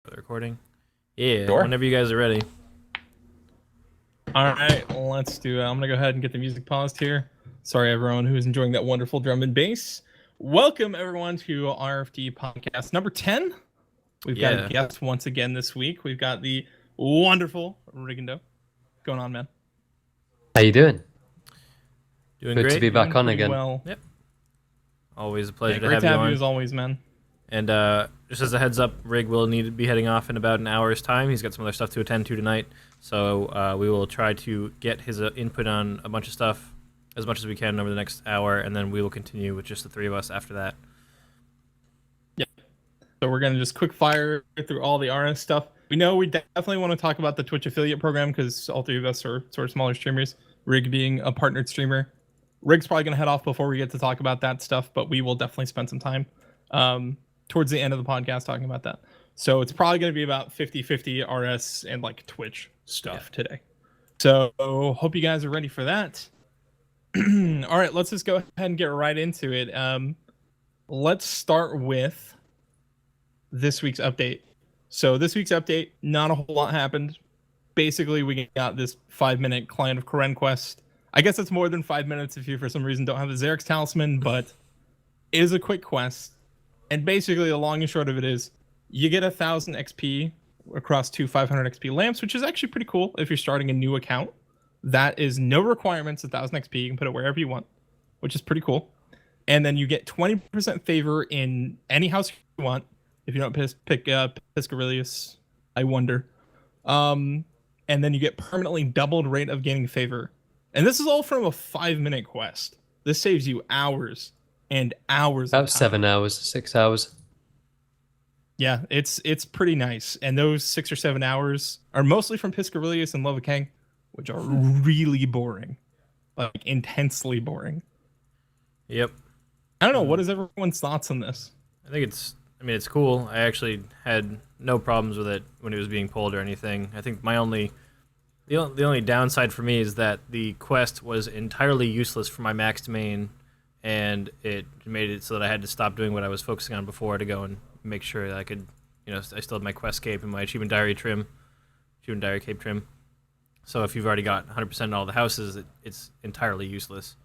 For the recording. Yeah, Sure. whenever you guys are ready. All right, let's do it. I'm gonna go ahead and get the music paused here. Sorry, everyone who's enjoying that wonderful drum and bass. Welcome everyone to RFD podcast number 10. We've got a guest once again this week. We've got the wonderful Skrindo. Going on, man? How you doing? Doing Good great. to be back on again. Well. Yep. Always a pleasure Great to have you on. as always, man. And just as a heads up, Rig will need to be heading off in about an hour's time. He's got some other stuff to attend to tonight. So we will try to get his input on a bunch of stuff as much as we can over the next hour, and then we will continue with just the three of us after that. Yeah. So we're going to just quick fire through all the RS stuff. We know we definitely want to talk about the Twitch affiliate program because all three of us are sort of smaller streamers. Rig being a partnered streamer. Rig's probably going to head off before we get to talk about that stuff, but we will definitely spend some time towards the end of the podcast talking about that. So it's probably going to be about 50-50 RS and like Twitch stuff today. So hope you guys are ready for that. All right, let's just go ahead and get right into it. Let's start with this week's update. So this week's update, not a whole lot happened. Basically, we got this 5-minute Client of Karen quest. I guess it's more than 5 minutes if you, for some reason, don't have the Xerix Talisman, but it is a quick quest. And basically, the long and short of it is, you get 1,000 XP across two 500 XP lamps, which is actually pretty cool if you're starting a new account. That is no requirements, 1,000 XP. You can put it wherever you want, which is pretty cool. And then you get 20% favor in any house you want. If you don't pick Piscarilius, I wonder. And then you get permanently doubled rate of gaining favor. And this is all from a 5-minute quest. This saves you hours and hours. About 7 hours, 6 hours. Yeah, it's pretty nice. And those 6 or 7 hours are mostly from Piscarilius and Lovakang, which are really boring. Like, intensely boring. Yep. I don't know, what is everyone's thoughts on this? I think it's cool. I actually had no problems with it when it was being pulled or anything. I think the only downside for me is that the quest was entirely useless for my maxed main, and it made it so that I had to stop doing what I was focusing on before to go and make sure that I could, I still had my quest cape and my achievement diary cape trim. So if you've already got 100% in all the houses, it's entirely useless.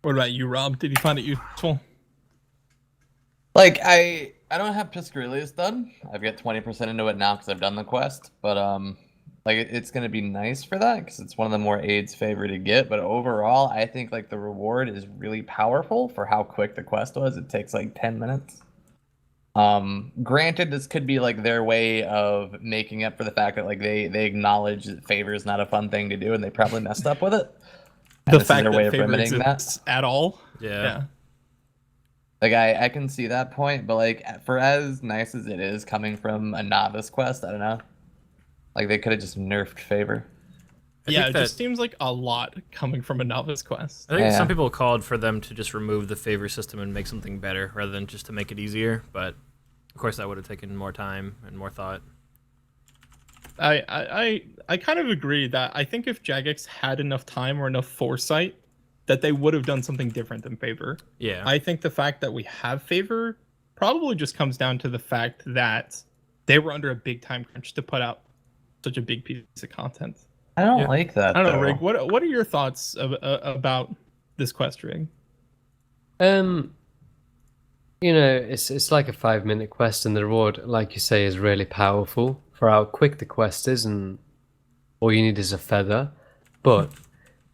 What about you, Rob? Did you find it useful? Like, I don't have Piscarilius done. I've got 20% into it now because I've done the quest. But, like, it's going to be nice for that because it's one of the more aids favor to get. But overall, I think, like, the reward is really powerful for how quick the quest was. It takes, like, 10 minutes. Granted, this could be, like, their way of making up for the fact that, like, they acknowledge that favor is not a fun thing to do and they probably messed up with it. The fact that favor exists at all? Yeah. Like, I can see that point, but, like, for as nice as it is coming from a novice quest, I don't know. Like, they could have just nerfed favor. Yeah, it just seems like a lot coming from a novice quest. I think some people called for them to just remove the favor system and make something better rather than just to make it easier, but of course that would have taken more time and more thought. I kind of agree that I think if Jagex had enough time or enough foresight, that they would have done something different than favor. Yeah. I think the fact that we have favor probably just comes down to the fact that they were under a big time crunch to put out such a big piece of content. I don't like that. I don't know, Rig. What are your thoughts about this quest, Rig? It's like a 5-minute quest, and the reward, like you say, is really powerful for how quick the quest is, and all you need is a feather. But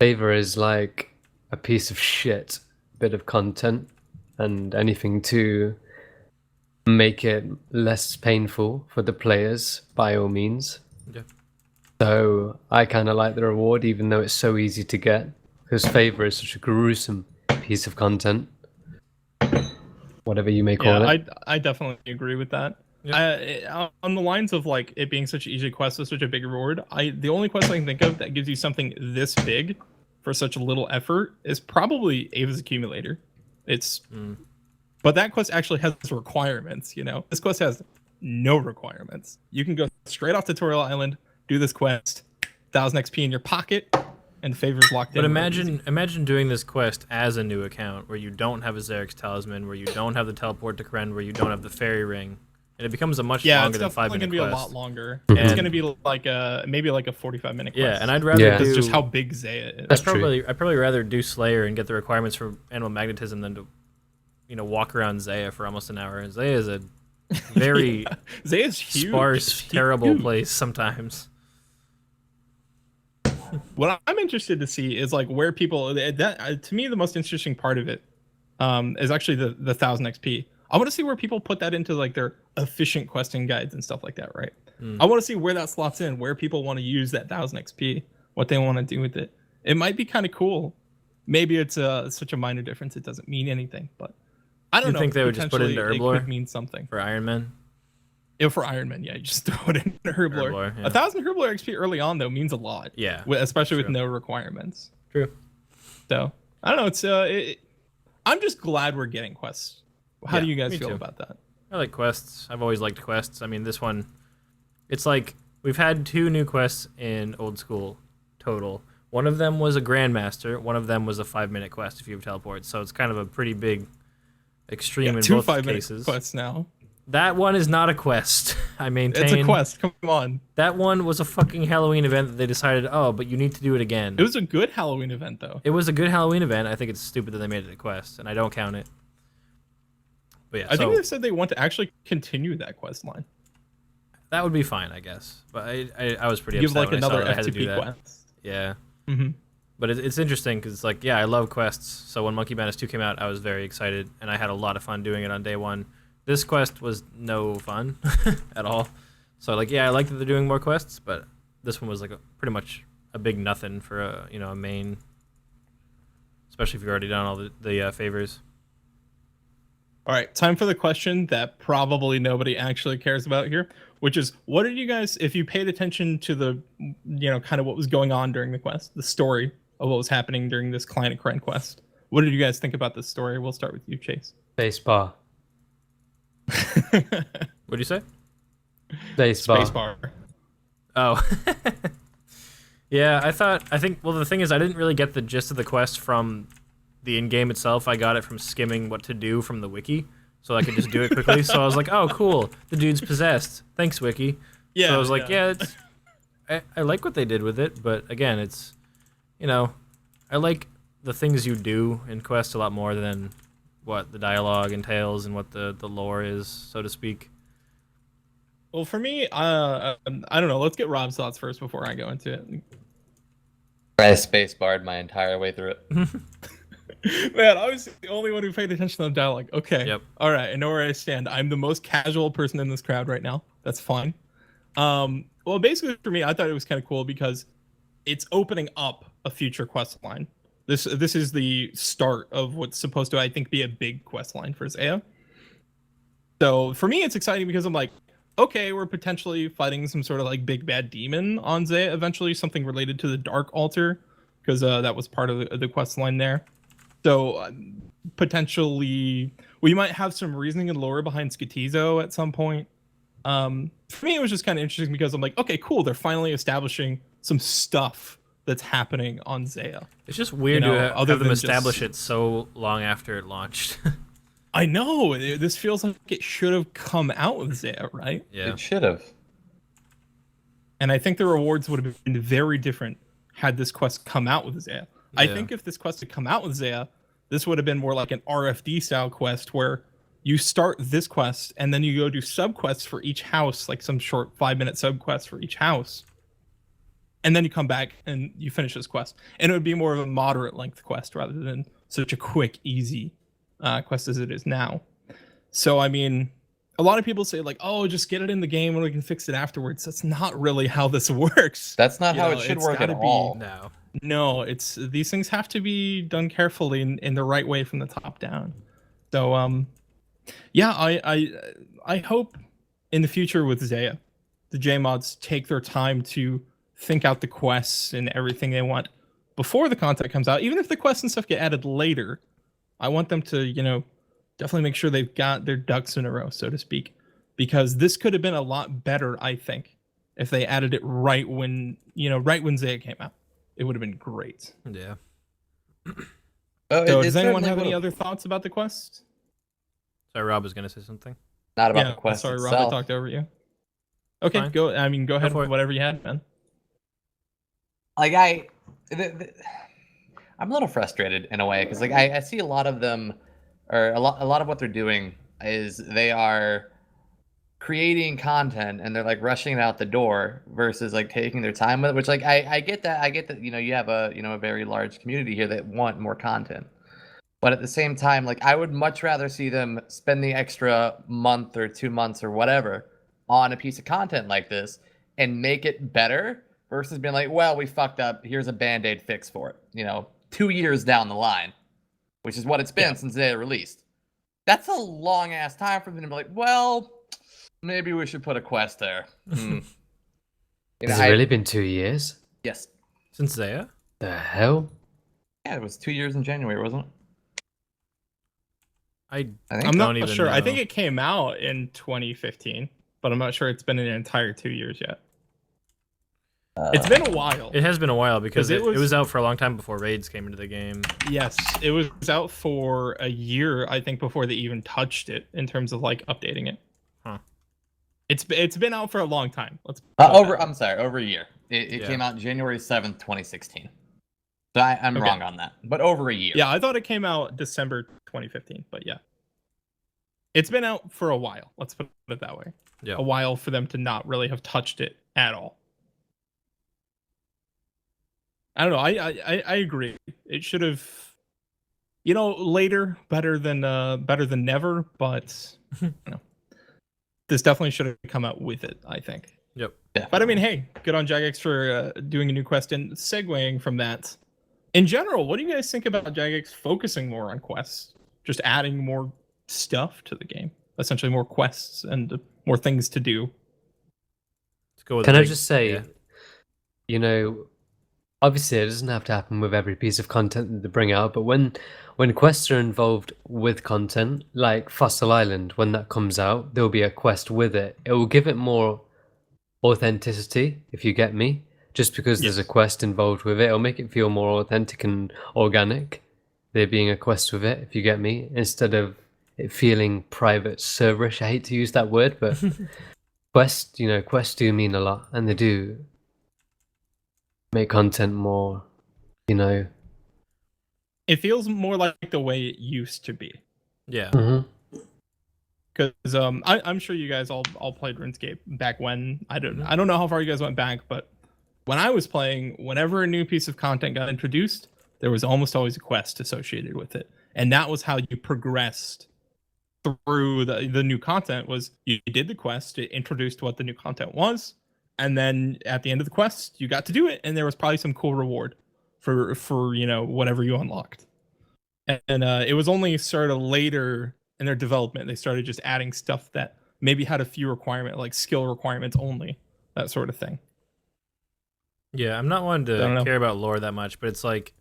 favor is like a piece of shit bit of content, and anything to make it less painful for the players, by all means. Yeah. So I kind of like the reward, even though it's so easy to get, because favor is such a gruesome piece of content. Whatever you may call it. I definitely agree with that. Yeah. On the lines of like it being such an easy quest with such a big reward, the only quest I can think of that gives you something this big for such a little effort is probably Ava's Accumulator. But that quest actually has requirements. This quest has no requirements. You can go straight off Tutorial Island, do this quest, 1,000 XP in your pocket, and Favor's locked in. But imagine doing this quest as a new account where you don't have a Xerix talisman, where you don't have the teleport to Kren, where you don't have the fairy ring, and it becomes a much longer than 5 minute quest. Yeah, it's definitely gonna be a lot longer. Mhm. It's gonna be like maybe like a 45-minute quest. Yeah, and I'd rather do. That's just how big Zaya is. That's true. I'd probably rather do Slayer and get the requirements for animal magnetism than to, walk around Zaya for almost an hour. And Zaya is a very Zaya's huge. sparse, It's terrible huge. place sometimes. What I'm interested to see is like where people to me the most interesting part of it is actually the 1000 XP. I want to see where people put that into like their efficient questing guides and stuff like that, right? I want to see where that slots in, where people want to use that 1000 XP, what they want to do with it. It might be kind of cool. Maybe it's such a minor difference it doesn't mean anything, but I don't know. You think they would just put it into Herblore? It Herblore could mean something. for Iron Man? Yeah, for Iron Man, yeah, you just throw it into Herblore. Herblore, yeah. 1000 Herblore XP early on though means a lot. Yeah, Especially with true. no requirements. True. So I don't know. It's I'm just glad we're getting quests. How do Yeah, you guys me feel too. about that? I like quests. I've always liked quests. I mean, this one, it's like we've had 2 new quests in Old School total. One of them was a Grandmaster. One of them was a 5-minute quest if you have teleports. So it's kind of a pretty big extreme in 2 both 5-minute cases. quests now. That one is not a quest. I maintain. It's a quest. Come on. That one was a fucking Halloween event that they decided, oh, but you need to do it again. It was a good Halloween event though. It was a good Halloween event. I think it's stupid that they made it a quest, and I don't count it. But yeah, I think so they've said they want to actually continue that quest line. that would be fine, I guess. But I was pretty Give upset like when I saw another that I had to do FTP that. quest. Yeah. Mm-hmm. But it's interesting because it's like, yeah, I love quests. So when Monkey Madness 2 came out, I was very excited, and I had a lot of fun doing it on day one. This quest was no fun at all. So like, yeah, I like that they're doing more quests, but this one was like pretty much a big nothing for a main, especially if you've already done all the favors. All right, time for the question that probably nobody actually cares about here, which is what did you guys, if you paid attention to the, kind of what was going on during the quest, the story of what was happening during this Client of Kren quest, what did you guys think about this story? We'll start with you, Chase. Spacebar. What'd you say? Spacebar. Spacebar. Oh. Yeah, I think, well, the thing is, I didn't really get the gist of the quest from the in-game itself. I got it from skimming what to do from the wiki, so I could just do it quickly. So I was like, oh, cool, the dude's possessed. Thanks, wiki. Yeah. So I was like, yeah, it's, I like what they did with it, but again, it's, I like the things you do in Quest a lot more than what the dialogue entails and what the lore is, so to speak. Well, for me, I don't know. Let's get Rob's thoughts first before I go into it. I space barred my entire way through it. Man, I was the only one who paid attention to the dialogue. Okay. Yep. All right. I know where I stand. I'm the most casual person in this crowd right now. That's fine. Well, basically for me, I thought it was kind of cool because it's opening up a future quest line. This is the start of what's supposed to, I think, be a big quest line for Zaya. So for me, it's exciting because I'm like, okay, we're potentially fighting some sort of like big bad demon on Zaya eventually, something related to the Dark Altar, because that was part of the quest line there. So potentially we might have some reasoning and lore behind Skitizo at some point. For me, it was just kind of interesting because I'm like, okay, cool. They're finally establishing some stuff that's happening on Zaya. It's just weird You know, to other have them than establish just- it so long after it launched. I know. This feels like it should have come out with Zaya, right? Yeah. It should have. And I think the rewards would have been very different had this quest come out with Zaya. I Yeah. think if this quest had come out with Zaya, this would have been more like an RFD style quest where you start this quest and then you go do subquests for each house, like some short 5-minute subquests for each house. And then you come back and you finish this quest. And it would be more of a moderate length quest rather than such a quick, easy quest as it is now. So, I mean, a lot of people say like, oh, just get it in the game and we can fix it afterwards. That's not really how this works. That's not You how know, it should it's work at gotta be- all. No. No, it's these things have to be done carefully in the right way from the top down. So yeah, I hope in the future with Zaya, the JMods take their time to think out the quests and everything they want before the content comes out. Even if the quests and stuff get added later, I want them to, definitely make sure they've got their ducks in a row, so to speak, because this could have been a lot better, I think, if they added it right when Zaya came out. it would have been great. Yeah. Oh, So it does anyone certainly have any would've- other thoughts about the quest? Sorry, Rob was gonna say something. Not about Yeah, the quest sorry, Rob, I itself. talked over you. Okay, Fine. go ahead for with it. whatever you had, man. Like I'm a little frustrated in a way because like I see a lot of them, or a lot of what they're doing is they are creating content and they're like rushing it out the door versus like taking their time with it. Which like I get that you have a very large community here that want more content, but at the same time like I would much rather see them spend the extra month or 2 months or whatever on a piece of content like this and make it better versus being like, well, we fucked up, here's a band-aid fix for it, 2 years down the line, which is what it's been since they released. That's a long ass time for them to be like, well, maybe we should put a quest there. Has it really been 2 years? Yes. Since Zaya? The hell? Yeah, it was 2 years in January, wasn't it? I think I'm don't not even sure. I know. think it came out in 2015, but I'm not sure it's been an entire 2 years yet. It's been a while. It has been a while because 'Cause it it was out for a long time before raids came into the game. Yes, it was out for a year, I think, before they even touched it in terms of like updating it. Huh. It's been out for a long time. Let's put it that way. I'm sorry, over a year. It Yeah. came out January 7th, 2016. So I'm Okay. wrong on that, but over a year. Yeah, I thought it came out December 2015, but yeah. It's been out for a while. Let's put it that way. Yeah. A while for them to not really have touched it at all. I don't know. I agree. It should have, later better than never. But this definitely should have come out with it, I think. Yep. But I mean, hey, good on Jagex for doing a new quest. And segueing from that, in general, what do you guys think about Jagex focusing more on quests, just adding more stuff to the game, essentially more quests and more things to do? Let's go with Can the I big- just say, yeah. Obviously it doesn't have to happen with every piece of content that they bring out, but when quests are involved with content, like Fossil Island, when that comes out, there'll be a quest with it. It will give it more authenticity, if you get me. Just because there's a Yes. quest involved with it, it'll make it feel more authentic and organic, there being a quest with it, if you get me, instead of it feeling private serverish. I hate to use that word, but quests do mean a lot, and they do make content more, It feels more like the way it used to be. Yeah. Because I'm sure you guys all played RuneScape back when. I don't know how far you guys went back, but when I was playing, whenever a new piece of content got introduced, there was almost always a quest associated with it, and that was how you progressed through the new content. Was you did the quest, it introduced what the new content was, and then at the end of the quest, you got to do it, and there was probably some cool reward for whatever you unlocked. And it was only sort of later in their development they started just adding stuff that maybe had a few requirements, like skill requirements only, that sort of thing. Yeah, I'm not one don't know. to care about lore that much, but it's like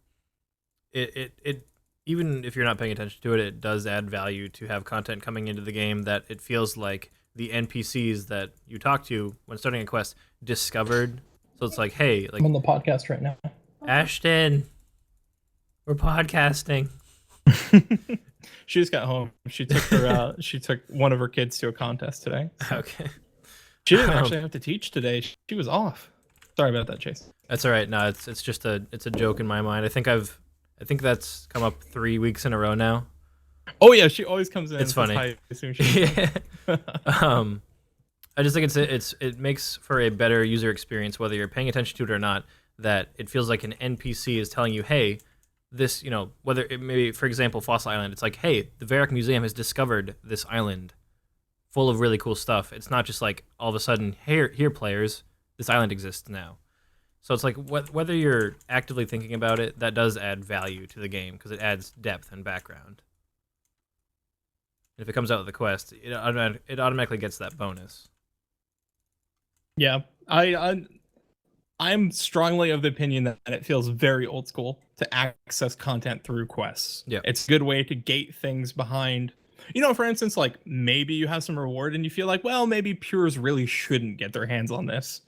it even if you're not paying attention to it, it does add value to have content coming into the game that it feels like the NPCs that you talk to when starting a quest discovered. So it's like, hey, like I'm on the podcast right now. Ashton, we're podcasting. She just got home. She took her she took one of her kids to a contest today. Okay. She didn't actually have to teach today. She was off. Sorry about that, Chase. That's all right. No, it's just a joke in my mind. I think that's come up 3 weeks in a row now. Oh yeah, she always comes in. It's and says funny. hi as soon as she- Yeah. I just think it makes for a better user experience, whether you're paying attention to it or not, that it feels like an NPC is telling you, hey, this, whether it may, for example, Fossil Island, it's like, hey, the Varrock Museum has discovered this island full of really cool stuff. It's not just like all of a sudden, here players, this island exists now. So it's like whether you're actively thinking about it, that does add value to the game because it adds depth and background. And if it comes out with a quest, it automatically gets that bonus. Yeah, I'm strongly of the opinion that it feels very old school to access content through quests. Yeah. It's a good way to gate things behind. For instance, like maybe you have some reward and you feel like, well, maybe pures really shouldn't get their hands on this.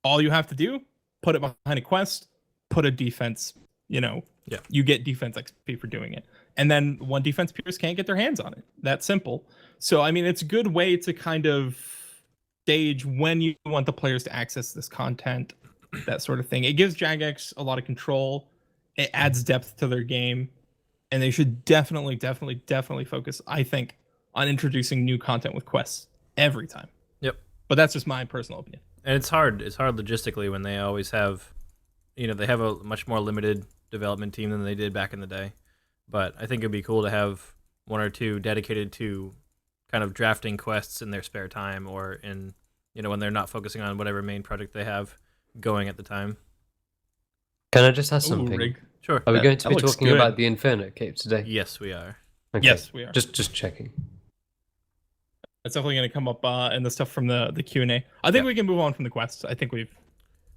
All you have to do, put it behind a quest, put a defense, Yeah. you get defense XP for doing it. And then one defense peers can't get their hands on it. That's simple. So, I mean, it's a good way to kind of stage when you want the players to access this content, that sort of thing. It gives Jagex a lot of control. It adds depth to their game. And they should definitely focus, I think, on introducing new content with quests every time. Yep. But that's just my personal opinion. And it's hard. It's hard logistically when they always have, they have a much more limited development team than they did back in the day. But I think it'd be cool to have one or two dedicated to kind of drafting quests in their spare time, or in, when they're not focusing on whatever main project they have going at the time. Can I just ask something? Rig. Sure. Are we going to that be looks talking good. about the Inferno Cape today? Yes, we are. Okay. Yes, we are. Just checking. That's definitely going to come up in the stuff from the Q&A. I think we can move on from the quests. I think we've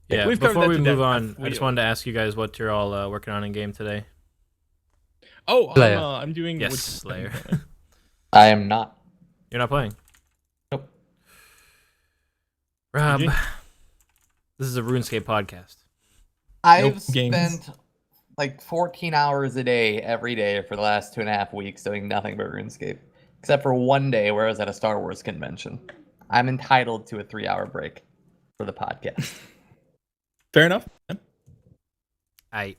Yeah, we've covered before that we to move death. on, I just wanted to ask you guys what you're all working on in game today. Oh, Slayer. I'm doing Yes, wood- Slayer. I am not. You're not playing? Nope. Rob, GG. this is a RuneScape podcast. I've games. spent like 14 hours a day every day for the last 2.5 weeks doing nothing but RuneScape, except for one day where I was at a Star Wars convention. I'm entitled to a 3-hour break for the podcast. Fair enough. I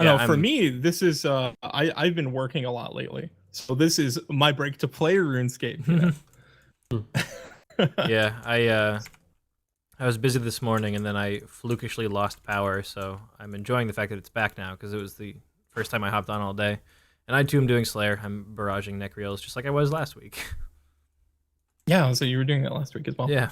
know. For me, this is I've been working a lot lately, so this is my break to play RuneScape. Yeah, I was busy this morning, and then I flukishly lost power, so I'm enjoying the fact that it's back now, because it was the first time I hopped on all day. And I too am doing Slayer. I'm barraging Necreals just like I was last week. Yeah, so you were doing that last week as well. Yeah.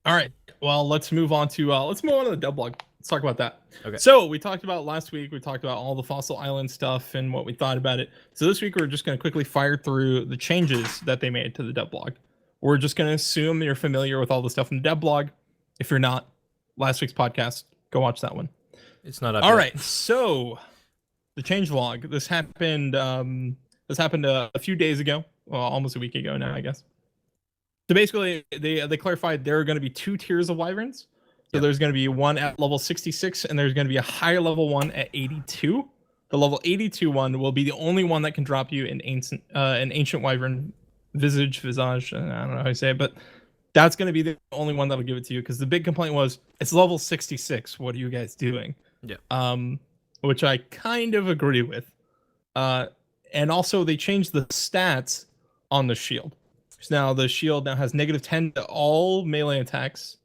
All right. Well, let's move on to the dev blog. Let's talk about that. Okay. So we talked about last week. We talked about all the Fossil Island stuff and what we thought about it. So this week we're just going to quickly fire through the changes that they made to the dev blog. We're just going to assume you're familiar with all the stuff in the dev blog. If you're not, last week's podcast, go watch that one. It's not up All yet. right. So the change log. This happened. A few days ago. Well, almost a week ago now, I guess. So basically, they clarified there are going to be 2 tiers of wyverns. So Yep. there's going to be one at level 66, and there's going to be a higher level one at 82. The level 82 one will be the only one that can drop you an ancient wyvern visage. I don't know how you say it, but that's going to be the only one that'll give it to you, because the big complaint was it's level 66. What are you guys doing? Yeah. Which I kind of agree with. And also they changed the stats on the shield. So now the shield now has -10 to all melee attacks.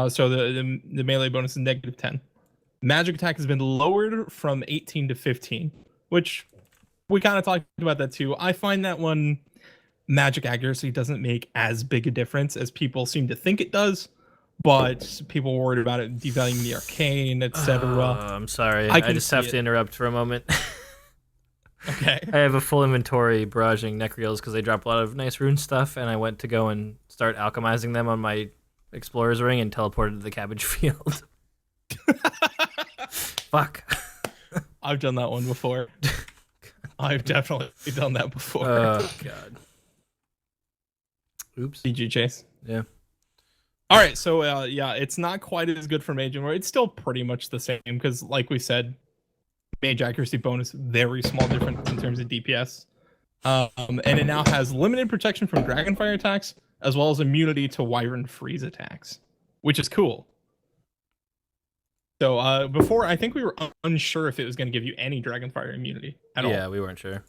So the melee bonus is -10. Magic attack has been lowered from 18 to 15, which we kind of talked about that too. I find that one magic accuracy doesn't make as big a difference as people seem to think it does, but people were worried about it devaluing the arcane, etc. I'm sorry. I I can just see have it. to interrupt for a moment. Okay. I have a full inventory barraging Necreals because they drop a lot of nice rune stuff, and I went to go and start alchemizing them on my Explorer's Ring and teleported to the cabbage field. Fuck. I've done that one before. I've definitely done that before. Oh, God. Oops. GG Chase. Yeah. All right, so yeah, it's not quite as good for Mage and Warrior. It's still pretty much the same because, like we said, Mage accuracy bonus, very small difference in terms of DPS. And it now has limited protection from Dragonfire attacks, as well as immunity to Wyvern Freeze attacks, which is cool. So before, I think we were unsure if it was going to give you any Dragonfire immunity at all. Yeah, we weren't sure.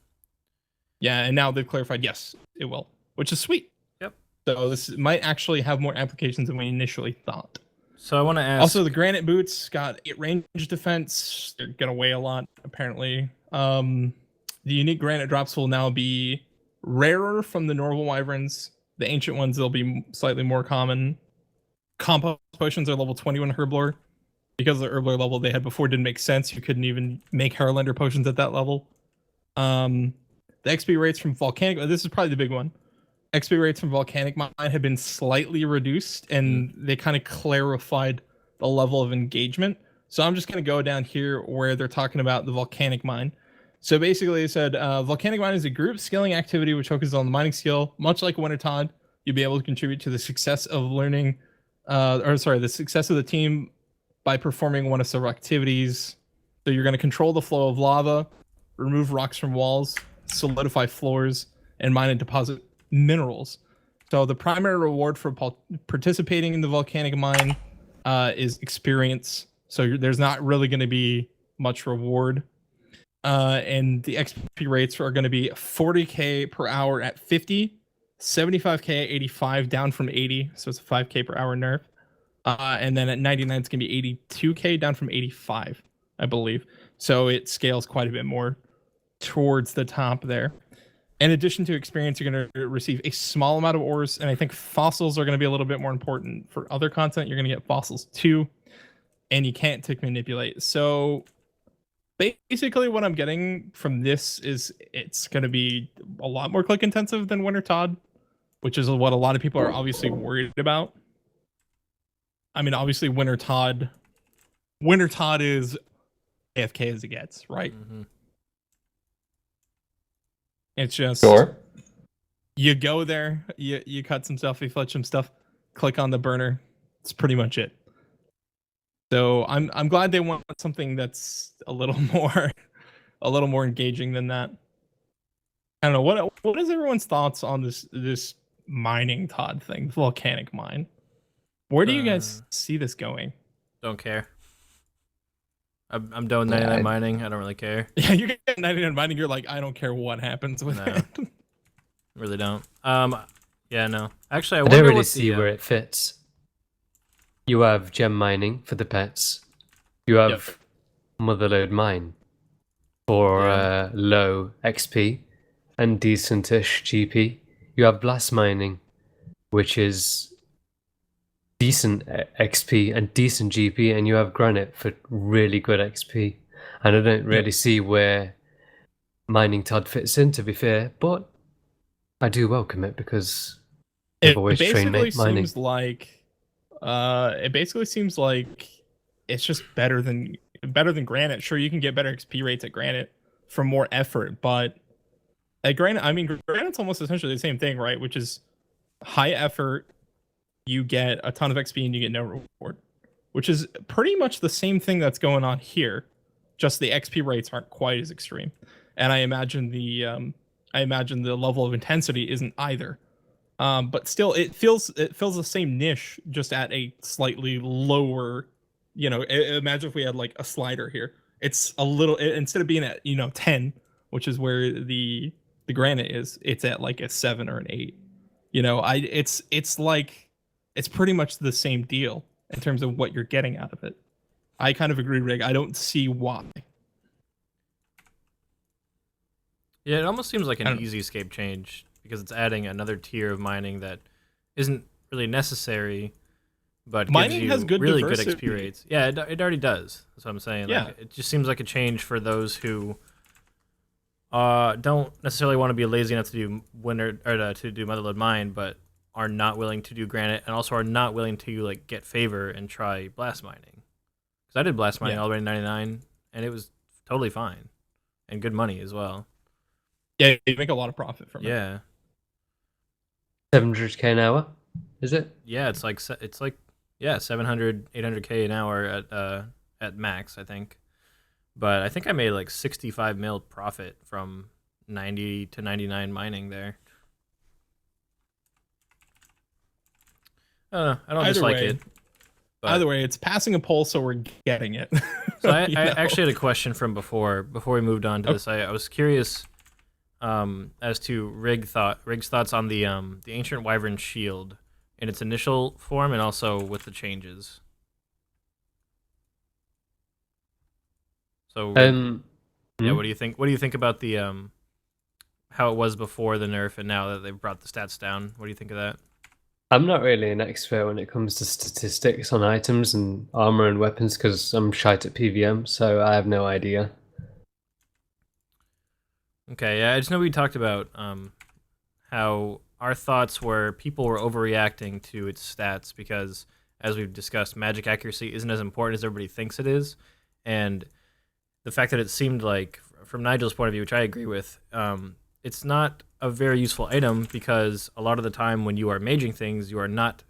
Yeah, and now they've clarified, yes, it will, which is sweet. Yep. So this might actually have more applications than we initially thought. So I want to ask. Also, the granite boots got 8 range defense. They're gonna weigh a lot, apparently. The unique granite drops will now be rarer from the normal wyverns. The ancient ones, they'll be slightly more common. Compost potions are level 21 herblore. Because the herblore level they had before didn't make sense. You couldn't even make Herlander potions at that level. The XP rates from volcanic, this is probably the big one. XP rates from volcanic mine have been slightly reduced, and they kind of clarified the level of engagement. So I'm just going to go down here where they're talking about the volcanic mine. So basically they said volcanic mine is a group scaling activity which focuses on the mining skill. Much like Wintertod, you'll be able to contribute to the success of learning, the success of the team by performing one of several activities. So you're going to control the flow of lava, remove rocks from walls, solidify floors, and mine and deposit minerals. So the primary reward for participating in the volcanic mine is experience. So there's not really going to be much reward. And the XP rates are going to be 40k per hour at 50, 75k at 85, down from 80. So it's a 5k per hour nerf. And then at 99, it's going to be 82k, down from 85, I believe. So it scales quite a bit more towards the top there. In addition to experience, you're going to receive a small amount of ores, and I think fossils are going to be a little bit more important. For other content, you're going to get fossils too, and you can't tick manipulate. So basically what I'm getting from this is it's going to be a lot more click intensive than Winter Todd, which is what a lot of people are obviously worried about. I mean, obviously Winter Todd is AFK as it gets, right? Mm-hmm. It's just Sure. You go there, you cut some stuff, you fletch some stuff, click on the burner. It's pretty much it. So I'm glad they want something that's a little more engaging than that. I don't know what is everyone's thoughts on this mining Todd thing, the volcanic mine. Where do you guys see this going? Don't care. I'm done with 99 mining. I don't really care. Yeah, you get 99 mining. You're like, I don't care what happens with it. Really don't. Yeah, no. Actually, I don't really see where it fits. You have gem mining for the pets. You have Motherlode Mine for low XP and decentish GP. You have blast mining, which is decent XP and decent GP, and you have granite for really good XP. And I don't really see where mining Todd fits in, to be fair, but I do welcome it because I've always trained mining. It basically seems like it's just better than granite. Sure, you can get better XP rates at granite for more effort, but at granite, I mean, granite's almost essentially the same thing, right? Which is high effort. You get a ton of XP and you get no reward, which is pretty much the same thing that's going on here. Just the XP rates aren't quite as extreme, and I imagine the level of intensity isn't either. But still, it fills the same niche, just at a slightly lower. You know, imagine if we had like a slider here. It's a little instead of being at 10, which is where the granite is. It's at like a 7 or an 8. It's pretty much the same deal in terms of what you're getting out of it. I kind of agree, Rig. I don't see why. Yeah, it almost seems like an easy escape change because it's adding another tier of mining that isn't really necessary, but mining gives you has good really diversity. good XP rates. Yeah, it already does. That's what I'm saying. Yeah. Like, it just seems like a change for those who don't necessarily want to be lazy enough to do to do Motherlode Mine, but are not willing to do granite and also are not willing to like get favor and try blast mining. Because I did blast mining all the way to 99 and it was totally fine and good money as well. Yeah, you make a lot of profit from it. Yeah. 700k an hour, is it? Yeah, it's like 700, 800k an hour at max, I think. But I think I made like 65 mil profit from 90 to 99 mining there. I don't dislike it. But Either way, it's passing a poll, so we're getting it. So I actually had a question from before we moved on to this. I was curious as to Rig's thoughts on the Ancient Wyvern Shield in its initial form and also with the changes. So yeah, what do you think? What do you think about the how it was before the nerf and now that they've brought the stats down? What do you think of that? I'm not really an expert when it comes to statistics on items and armor and weapons because I'm shite at PVM, so I have no idea. Okay, yeah, I just know we talked about how our thoughts were people were overreacting to its stats because, as we've discussed, magic accuracy isn't as important as everybody thinks it is, and the fact that it seemed like, from Nigel's point of view, which I agree with, it's not a very useful item because a lot of the time when you are maging things, you are not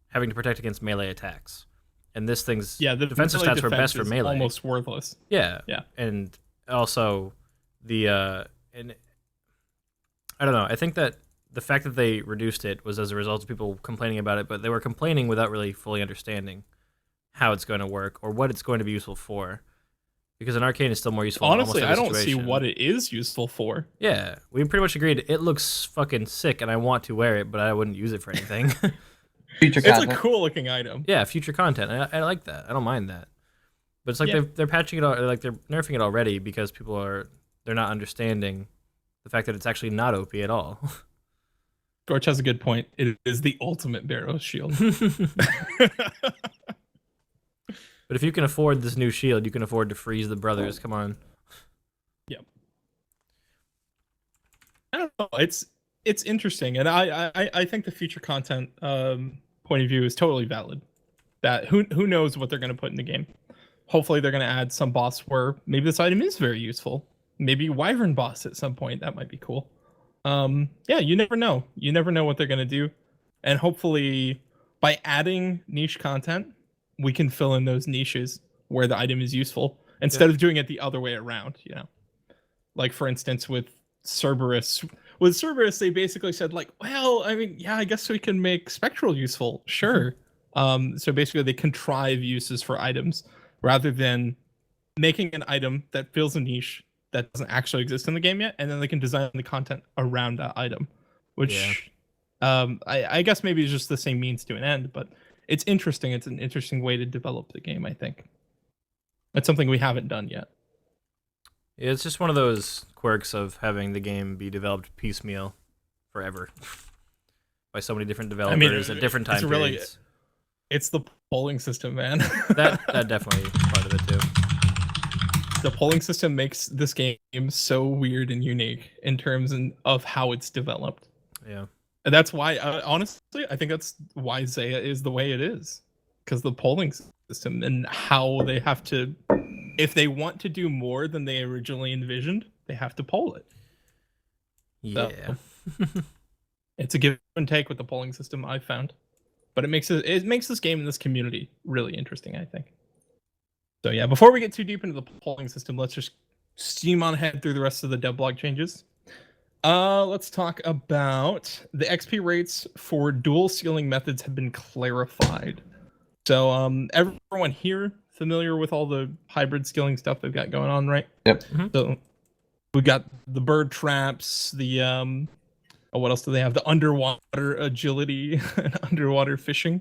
having to protect against melee attacks. And this thing's Yeah, the defensive melee stats were best for is melee. almost worthless. Yeah. Yeah. And also the and I don't know. I think that the fact that they reduced it was as a result of people complaining about it, but they were complaining without really fully understanding how it's going to work or what it's going to be useful for. Because an arcane is still more useful. Honestly, in I almost don't every see situation. what it is useful for. Yeah, we pretty much agreed. It looks fucking sick, and I want to wear it, but I wouldn't use it for anything. Future It's content. a cool looking item. Yeah, future content. I like that. I don't mind that. But it's like Yeah. they're patching it, like they're nerfing it already because they're not understanding the fact that it's actually not OP at all. Gorch has a good point. It is the ultimate Barrow shield. But if you can afford this new shield, you can afford to freeze the brothers. Come on. I don't know. It's interesting, and I think the future content point of view is totally valid. That who knows what they're going to put in the game. Hopefully, they're going to add some boss where maybe this item is very useful. Maybe Wyvern boss at some point. That might be cool. Yeah, you never know. You never know what they're going to do, and hopefully, by adding niche content, we can fill in those niches where the item is useful instead of doing it the other way around. You know, like for instance with Cerberus. With Cerberus, they basically said like, well, I mean, yeah, I guess we can make Spectral useful, sure. So basically, they contrive uses for items rather than making an item that fills a niche that doesn't actually exist in the game yet, and then they can design the content around that item, which I guess maybe is just the same means to an end, but it's interesting. It's an interesting way to develop the game, I think. It's something we haven't done yet. Yeah, it's just one of those quirks of having the game be developed piecemeal forever by so many different developers at different time periods. It's the polling system, man. that definitely part of it too. The polling system makes this game so weird and unique in terms of how it's developed. Yeah. And that's why, honestly, I think that's why Zaya is the way it is. Because the polling system and how they have to, if they want to do more than they originally envisioned, they have to poll it. Yeah. So, it's a give and take with the polling system, I've found. But it makes this game and this community really interesting, I think. So yeah, before we get too deep into the polling system, let's just steam on ahead through the rest of the devlog changes. Let's talk about the XP rates for dual sealing methods have been clarified. So everyone here familiar with all the hybrid skilling stuff they've got going on, right? Yep. Mm-hmm. So we got the bird traps, the what else do they have? The underwater agility and underwater fishing.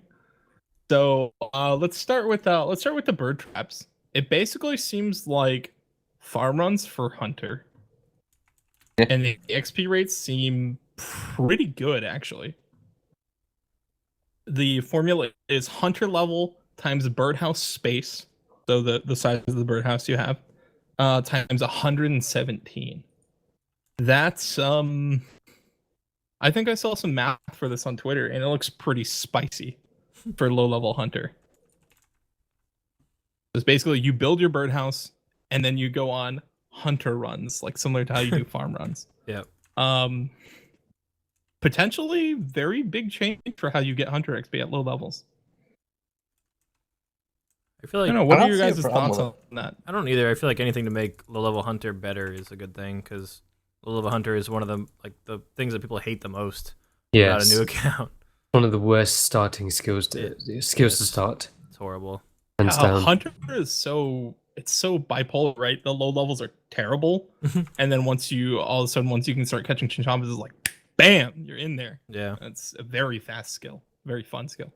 So let's start with the bird traps. It basically seems like farm runs for hunter. Yeah. And the XP rates seem pretty good, actually. The formula is hunter level times birdhouse space, so the size of the birdhouse you have, times 117. That's I think I saw some math for this on Twitter, and it looks pretty spicy for low-level hunter. It's basically you build your birdhouse, and then you go on hunter runs, like similar to how you do farm runs. Yeah. Potentially very big change for how you get hunter XP at low levels. I feel I like don't know. What I are don't your see a guys' problem thoughts with on that? I don't either. I feel like anything to make low level hunter better is a good thing because low level hunter is one of the things that people hate the most about a Yes, new account. one of the worst starting skills to start. It's horrible. Hands down. Hunter is so bipolar, right? The low levels are terrible, and then once you can start catching chinchambas, it's like, bam, you're in there. Yeah. It's a very fast skill, very fun skill.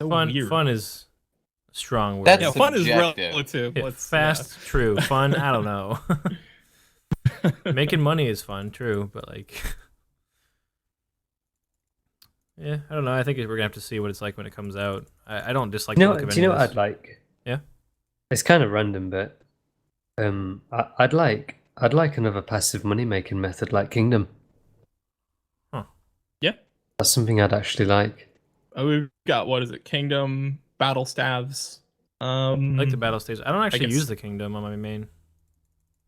So Fun. weird. Fun is a strong word. That's Yeah, fun is subjective. relative. Yeah, Let's, fast, true. Fun, I don't know. Making money is fun, true, but like, yeah, I don't know. I think we're gonna have to see what it's like when it comes out. I don't dislike the look of Do you any know of what this. I'd like? Yeah? It's kind of random, but I'd like another passive money making method like Kingdom. Huh. Yeah. That's something I'd actually like. We've got, what is it? Kingdom, battle staves. I like the battle stage. I don't actually guess- use the kingdom on my main.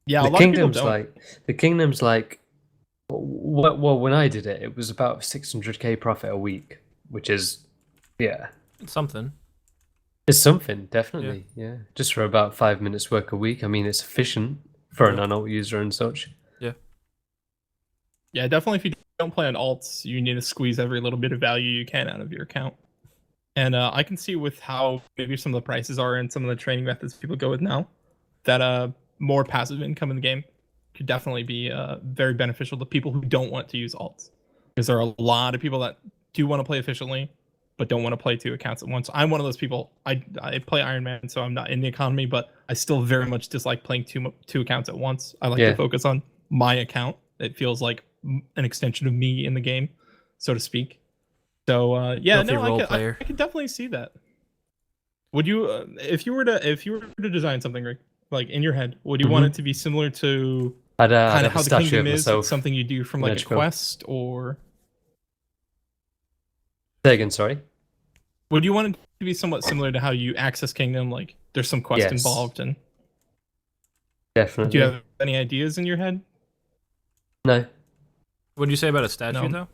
Yeah, a The lot of people Kingdom's don't. like well, when I did it, it was about 600k profit a week, which is, yeah. It's something. It's something, definitely. Yeah. Just for about 5 minutes work a week. I mean, it's efficient for a Yeah. non-alt user and such. Yeah, definitely. If you don't play on alts, you need to squeeze every little bit of value you can out of your account. And I can see with how maybe some of the prices are and some of the training methods people go with now, that more passive income in the game could definitely be very beneficial to people who don't want to use alts. Because there are a lot of people that do want to play efficiently, but don't want to play 2 accounts at once. I'm one of those people. I play Iron Man, so I'm not in the economy, but I still very much dislike playing two accounts at once. I like to focus on my account. It feels like an extension of me in the game, so to speak. So yeah, Healthy no, role I player. could definitely see that. Would you, if you were to design something, Rick, like in your head, would you want it to be similar to I'd kind of have how a the statue kingdom of is? myself. It's something you do from in like a Edgefield. quest, or Say again, sorry. would you want it to be somewhat similar to how you access kingdom? Like there's some quest Yes. involved, and Definitely. do you have any ideas in your head? No. What did you say about a statue, No. though?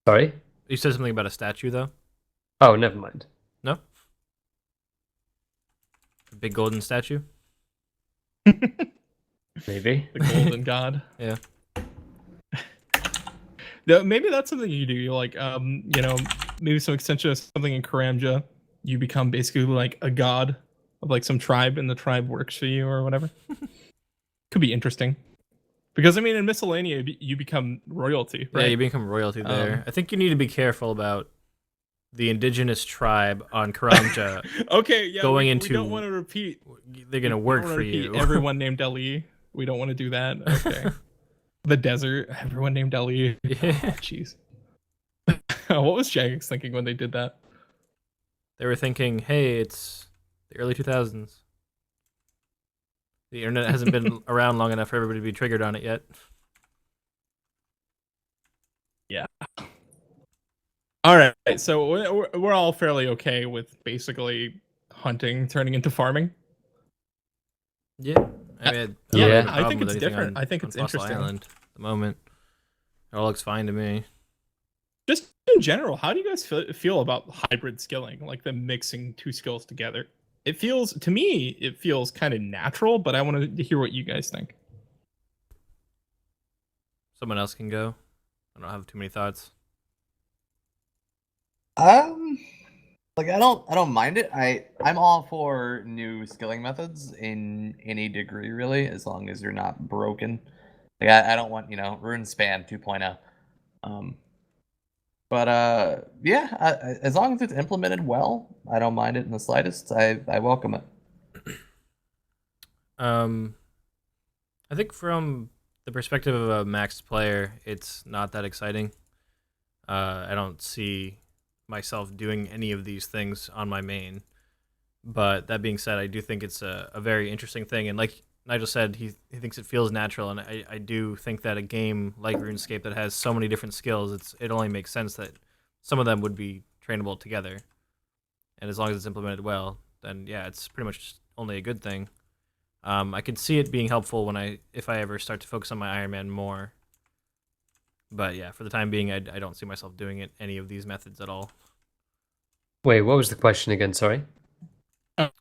Sorry? You said something about a statue, though? Oh, never mind. No? A big golden statue? Maybe. The golden god. Yeah. No, maybe that's something you do. You're like, maybe some extension of something in Karamja. You become basically like a god of like some tribe, and the tribe works for you or whatever. Could be interesting. Because I mean, in Miscellanea, you become royalty, right? Yeah, you become royalty there. I think you need to be careful about the indigenous tribe on Karamja. Okay, yeah. Going we into- don't want to repeat. They're going to we work don't wanna for repeat you. Everyone named Ali. We don't want to do that. Okay. The desert. Everyone named Ali. Yeah. Jeez. What was Jagex thinking when they did that? They were thinking, hey, it's the early 2000s. The internet hasn't been around long enough for everybody to be triggered on it yet. All right, so we're all fairly okay with basically hunting turning into farming. Yeah. I mean, Yeah, don't have a I problem think with it's anything different. on- I think on it's Fossil interesting. Island at the moment. It all looks fine to me. Just in general, how do you guys feel about hybrid skilling, like the mixing 2 skills together? It feels to me, it feels kind of natural, but I want to hear what you guys think. Someone else can go. I don't have too many thoughts. Like I don't mind it. I'm all for new skilling methods in any degree, really, as long as you're not broken. Like I don't want rune span 2.0. But yeah, as long as it's implemented well, I don't mind it in the slightest. I welcome it. I think from the perspective of a maxed player, it's not that exciting. I don't see myself doing any of these things on my main. But that being said, I do think it's a very interesting thing. And like Nigel said, he thinks it feels natural. And I do think that a game like RuneScape that has so many different skills, it only makes sense that some of them would be trainable together. And as long as it's implemented well, then yeah, it's pretty much only a good thing. I could see it being helpful if I ever start to focus on my Iron Man more. But yeah, for the time being, I don't see myself doing any of these methods at all. Wait, what was the question again? Sorry.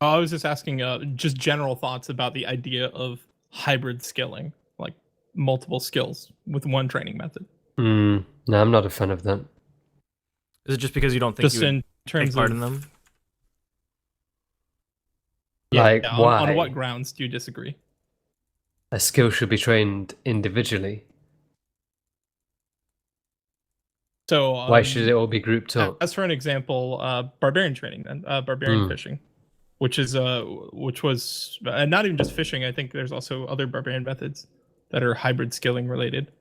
I was just asking just general thoughts about the idea of hybrid skilling, like multiple skills with one training method. No, I'm not a fan of that. Is it just because you don't think Just you would in terms take part of in them? Yeah, Like, yeah, why? on what grounds do you disagree? A skill should be trained individually. So Why should it all be grouped up? as for an example, barbarian training, then barbarian fishing, which was not even just fishing. I think there's also other barbarian methods that are hybrid skilling related.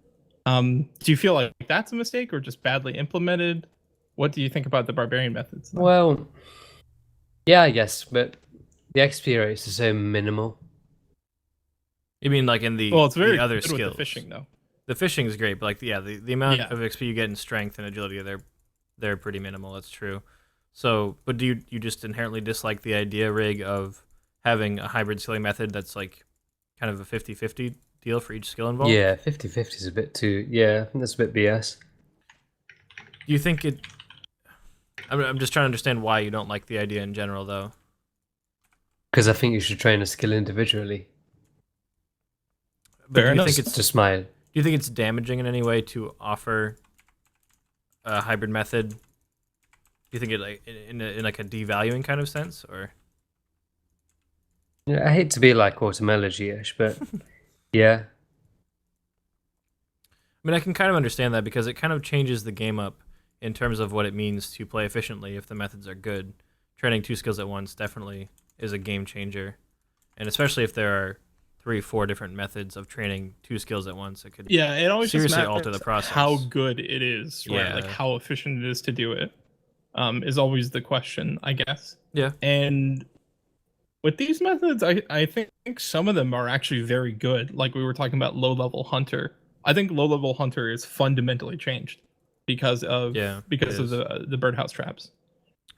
Do you feel like that's a mistake or just badly implemented? What do you think about the barbarian methods? then? Well, yeah, I guess, but the XP rates are so minimal. You mean like in the Well, it's very the other good skills? with the fishing though. The fishing is great, but like the amount Yeah. of XP you get in strength and agility, they're pretty minimal. That's true. So, but do you just inherently dislike the idea, Rig, of having a hybrid skilling method that's like kind of a 50-50 deal for each skill involved? Yeah, 50-50 is a bit too... Yeah, I think that's a bit BS. Do you think it... I'm just trying to understand why you don't like the idea in general, though. Because I think you should train a skill individually. But Fair do you enough. think it's Just my do you think it's damaging in any way to offer a hybrid method? Do you think it like in like a devaluing kind of sense, or? I hate to be like automelody-ish, but yeah. I mean, I can kind of understand that because it kind of changes the game up in terms of what it means to play efficiently if the methods are good. Training 2 skills at once definitely is a game changer. And especially if there are 3, 4 different methods of training 2 skills at once, it could Yeah, it always just seriously matters alter the process. how good it is, right? Like Yeah. how efficient it is to do it, is always the question, I guess. Yeah. And with these methods, I think some of them are actually very good. Like we were talking about low-level hunter. I think low-level hunter is fundamentally changed because of Yeah, because it of the birdhouse traps.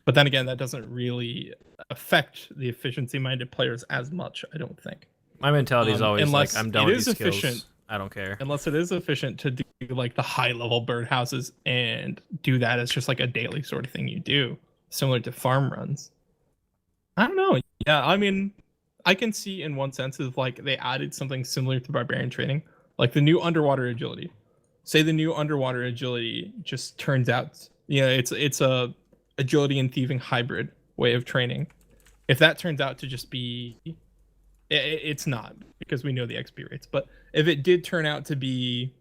But then again, that doesn't really affect the efficiency-minded players as much, I don't think. My mentality is always like, unless I'm done it with is these skills. efficient. I don't care. Unless it is efficient to do like the high-level birdhouses and do that as just like a daily sort of thing you do, similar to farm runs. I don't know. Yeah, I mean, I can see in one sense of like they added something similar to barbarian training, like the new underwater agility. Say the new underwater agility just turns out, it's a agility and thieving hybrid way of training. If that turns out to just be, it's not because we know the XP rates. But if it did turn out to be,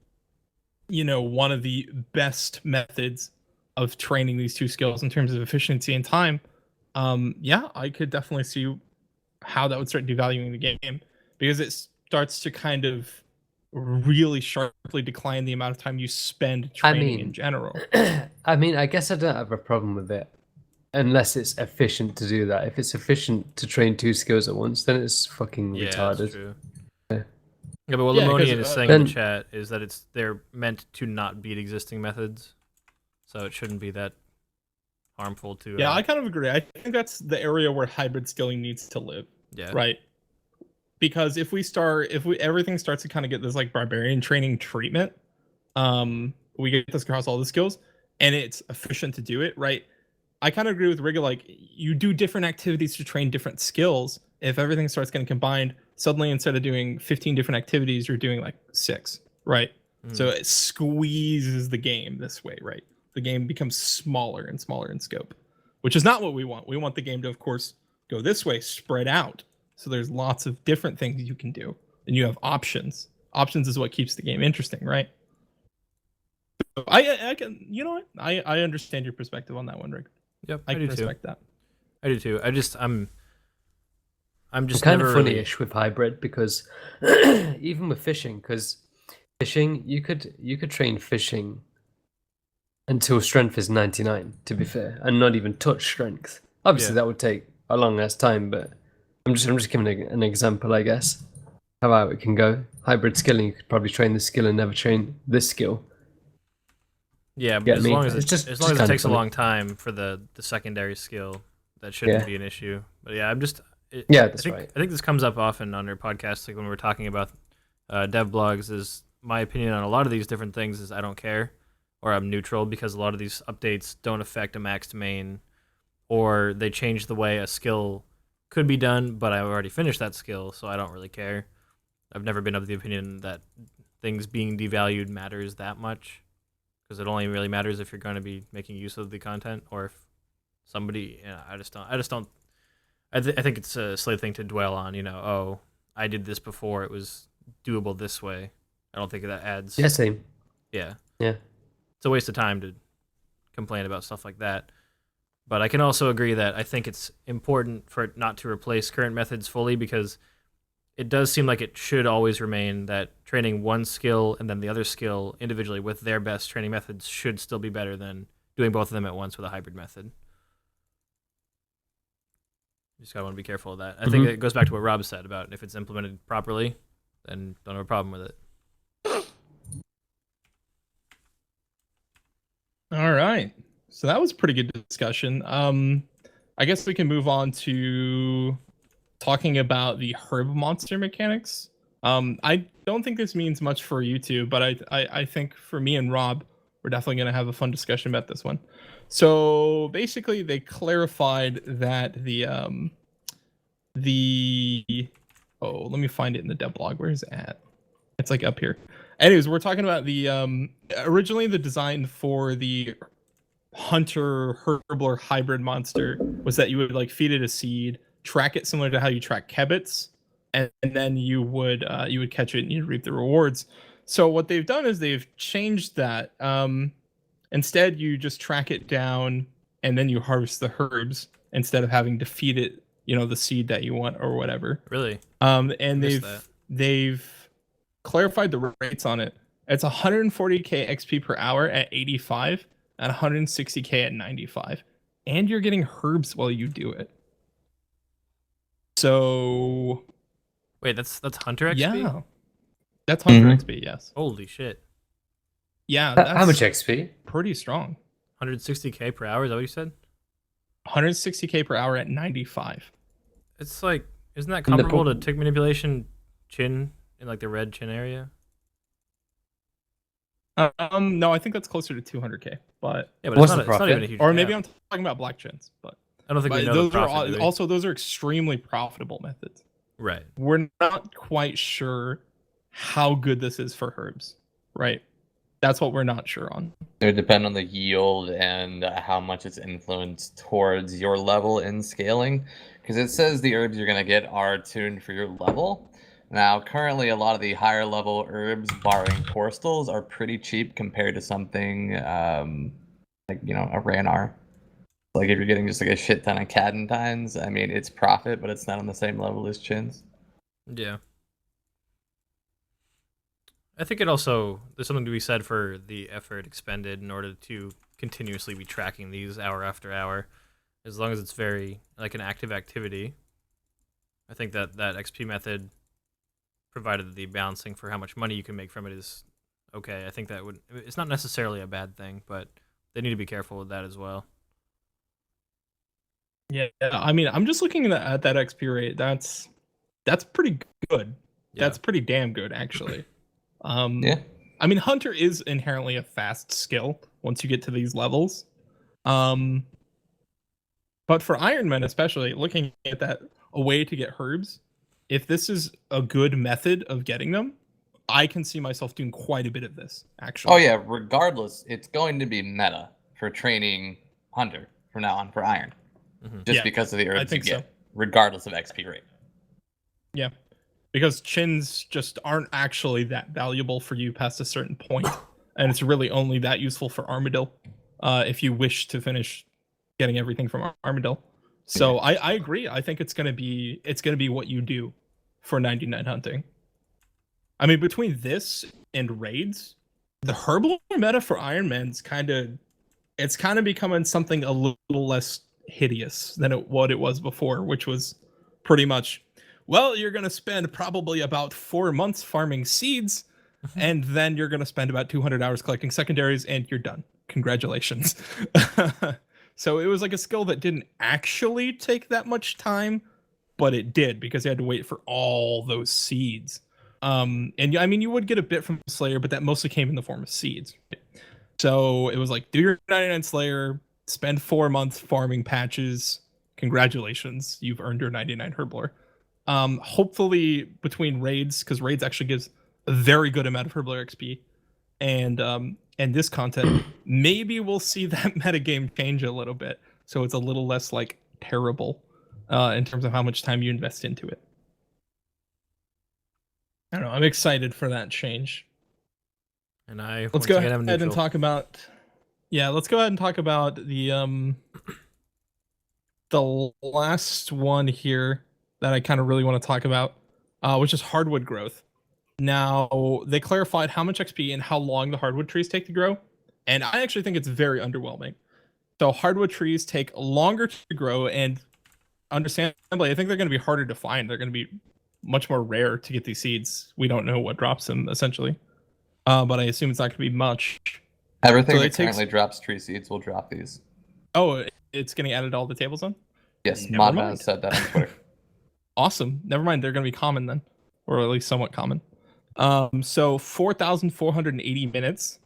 one of the best methods of training these 2 skills in terms of efficiency and time, yeah, I could definitely see how that would start devaluing the game because it starts to kind of really sharply decline the amount of time you spend training in general. I mean, I guess I don't have a problem with it unless it's efficient to do that. If it's efficient to train 2 skills at once, then it's fucking Yeah, retarded. that's true. Yeah. Yeah, but what Yeah, Lemonian 'cause, is saying in then- the chat is that they're meant to not beat existing methods, so it shouldn't be that harmful to. Yeah, I kind of agree. I think that's the area where hybrid skilling needs to live, yeah. right? Because if everything starts to kind of get this like barbarian training treatment, we get this across all the skills, and it's efficient to do it, right? I kind of agree with Rigga. Like you do different activities to train different skills. If everything starts getting combined, suddenly instead of doing 15 different activities, you're doing like 6, right? So it squeezes the game this way, right? The game becomes smaller and smaller in scope, which is not what we want. We want the game to, of course, go this way, spread out. So there's lots of different things you can do, and you have options. Options is what keeps the game interesting, right? So I can, I understand your perspective on that one, Rick. Yep, I I can do too. respect that. I do too. I'm just kind never of really- funny-ish with hybrid because even with fishing, because fishing you could train fishing until strength is 99, to be fair, and not even touch strength. Obviously, Yeah. that would take a long ass time, but I'm just giving an example, I guess, how it can go. Hybrid skilling, you could probably train this skill and never train this skill. Yeah, but Get as me? long as It's it, just- as just long as it kinda takes a funny. long time for the secondary skill, that shouldn't Yeah. be an issue. But yeah, Yeah, that's I think, right. I think this comes up often on our podcast, like when we're talking about dev blogs. Is my opinion on a lot of these different things is I don't care, or I'm neutral because a lot of these updates don't affect a maxed main, or they change the way a skill could be done, but I've already finished that skill, so I don't really care. I've never been of the opinion that things being devalued matters that much, because it only really matters if you're going to be making use of the content, or if somebody. I just don't. I think it's a silly thing to dwell on. Oh, I did this before; it was doable this way. I don't think that adds. Yeah, same. Yeah. Yeah. It's a waste of time to complain about stuff like that. But I can also agree that I think it's important for it not to replace current methods fully, because it does seem like it should always remain that training one skill and then the other skill individually with their best training methods should still be better than doing both of them at once with a hybrid method. You just gotta want to be careful of that. I think it goes back to what Rob said about if it's implemented properly, then don't have a problem with it. All right. So that was a pretty good discussion. I guess we can move on to talking about the herb monster mechanics. I don't think this means much for you two, but I think for me and Rob, we're definitely going to have a fun discussion about this one. So basically, they clarified that let me find it in the dev blog. Where is it at? It's like up here. Anyways, we're talking about the originally the design for the hunter herbler hybrid monster was that you would like feed it a seed, track it similar to how you track kebits, and then you would catch it and you'd reap the rewards. So what they've done is they've changed that. Instead, you just track it down and then you harvest the herbs instead of having to feed it, the seed that you want or whatever. Really? And they've clarified the rates on it. It's 140k XP per hour at 85 and 160k at 95. And you're getting herbs while you do it. So wait, that's Hunter XP? Yeah. That's Hunter XP, yes. Holy shit. Yeah, that's how much XP? Pretty strong. 160k per hour, is that what you said? 160k per hour at 95. It's like, isn't that comparable to tick manipulation chin in like the red chin area? No, I think that's closer to 200k. But yeah, but what's it's the not profit? even a huge or maybe gap. I'm talking about black chins, but I don't think we know those the profit, do we? also those are extremely profitable methods. Right. We're not quite sure how good this is for herbs, right? That's what we're not sure on. It would depend on the yield and how much it's influenced towards your level in scaling. Because it says the herbs you're going to get are tuned for your level. Now, currently, a lot of the higher level herbs, barring Corstals, are pretty cheap compared to something like, a Ranar. Like, if you're getting just like a shit ton of Cadentines, I mean, it's profit, but it's not on the same level as Chins. Yeah. I think it also, there's something to be said for the effort expended in order to continuously be tracking these hour after hour. As long as it's very, like an active activity, I think that XP method, provided the balancing for how much money you can make from it is okay. I think that it's not necessarily a bad thing, but they need to be careful with that as well. Yeah, I mean, I'm just looking at that XP rate. That's pretty good. Yeah. That's pretty damn good, actually. Yeah. I mean, Hunter is inherently a fast skill once you get to these levels. But for Iron Men, especially, looking at that, a way to get herbs, if this is a good method of getting them, I can see myself doing quite a bit of this, actually. Oh, yeah. Regardless, it's going to be meta for training Hunter from now on for Iron. Just because of the herbs you get, regardless of XP rate. Yeah. Because chins just aren't actually that valuable for you past a certain point, and it's really only that useful for Armadil, if you wish to finish getting everything from Armadil. So I agree. I think it's gonna be what you do for 99 hunting. I mean, between this and raids, the herbal meta for Iron Man's kind of becoming something a little less hideous than what it was before, which was pretty much, well, you're going to spend probably about 4 months farming seeds, and then you're going to spend about 200 hours collecting secondaries, and you're done. Congratulations. So it was like a skill that didn't actually take that much time, but it did, because you had to wait for all those seeds. And I mean, you would get a bit from Slayer, but that mostly came in the form of seeds. So it was like, do your 99 Slayer, spend 4 months farming patches. Congratulations, you've earned your 99 Herbler. Hopefully between raids, because raids actually gives a very good amount of Herbler XP, and this content, maybe we'll see that metagame change a little bit, so it's a little less like terrible in terms of how much time you invest into it. I don't know. I'm excited for that change. And let's go ahead and talk about. Yeah, let's go ahead and talk about the last one here that I kind of really want to talk about, which is hardwood growth. Now, they clarified how much XP and how long the hardwood trees take to grow, and I actually think it's very underwhelming. So hardwood trees take longer to grow, and understandably, I think they're going to be harder to find. They're going to be much more rare to get these seeds. We don't know what drops them, essentially. But I assume it's not going to be much. Everything that currently drops tree seeds will drop these. Oh, it's getting added to all the tables then? Yes, Modma has said that on Twitter. Awesome. Never mind. They're going to be common then, or at least somewhat common. So 4,480 minutes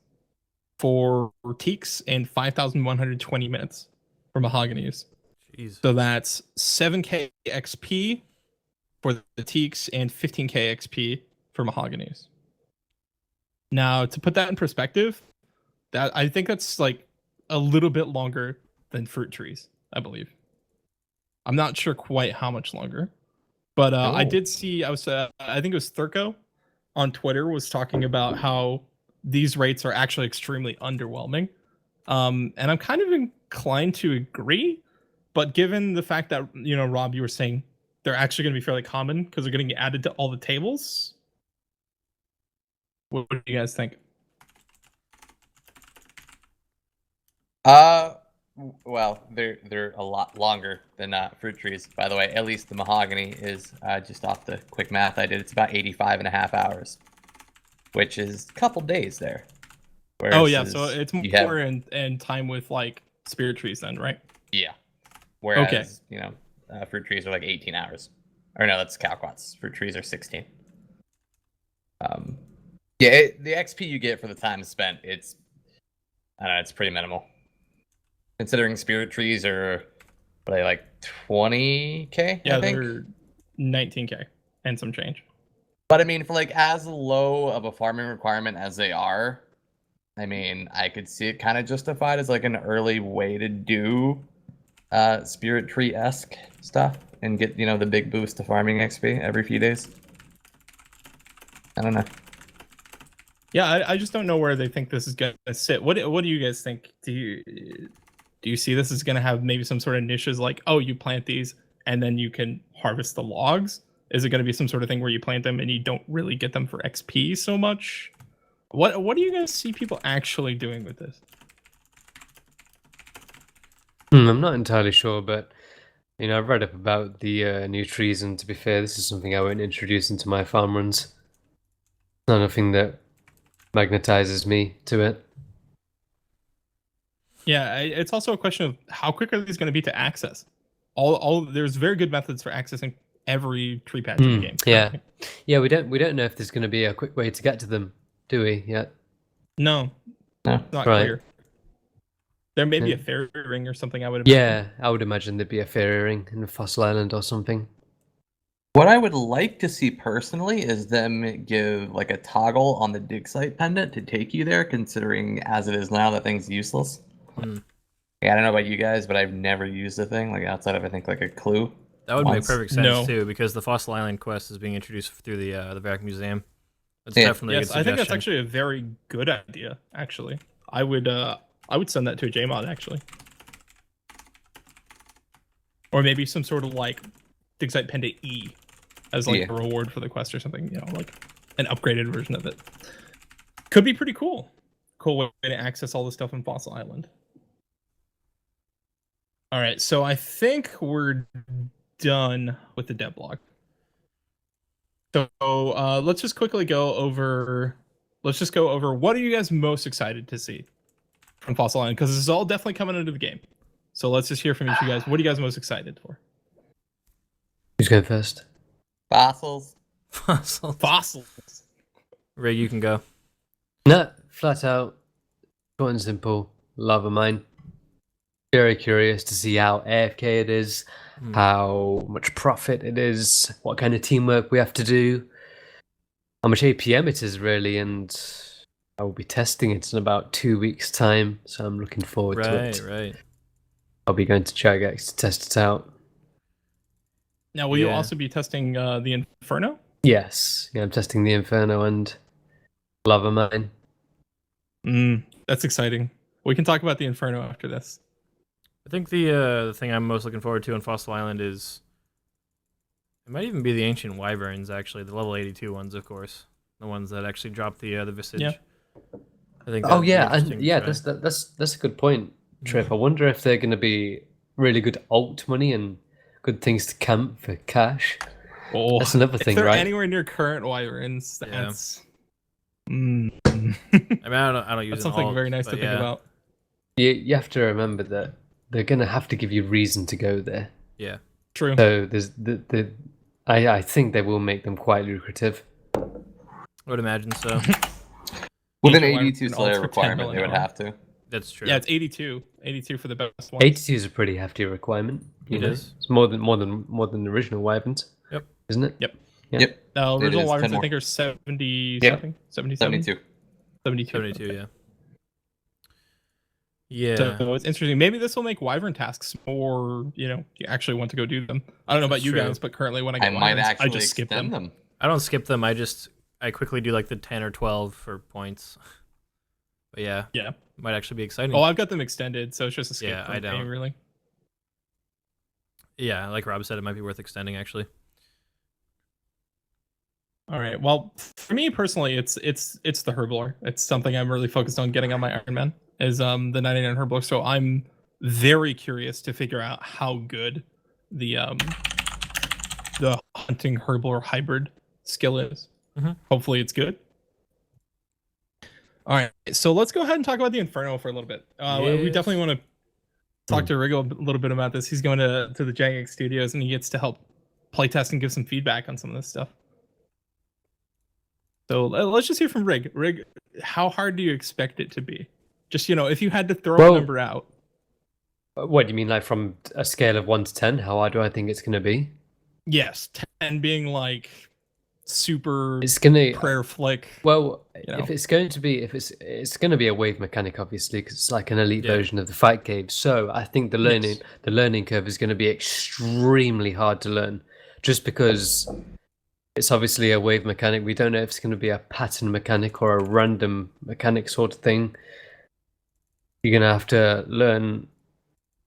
for teaks and 5,120 minutes for mahoganies. Jeez. So that's 7k XP for the teaks and 15k XP for mahoganies. Now, to put that in perspective, that I think that's like a little bit longer than fruit trees, I believe. I'm not sure quite how much longer, but I did see. I think it was Thurko on Twitter was talking about how these rates are actually extremely underwhelming, and I'm kind of inclined to agree. But given the fact that Rob, you were saying they're actually going to be fairly common because they're going to get added to all the tables. What do you guys think? Well, they're a lot longer than fruit trees. By the way, at least the mahogany is just off the quick math I did. It's about 85.5 hours, which is a couple days there. Oh yeah, so it's more in time with like spirit trees then, right? Yeah. Whereas fruit trees are like 18 hours. Or no, that's Calquats. Fruit trees are 16. Yeah, the XP you get for the time spent, it's pretty minimal. Considering spirit trees are they like 20k? Yeah, I think they're 19k and some change. But I mean, for like as low of a farming requirement as they are, I mean, I could see it kind of justified as like an early way to do spirit tree-esque stuff and get the big boost to farming XP every few days. I don't know. Yeah, I just don't know where they think this is gonna sit. What do you guys think? Do you see this is gonna have maybe some sort of niches like, oh, you plant these and then you can harvest the logs? Is it gonna be some sort of thing where you plant them and you don't really get them for XP so much? What do you guys see people actually doing with this? I'm not entirely sure, but I've read up about the new trees, and to be fair, this is something I won't introduce into my farm runs. Not nothing that magnetizes me to it. Yeah, it's also a question of how quick are these going to be to access. There's very good methods for accessing every tree patch in the game. Yeah, yeah. We don't know if there's going to be a quick way to get to them, do we? Yet? No, it's not clear. There may be a fairy ring or something. I would imagine. Yeah, I would imagine there'd be a fairy ring in Fossil Island or something. What I would like to see personally is them give like a toggle on the dig site pendant to take you there, considering as it is now that thing's useless. Yeah, I don't know about you guys, but I've never used the thing like outside of I think like a clue. That would make perfect sense too, because the Fossil Island quest is being introduced through the Varric Museum. That's definitely a good suggestion. I think that's actually a very good idea. Actually, I would send that to a JMod actually, or maybe some sort of like dig site pendant E as like a reward for the quest or something. Like an upgraded version of it. Could be pretty cool. Cool way to access all the stuff in Fossil Island. All right, so I think we're done with the devlog. So let's just quickly go over. Let's just go over what are you guys most excited to see from Fossil Island, because this is all definitely coming into the game. So let's just hear from each of you guys. What are you guys most excited for? Who's going first? Fossils. Fossils. Rig, you can go. No, flat out, short and simple. Lava mine. Very curious to see how AFK it is, how much profit it is, what kind of teamwork we have to do, how much APM it is really, and I will be testing it in about 2 weeks' time, so I'm looking forward to it. Right. I'll be going to Chagax to test it out. Now, will you also be testing the Inferno? Yes, I'm testing the Inferno and Lava Mine. That's exciting. We can talk about the Inferno after this. I think the thing I'm most looking forward to on Fossil Island is it might even be the Ancient Wyverns, actually, the level 82 ones, of course, the ones that actually drop the visage. Yeah. I think. That's a good point, Trip. I wonder if they're going to be really good alt money and good things to camp for cash. Oh, that's another thing, if they're right? Anywhere near current Wyverns, that's. I mean, I don't use that's something alt, very nice to think about. You have to remember that they're going to have to give you reason to go there. Yeah, true. So there's I think they will make them quite lucrative. I would imagine so. With an Ancient 82 Wyvern Slayer alts for 10 requirement, million they would armor. have to. That's true. Yeah, it's 82. 82 for the best one. 82 is a pretty hefty requirement. It is. It's more than the original Wyverns. Yep. Isn't it? Yep. Yeah. Yep. Original is, Wyverns, 10 I more. think, are 70 Yep. something. 77? 72. 72. 72, yeah. Yeah. So it's interesting. Maybe this will make Wyvern tasks more, you actually want to go do them. I don't know about That's you true. guys, but currently when I I get might Wyverns, I actually just skip extend them. them. I don't skip them. I quickly do like the 10 or 12 for points. But yeah. Yeah. Might actually be exciting. Oh, I've got them extended, so it's just a skip. Yeah, for I me, don't. really. Yeah, like Rob said, it might be worth extending actually. All right. Well, for me personally, it's the Herblore. It's something I'm really focused on getting on my Iron Man. Is the 99 Herblore. So I'm very curious to figure out how good the hunting Herblore hybrid skill is. Mhm. Hopefully, it's good. All right. So let's go ahead and talk about the Inferno for a little bit. We Yes. definitely want to talk to Riggle a little bit about this. He's going to the Jagex Studios and he gets to help playtest and give some feedback on some of this stuff. So let's just hear from Rig. Rig, how hard do you expect it to be? Just, if you had to throw a number out. What do you mean, like from a scale of 1 to 10? How hard do I think it's going to be? Yes, 10 being like super It's going to prayer flick. Well, you know. if it's going to be, it's going to be a wave mechanic, obviously, because it's like an elite Yeah. version of the fight cave. So I think the learning curve is going to be extremely hard to learn, just because it's obviously a wave mechanic. We don't know if it's going to be a pattern mechanic or a random mechanic sort of thing. You're going to have to learn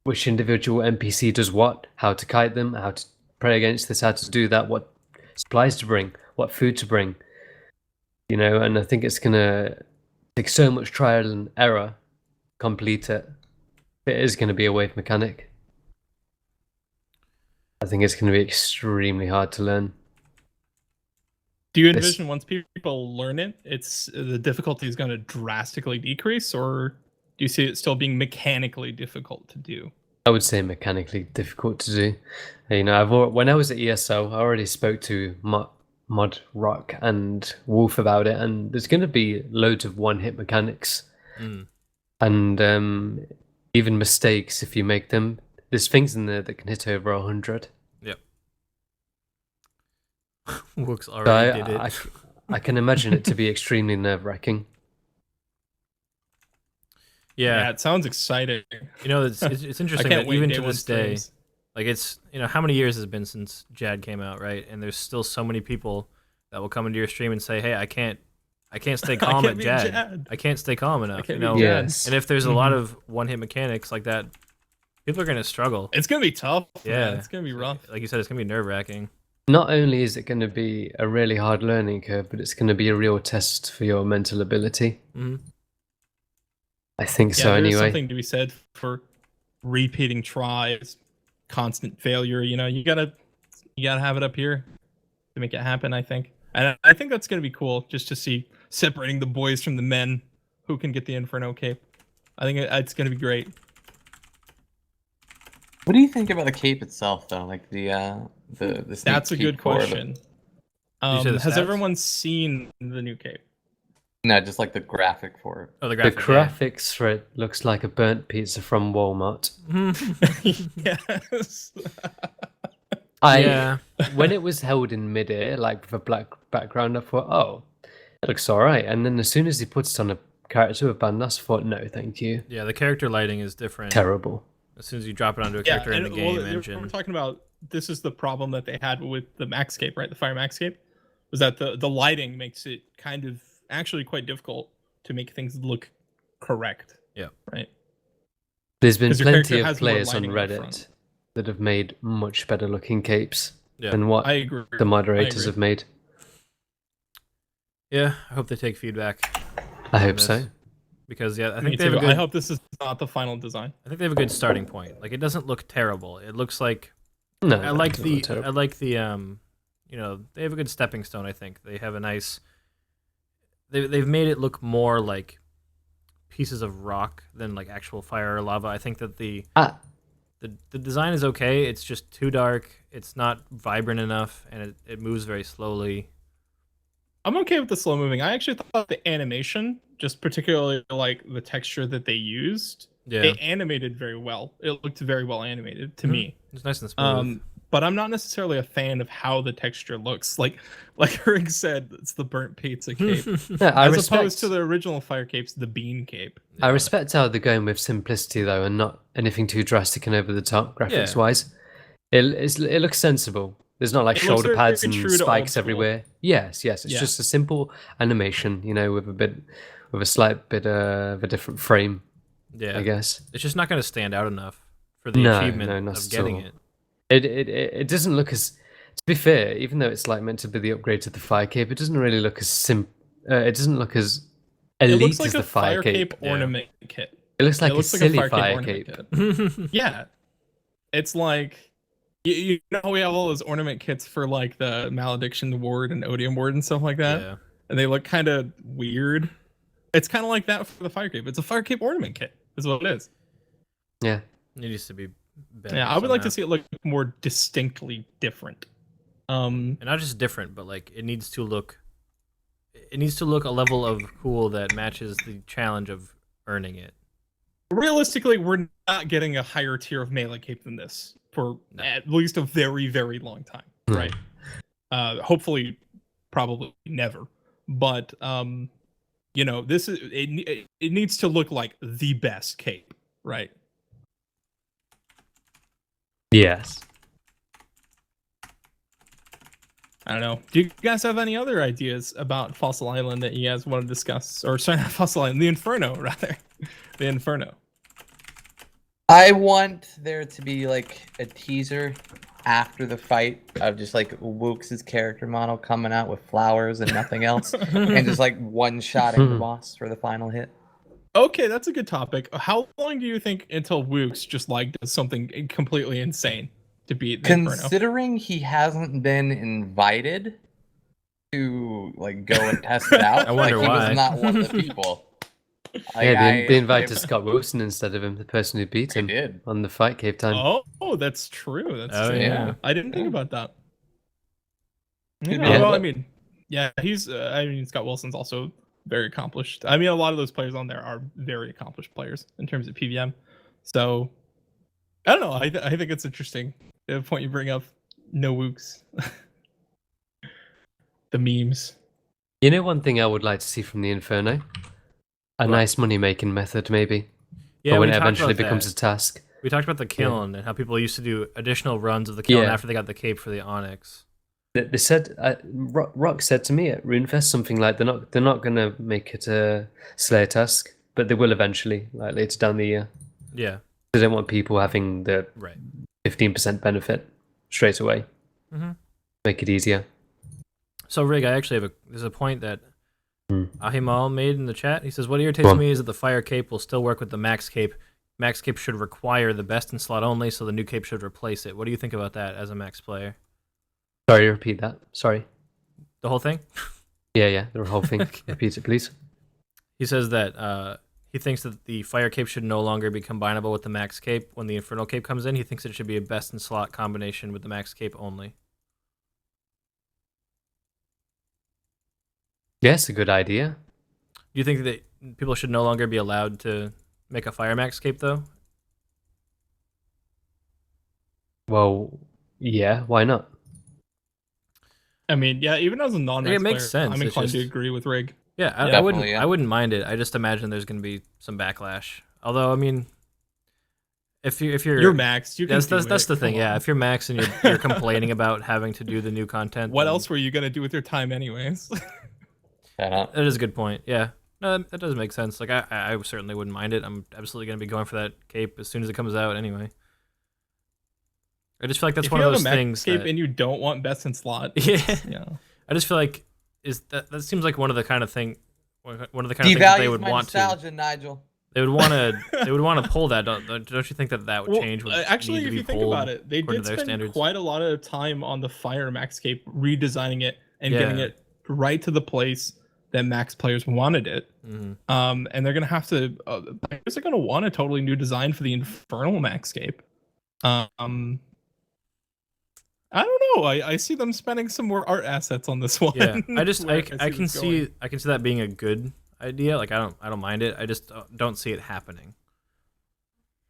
which individual NPC does what, how to kite them, how to pray against this, how to do that, what supplies to bring, what food to bring. And I think it's going to take so much trial and error to complete it. It is going to be a wave mechanic. I think it's going to be extremely hard to learn. Do you envision once people learn it, the difficulty is going to drastically decrease, or do you see it still being mechanically difficult to do? I would say mechanically difficult to do. When I was at ESO, I already spoke to Mod Rock and Wolf about it, and there's going to be loads of one-hit mechanics, and even mistakes if you make them. There's things in there that can hit over 100. Yep. Wooks already did it. I can imagine it to be extremely nerve-wracking. Yeah, it sounds exciting. It's interesting can't that wait even day to one this day, streams. like it's how many years has it been since Jad came out, right? And there's still so many people that will come into your stream and say, "Hey, I can't stay calm at beat Jad. I can't stay calm enough." can't beat Jad. Yes. And if there's a lot of one-hit mechanics like that, people are gonna struggle. It's going to be tough. Yeah, man. It's going to be rough. Like you said, it's gonna be nerve-wracking. Not only is it going to be a really hard learning curve, but it's going to be a real test for your mental ability. Mm-hmm. I think so, There's anyway. something to be said for repeating tries, constant failure. You gotta have it up here to make it happen. I think, and I think that's gonna be cool just to see separating the boys from the men who can get the Inferno cape. I think it's gonna be great. What do you think about the cape itself, though? Like the sneak That's a peek good for it? question. You say the Has stats? everyone seen the new cape? No, just like the graphic for it. Oh, the The graphic. graphics for it looks like a burnt pizza from Walmart. Yes. Yeah. When it was held in midair, like with a black background, I thought, oh, it looks alright. And then as soon as he puts it on a character with bandanas, I thought, no, thank you. Yeah, the character lighting is different. Terrible. As soon as you drop it onto a character in the game We're engine. talking about this is the problem that they had with the Max cape, right? The Fire Max cape was that the lighting makes it kind of actually quite difficult to make things look correct. Yeah. Right. There's been 'Cause your plenty character of has more players on lighting in the Reddit front. that have made much better looking capes Yeah. than what I agree. the moderators agree. have made. Yeah, I hope they take feedback. I hope this. so. Because I Me think they have too. a good I hope this is not the final design. I think they have a good starting point. Like it doesn't look terrible. It looks like No, I like it's not the terrible. I like the they have a good stepping stone, I think. They have a nice they've made it look more like pieces of rock than like actual fire or lava. I think that the design is okay. It's just too dark. It's not vibrant enough and it moves very slowly. I'm okay with the slow moving. I actually thought the animation, just particularly like the texture that they used, it animated very well. It looked very well animated to me. It's nice and smooth. But I'm not necessarily a fan of how the texture looks. Like Rick said, it's the burnt pizza cape, as opposed to the original fire capes, the bean cape. I respect how they're going with simplicity though, and not anything too drastic and over the top graphics wise. It looks sensible. There's not like shoulder pads and spikes everywhere. Yes. It's just a simple animation, you know, with a slight bit of a different frame. Yeah, I guess it's just not going to stand out enough for the achievement of getting it. It doesn't look as. To be fair, even though it's like meant to be the upgrade to the fire cape, it doesn't really look as it doesn't look as elite as the fire cape ornament kit. It looks like a silly fire cape. Yeah, it's like you know we have all those ornament kits for like the malediction ward and odium ward and stuff like that, and they look kind of weird. It's kind of like that for the fire cape. It's a fire cape ornament kit, is what it is. Yeah, it needs to be better. Yeah, I would like to see it look more distinctly different. And not just different, but like it needs to look a level of cool that matches the challenge of earning it. Realistically, we're not getting a higher tier of melee cape than this for at least a very, very long time, right? Hopefully, probably never. But you know, this is it needs to look like the best cape, right? Yes. I don't know. Do you guys have any other ideas about Fossil Island that you guys want to discuss? Or sorry, not Fossil Island, the Inferno, rather. The Inferno. I want there to be like a teaser after the fight of just like Wooks' character model coming out with flowers and nothing else, and just like one-shotting the boss for the final hit. Okay, that's a good topic. How long do you think until Wooks just like does something completely insane to beat the Considering Inferno? He hasn't been invited to like go and test it out, I wonder like, why. he was not one of the people. They invited Scott Wilson instead of him, the person who beat him on the fight cave time. Oh, that's true. That's true. Yeah. I didn't think about that. Yeah, well, I mean, he's. I mean, Scott Wilson's also very accomplished. I mean, a lot of those players on there are very accomplished players in terms of PVM. So, I don't know. I think it's interesting. The point you bring up, no Wooks. The memes. You know, one thing I would like to see from the Inferno? A nice money-making method, maybe. Yeah, but when it eventually becomes a task. We talked about the kiln and how people used to do additional runs of the kiln after they got the cape for the Onyx. They said, Rock said to me at RuneFest something like they're not gonna make it a Slayer task, but they will eventually, like later down the year. Yeah. They don't want people having the 15% benefit straight away. Make it easier. So Rig, I actually there's a point that Ahimal made in the chat. He says, what irritates me is that the fire cape will still work with the max cape. Max cape should require the best in slot only, so the new cape should replace it. What do you think about that as a max player? Sorry, repeat that. Sorry. The whole thing? Yeah, the whole thing. Repeat it, please. He says that he thinks that the fire cape should no longer be combinable with the max cape. When the infernal cape comes in, he thinks it should be a best in slot combination with the max cape only. Yeah, it's a good idea. Do you think that people should no longer be allowed to make a fire max cape, though? Well, yeah, why not? I mean, yeah, even as a non-max it makes player, sense. I'm inclined to agree with Rig. Yeah, I wouldn't mind it. I just imagine there's going to be some backlash. Although, I mean, if you're maxed, you can that's the thing. Yeah, if you're maxed and you're complaining about having to do the new content, what else were you gonna do with your time anyways? That is a good point. Yeah, no, that does make sense. Like I certainly wouldn't mind it. I'm absolutely going to be going for that cape as soon as it comes out. Anyway, I just feel like that's one of those things. Cape and you don't want best in slot. Yeah. I just feel like that seems like one of the kind of things that they would want to. Nigel. They would want to pull that. Don't you think that would change? Actually, if you think about it, they did spend quite a lot of time on the Fire Max cape, redesigning it and getting it right to the place that Max players wanted it. And they're gonna have to. Players are gonna want a totally new design for the Infernal Max cape. I I don't know. I see them spending some more art assets on this one. Yeah, I just where I can this see going. that being a good idea. Like I don't mind it. I just don't see it happening.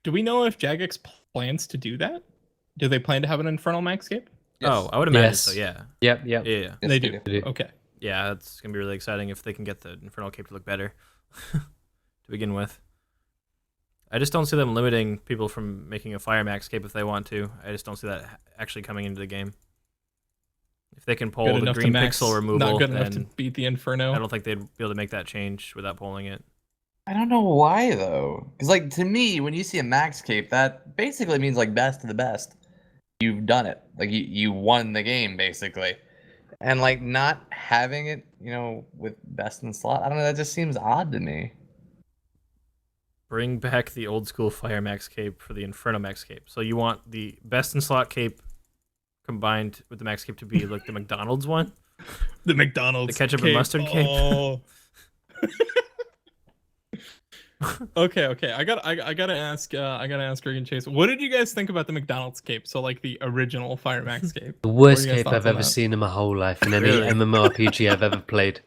Do we know if Jagex plans to do that? Do they plan to have an Infernal Maxscape? Yes. Oh, I would imagine Yes. so. Yeah. Yep. Yeah. Yep. Yeah. Yes, They they do. do. Okay. Yeah, it's gonna be really exciting if they can get the Infernal Cape to look better to begin with. I just don't see them limiting people from making a Fire Max Cape if they want to. I just don't see that actually coming into the game. If they can Good pull the enough to green max, pixel removal, not good enough to then beat the Inferno. I don't think they'd be able to make that change without pulling it. I don't know why though, because like to me, when you see a max cape, that basically means like best of the best. You've done it. Like you won the game basically, and like not having it, with best in slot. I don't know. That just seems odd to me. Bring back the old school Fire Max Cape for the Inferno Max Cape. So you want the best in slot cape combined with the Max Cape to be like the McDonald's one? The McDonald's The ketchup and mustard cape? Oh. okay. I gotta ask Greg and Chase, what did you guys think about the McDonald's cape? So like the original Fire Max cape. The worst What are your cape thoughts I've on ever that? seen in my whole life in any Really? MMORPG I've ever played.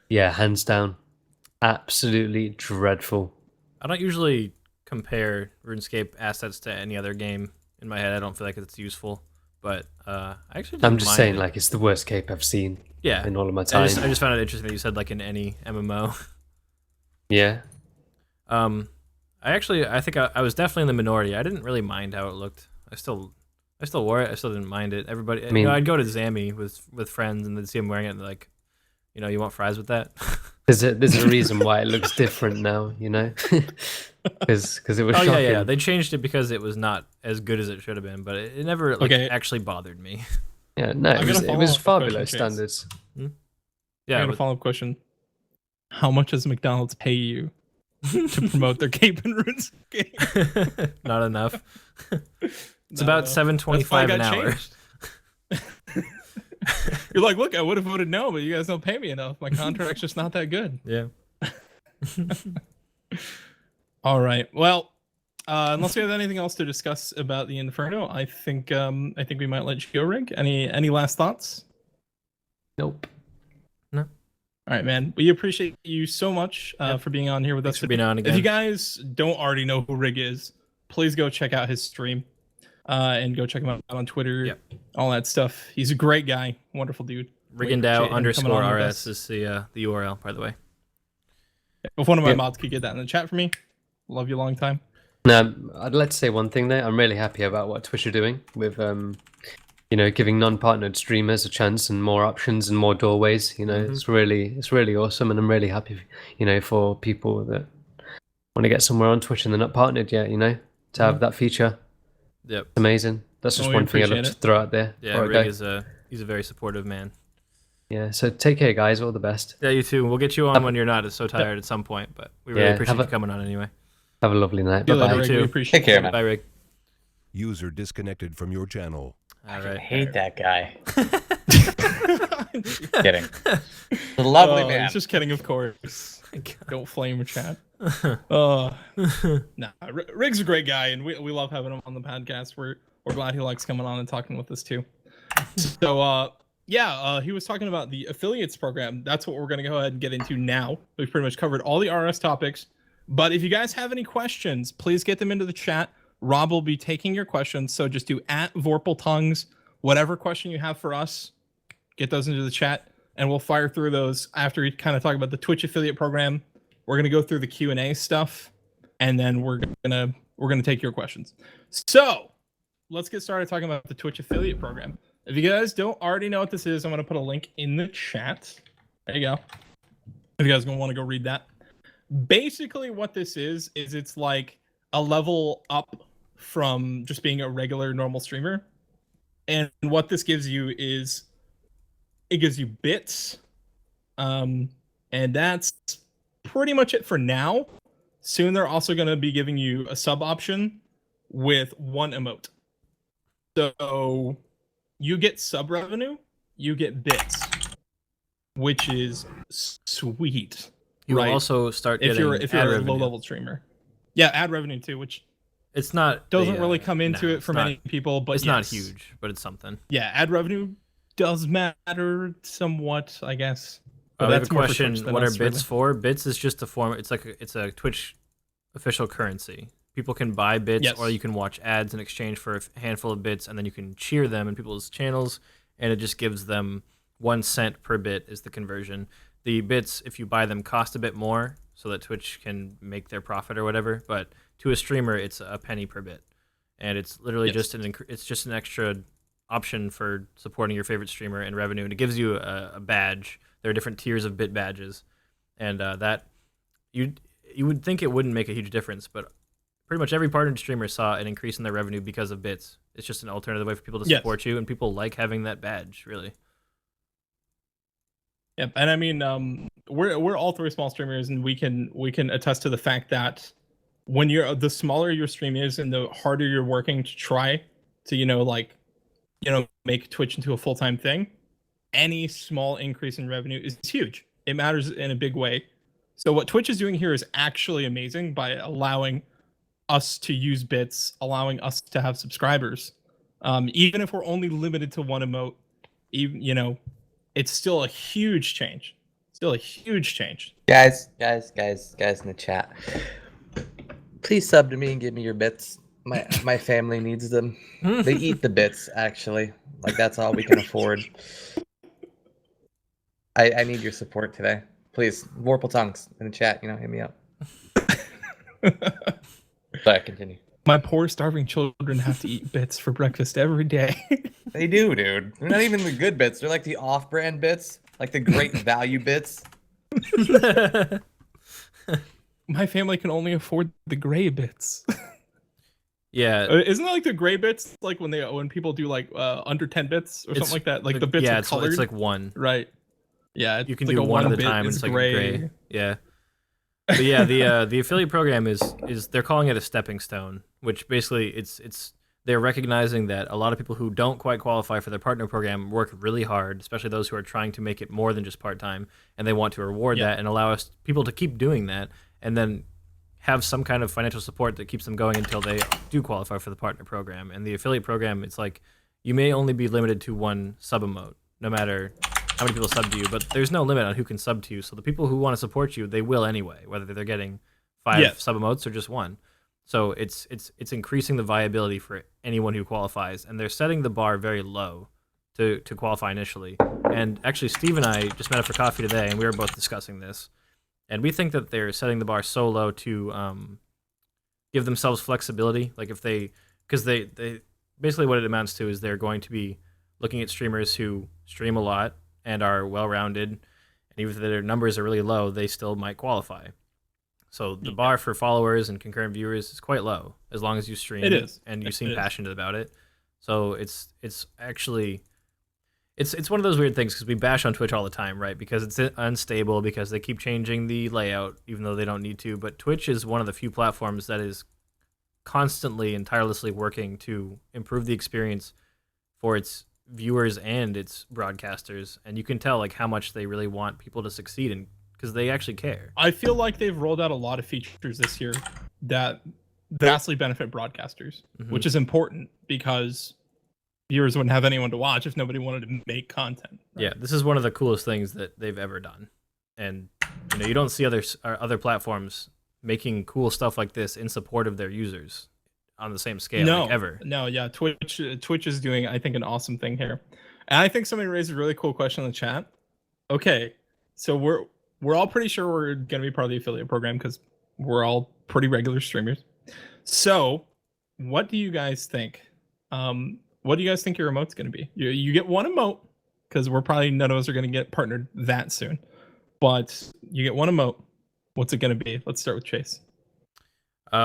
Yeah, hands down. Absolutely dreadful. I don't usually compare RuneScape assets to any other game in my head. I don't feel like it's useful. But I actually didn't I'm just mind saying, it. like, it's the worst cape I've seen Yeah. in all of my I time. just found it interesting that you said like in any MMO. Yeah. I think I was definitely in the minority. I didn't really mind how it looked. I still wore it. I still didn't mind it. Everybody, mean- I'd go to Zammy with friends and they'd see him wearing it and they're like, you want fries with that? There's a reason why it looks different now, Because it was Oh shocking. yeah. They changed it because it was not as good as it should have been, but it never Okay. actually bothered me. Yeah, no, I got a it was follow-up far question, below Chase. standards. I Yeah, got a follow-up question. How much does McDonald's pay you to promote their cape and RuneScape? not enough. It's Not about enough. That's why I $7.25 an got hour. changed. You're like, look, I would have voted no, but you guys don't pay me enough. My contract's just not that good. Yeah. All right. Well, unless we have anything else to discuss about the Inferno, I think we might let you go, Rig. Any last thoughts? Nope. All right, man. We appreciate you so much for being on here with Thanks us. for being on If you again. guys don't already know who Rig is, please go check out his stream and go check him out on Twitter, Yep. all that stuff. He's a great guy, wonderful dude. We appreciate him coming on with us. _RS is the URL, by the way. If one of my Yep. mods could get that in the chat for me, love you a long time. Now, I'd like to say one thing there. I'm really happy about what Twitch are doing with, giving non-partnered streamers a chance and more options and more doorways. It's really awesome, and I'm really happy, for people that want to get somewhere on Twitch and they're not partnered yet. To have that feature, Yep. it's amazing. That's just We one thing I'd love appreciate to throw out there. Yeah, before I Rig go. he's a very supportive man. Yeah. So take care, guys. All the best. Yeah, you too. We'll get you on when you're not so tired at some point, but we really Yeah, appreciate have you a- coming on anyway. Have a lovely night. See you Bye later, bye. Rig. too. We appreciate Take care, it. man. Bye, Rig. User disconnected from your channel. All I right. hate that guy. Kidding. The lovely Oh, man. He's just kidding, of course. Don't flame chat. Nah, Rig's a great guy, and we love having him on the podcast. We're glad he likes coming on and talking with us too. So he was talking about the affiliates program. That's what we're gonna go ahead and get into now. We've pretty much covered all the RS topics. But if you guys have any questions, please get them into the chat. Rob will be taking your questions, so just do @VorpalTongues. Whatever question you have for us, get those into the chat, and we'll fire through those after we kind of talk about the Twitch affiliate program. We're gonna go through the Q&A stuff, and then we're gonna take your questions. So let's get started talking about the Twitch affiliate program. If you guys don't already know what this is, I'm gonna put a link in the chat. There you go. If you guys gonna want to go read that. Basically, what this is it's like a level up from just being a regular normal streamer. And what this gives you is it gives you bits. And that's pretty much it for now. Soon they're also going to be giving you a sub option with one emote. So you get sub revenue, you get bits, which is sweet. You Right. will also start If getting you're ad a revenue. low level streamer. Yeah, ad revenue too, which It's not doesn't really come into it it's for not- many people, but it's not yes. huge, but it's something. Yeah, ad revenue does matter somewhat, I guess. But We have a that's more for question. Twitch than What are us, bits really. for? Bits is just a form. It's a Twitch official currency. People can buy bits, Yes. or you can watch ads in exchange for a handful of bits, and then you can cheer them in people's channels, and it just gives them 1 cent per bit is the conversion. The bits, if you buy them, cost a bit more, so that Twitch can make their profit or whatever. But to a streamer, it's a penny per bit, and it's literally Yes. it's just an extra option for supporting your favorite streamer and revenue, and it gives you a badge. There are different tiers of bit badges, and that you would think it wouldn't make a huge difference, but pretty much every partnered streamer saw an increase in their revenue because of bits. It's just an alternative way for people to Yes. support you, and people like having that badge, really. Yep, and I mean, we're all three small streamers, and we can attest to the fact that when you're the smaller your stream is, and the harder you're working to try to make Twitch into a full-time thing, any small increase in revenue is huge. It matters in a big way. So what Twitch is doing here is actually amazing by allowing us to use bits, allowing us to have subscribers, even if we're only limited to one emote. Even it's still a huge change. Still a huge change. Guys in the chat, please sub to me and give me your bits. My family needs them. They eat the bits, actually. Like, that's all we can afford. I need your support today. Please, Warple Tongues in the chat, hit me up. Sorry, continue. My poor starving children have to eat bits for breakfast every day. They do, dude. They're not even the good bits. They're like the off-brand bits, like the great value bits. My family can only afford the gray bits. Yeah, Isn't that like the gray bits, like when people do like under 10 bits or It's something like that? Like the bits are colored. it's like one. Right. Yeah, You can like do a one at a bit time, and is it's like gray. Yeah. But yeah, the affiliate program is they're calling it a stepping stone, which basically it's they're recognizing that a lot of people who don't quite qualify for their partner program work really hard, especially those who are trying to make it more than just part-time, and they want to reward that and allow us people to keep doing that, and then have some kind of financial support that keeps them going until they do qualify for the partner program. And the affiliate program, it's like you may only be limited to one sub emote, no matter how many people sub to you, but there's no limit on who can sub to you. So the people who want to support you, they will anyway, whether they're getting 5 sub emotes or just one. So it's increasing the viability for anyone who qualifies, and they're setting the bar very low to qualify initially. And actually, Steve and I just met up for coffee today, and we were both discussing this. And we think that they're setting the bar so low to give themselves flexibility. Like because they basically what it amounts to is they're going to be looking at streamers who stream a lot and are well-rounded, and even if their numbers are really low, they still might qualify. So the bar for followers and concurrent viewers is quite low, as long as you stream and you seem passionate about it. So it's actually it's one of those weird things, because we bash on Twitch all the time, right? Because it's unstable, because they keep changing the layout even though they don't need to. But Twitch is one of the few platforms that is constantly and tirelessly working to improve the experience for its viewers and its broadcasters, and you can tell like how much they really want people to succeed, and because they actually care. I feel like they've rolled out a lot of features this year that vastly benefit broadcasters, which is important because viewers wouldn't have anyone to watch if nobody wanted to make content. Right? Yeah, this is one of the coolest things that they've ever done, and you don't see other platforms making cool stuff like this in support of their users on the same scale ever. No, yeah, Twitch is doing, I think, an awesome thing here. And I think somebody raised a really cool question in the chat. Okay, so we're all pretty sure we're going to be part of the affiliate program because we're all pretty regular streamers. So, what do you guys think? What do you guys think your emote's going to be? You get one emote, because we're probably none of us are going to get partnered that soon. But you get one emote. What's it going to be? Let's start with Chase.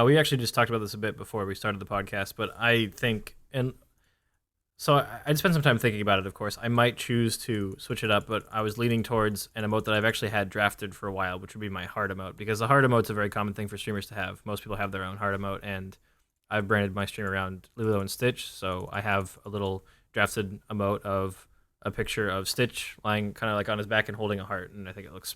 We actually just talked about this a bit before we started the podcast, but I think, and so I'd spend some time thinking about it, of course. I might choose to switch it up, but I was leaning towards an emote that I've actually had drafted for a while, which would be my heart emote, because the heart emote's a very common thing for streamers to have. Most people have their own heart emote, and I've branded my stream around Lilo and Stitch, so I have a little drafted emote of a picture of Stitch lying kind of like on his back and holding a heart, and I think it looks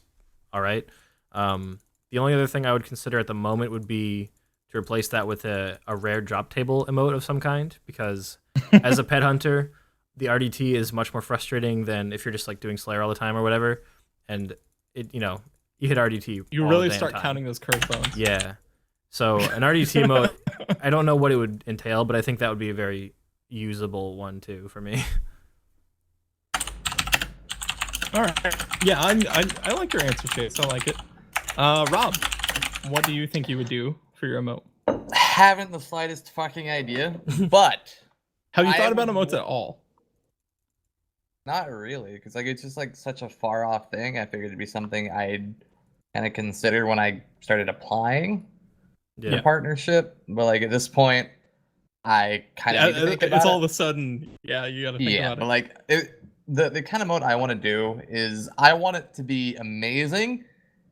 all right. The only other thing I would consider at the moment would be to replace that with a rare drop table emote of some kind, because as a pet hunter, the RDT is much more frustrating than if you're just like doing Slayer all the time or whatever, and you hit RDT. You all really the damn start time. counting those curve bones. Yeah. So an RDT emote, I don't know what it would entail, but I think that would be a very usable one too for me. All right. Yeah, I like your answer, Chase. I like it. Rob, what do you think you would do for your emote? Haven't the slightest fucking idea, but Have you I thought about would- emotes at all? not really, because like it's just like such a far off thing. I figured it'd be something I'd kind of consider when I started applying Yeah. for partnership, but like at this point, I kind of need to think about it's it. all of a sudden, yeah, you gotta think Yeah, about but it. like the kind of mode I want to do is I want it to be amazing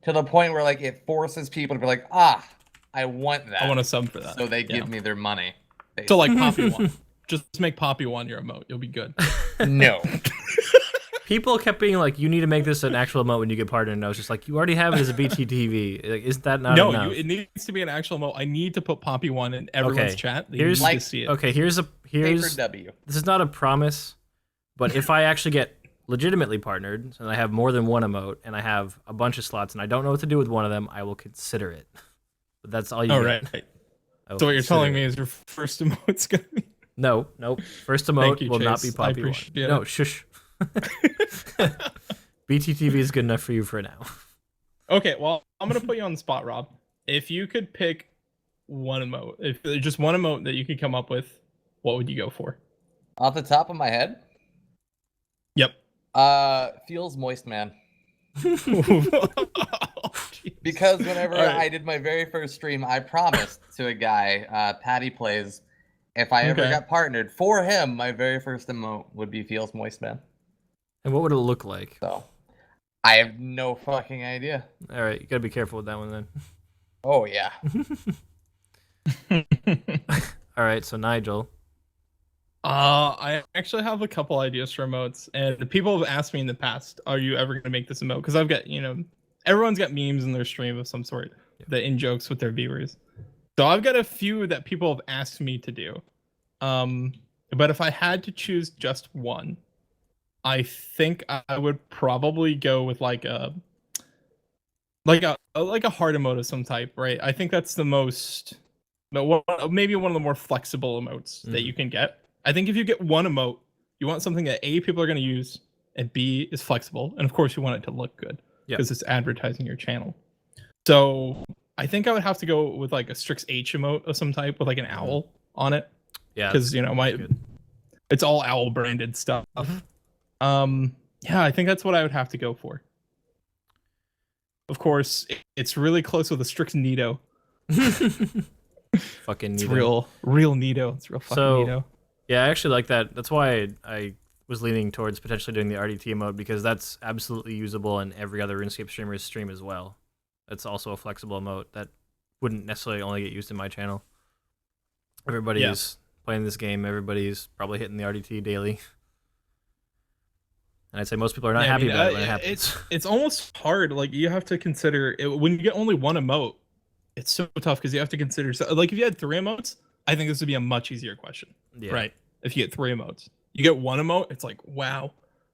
to the point where like it forces people to be like, ah, I want that. I want a sub for that. So they Yeah. give me their money. So like Poppy one. Just make Poppy one your emote. You'll be good. No. People kept being like, "You need to make this an actual emote when you get partnered." And I was just like, "You already have it as a BTTV. Like, isn't that not No, enough?" it needs to be an actual emote. I need to put Poppy one in everyone's Okay, chat. They here's- need Like- to see it. Okay, here's Paper W. this is not a promise, but if I actually get legitimately partnered and I have more than one emote and I have a bunch of slots and I don't know what to do with one of them, I will consider it. But that's all you All get. right. I will So what you're consider telling it. me is your first emote's gonna be No, nope. First emote you, will not be Chase. I Poppy one. appreciate No, it. shush. BTTV is good enough for you for now. Okay, well, I'm gonna put you on the spot, Rob. If you could pick one emote, if there's just one emote that you could come up with, what would you go for? Off the top of my head, Yep. feels moist man. Oh, jeez. Because whenever All right. I did my very first stream, I promised to a guy, Patty Plays, if I ever Okay. got partnered for him, my very first emote would be feels moist man. And what would it look like? So I have no fucking idea. All right, you gotta be careful with that one then. Oh yeah. All right, so Nigel. I actually have a couple ideas for emotes, and people have asked me in the past, "Are you ever gonna make this emote?" Because I've got, everyone's got memes in their stream of some sort that in jokes with their viewers. So I've got a few that people have asked me to do. But if I had to choose just one, I think I would probably go with like a hard emote of some type, right? I think that's the most, maybe one of the more flexible emotes that you can get. I think if you get one emote, you want something that A, people are going to use, and B, is flexible. And of course, you want it to look good because it's advertising your channel. So I think I would have to go with like a Strix H emote of some type with like an owl on it. Yeah, Because, it's all owl branded stuff. Yeah, I think that's what I would have to go for. Of course, it's really close with a Strix Nito. fucking It's neato. real Nito. It's real fucking So- Nito. Yeah, I actually like that. That's why I was leaning towards potentially doing the RDT mode, because that's absolutely usable in every other RuneScape streamer's stream as well. That's also a flexible emote that wouldn't necessarily only get used in my channel. Everybody's playing this game. Everybody's probably hitting the RDT daily. And I'd say most people are not happy about it when it happens. It's almost hard. Like, you have to consider it, when you get only one emote, it's so tough because you have to consider. So, like, if you had 3 emotes, I think this would be a much easier question. Yeah. Right? If you get 3 emotes, you get 1 emote, it's like, wow,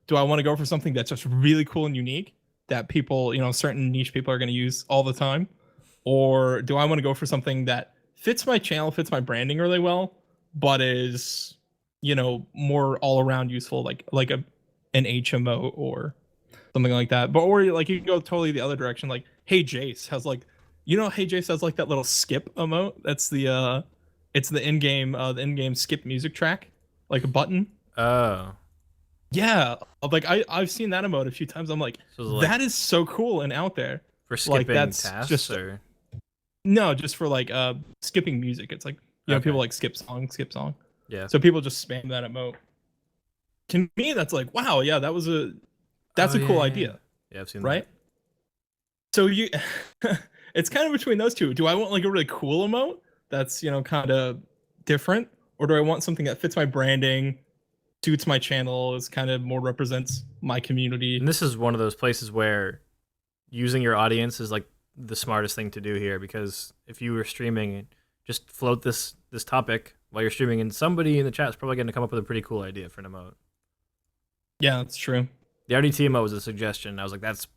do I want to go for something that's just really cool and unique that people, certain niche people are going to use all the time? Or do I want to go for something that fits my channel, fits my branding really well, but is, more all around useful, like an HMO or something like that. But or like you can go totally the other direction. Like, Hey Jace has like, Hey Jace has like that little skip emote. That's the it's the in-game skip music track, like a button. Oh. Yeah, like I've seen that emote a few times. I'm like, So it's like that is so cool and out there. for skipping that's tasks just- or No, just for like skipping music. It's like Okay. people like skip song. yeah. So people just spam that emote. To me, that's like, wow, yeah, that's a cool yeah, idea, Yeah, I've seen right? So you, it's kind of between those two. Do I want like a really cool emote that's kind of different, or do I want something that fits my branding, suits my channel, is kind of more represents my community? And this is one of those places where using your audience is like the smartest thing to do here, because if you were streaming just float this topic while you're streaming, and somebody in the chat is probably going to come up with a pretty cool idea for an emote. Yeah, that's true. The RDT emote was a suggestion. I was like, that's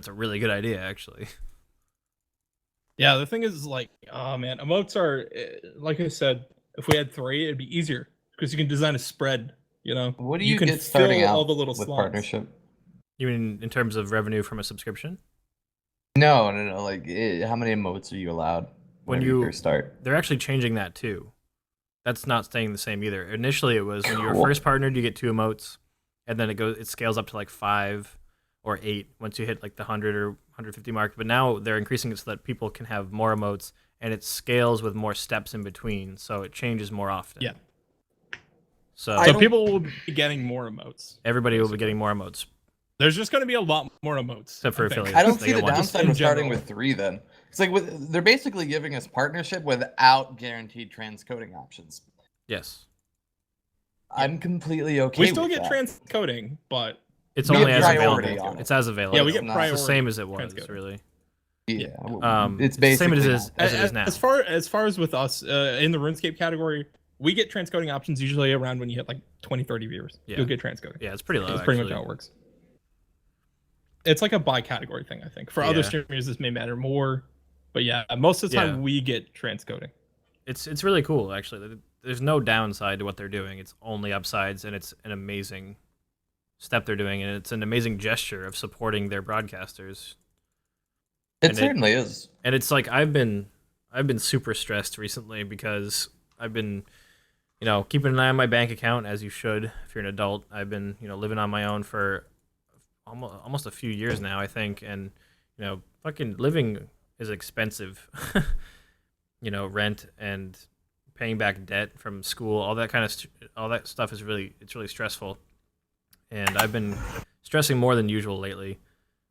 a really good idea, actually. Yeah, the thing is, like, oh man, emotes are, like I said, if we had 3, it'd be easier because you can design a spread. You know, What do you can get starting fill out all the little with slots. partnership? You mean in terms of revenue from a subscription? No. Like, how many emotes are you allowed When you first start? They're actually changing that too. That's not staying the same either. Initially, it was when you were Cool. first partnered, you get 2 emotes, and then it scales up to like 5 or 8 once you hit like the 100 or 150 mark. But now they're increasing it so that people can have more emotes, and it scales with more steps in between, so it changes more often. Yeah. So So people will be getting more emotes. everybody will be getting more emotes, There's just going to be a lot more emotes. except for I think. affiliates. I don't They see get the one. downside in with starting general. with 3 then. It's like they're basically giving us partnership without guaranteed transcoding options. Yes, I'm completely okay We still with get that. transcoding, but it's We only get as priority available. on it. It's as available. yeah, we It's get not- priority. It's the same as it was, transcoding. really. Yeah, It's it's the basically same not. as it is now. As far as with us in the RuneScape category, we get transcoding options usually around when you hit like 20, 30 viewers. Yeah. You'll get transcoding. Yeah, it's pretty low. That's pretty actually. much how it works. It's like a bi-category thing, I think. For other Yeah. streamers, this may matter more, but yeah, most of the time Yeah. we get transcoding. It's really cool, actually. There's no downside to what they're doing. It's only upsides, and it's an amazing step they're doing, and it's an amazing gesture of supporting their broadcasters. It And certainly is. And it's like I've been super stressed recently because I've been, keeping an eye on my bank account, as you should if you're an adult. I've been, living on my own for almost a few years now, I think, and fucking living is expensive. Rent and paying back debt from school, all that kind of all that stuff is really stressful. And I've been stressing more than usual lately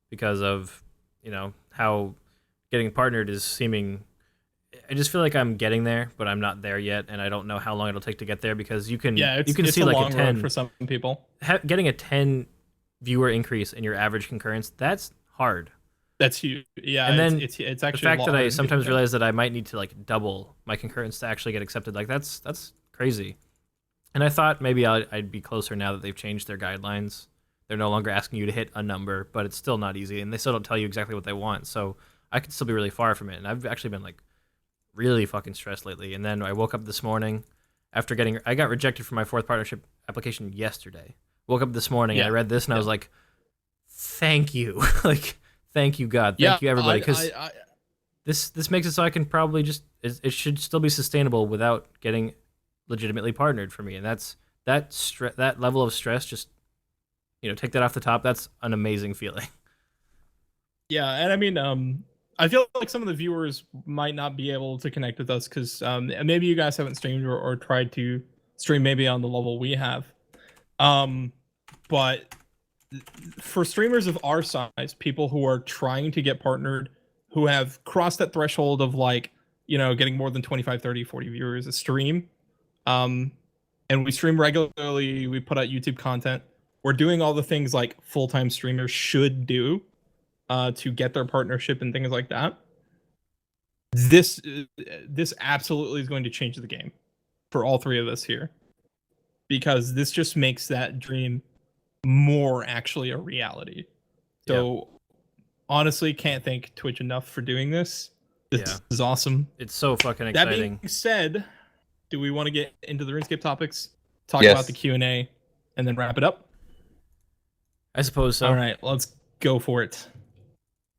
because of how getting partnered is seeming. I just feel like I'm getting there, but I'm not there yet, and I don't know how long it'll take to get there because you can Yeah, you can it's see a like long a road 10 for some people. getting a 10 viewer increase in your average concurrence. That's hard. That's huge. Yeah, And then it's The actually a fact lot that I harder to sometimes get. realize that I might need to like double my concurrence to actually get accepted, like that's crazy. And I thought maybe I'd be closer now that they've changed their guidelines. They're no longer asking you to hit a number, but it's still not easy, and they still don't tell you exactly what they want. So I could still be really far from it, and I've actually been like really fucking stressed lately. And then I woke up this morning after I got rejected from my 4th partnership application yesterday. Woke up this morning and I read this and I was like, thank you. Like, thank you, God. Thank you, everybody. Because this makes it so I can probably it should still be sustainable without getting legitimately partnered for me. And that level of stress, just, take that off the top. That's an amazing feeling. Yeah, and I mean, I feel like some of the viewers might not be able to connect with us because maybe you guys haven't streamed or tried to stream maybe on the level we have. But for streamers of our size, people who are trying to get partnered, who have crossed that threshold of like, getting more than 25, 30, 40 viewers a stream, and we stream regularly, we put out YouTube content, we're doing all the things like full-time streamers should do to get their partnership and things like that. This absolutely is going to change the game for all 3 of us here, because this just makes that dream more actually a reality. So honestly, can't thank Twitch enough for doing this. This is awesome. It's so fucking That exciting. being said, do we want to get into the RuneScape topics, talk Yes. about the Q&A, and then wrap it up? I suppose so. All right, let's go for it.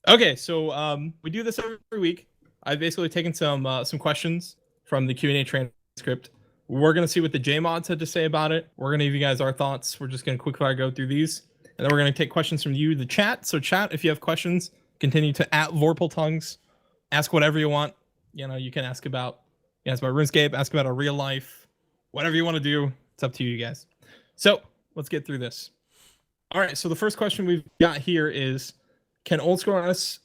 Okay, so we do this every week. I've basically taken some questions from the Q&A transcript. We're going to see what the JMods had to say about it. We're going to give you guys our thoughts. We're just going to quickfire go through these. And then we're going to take questions from you, the chat. So chat, if you have questions, continue to @VorpalTongues. Ask whatever you want. You can ask about RuneScape, ask about our real life, whatever you want to do. It's up to you guys. So let's get through this. All right, so the first question we've got here is, can OSRS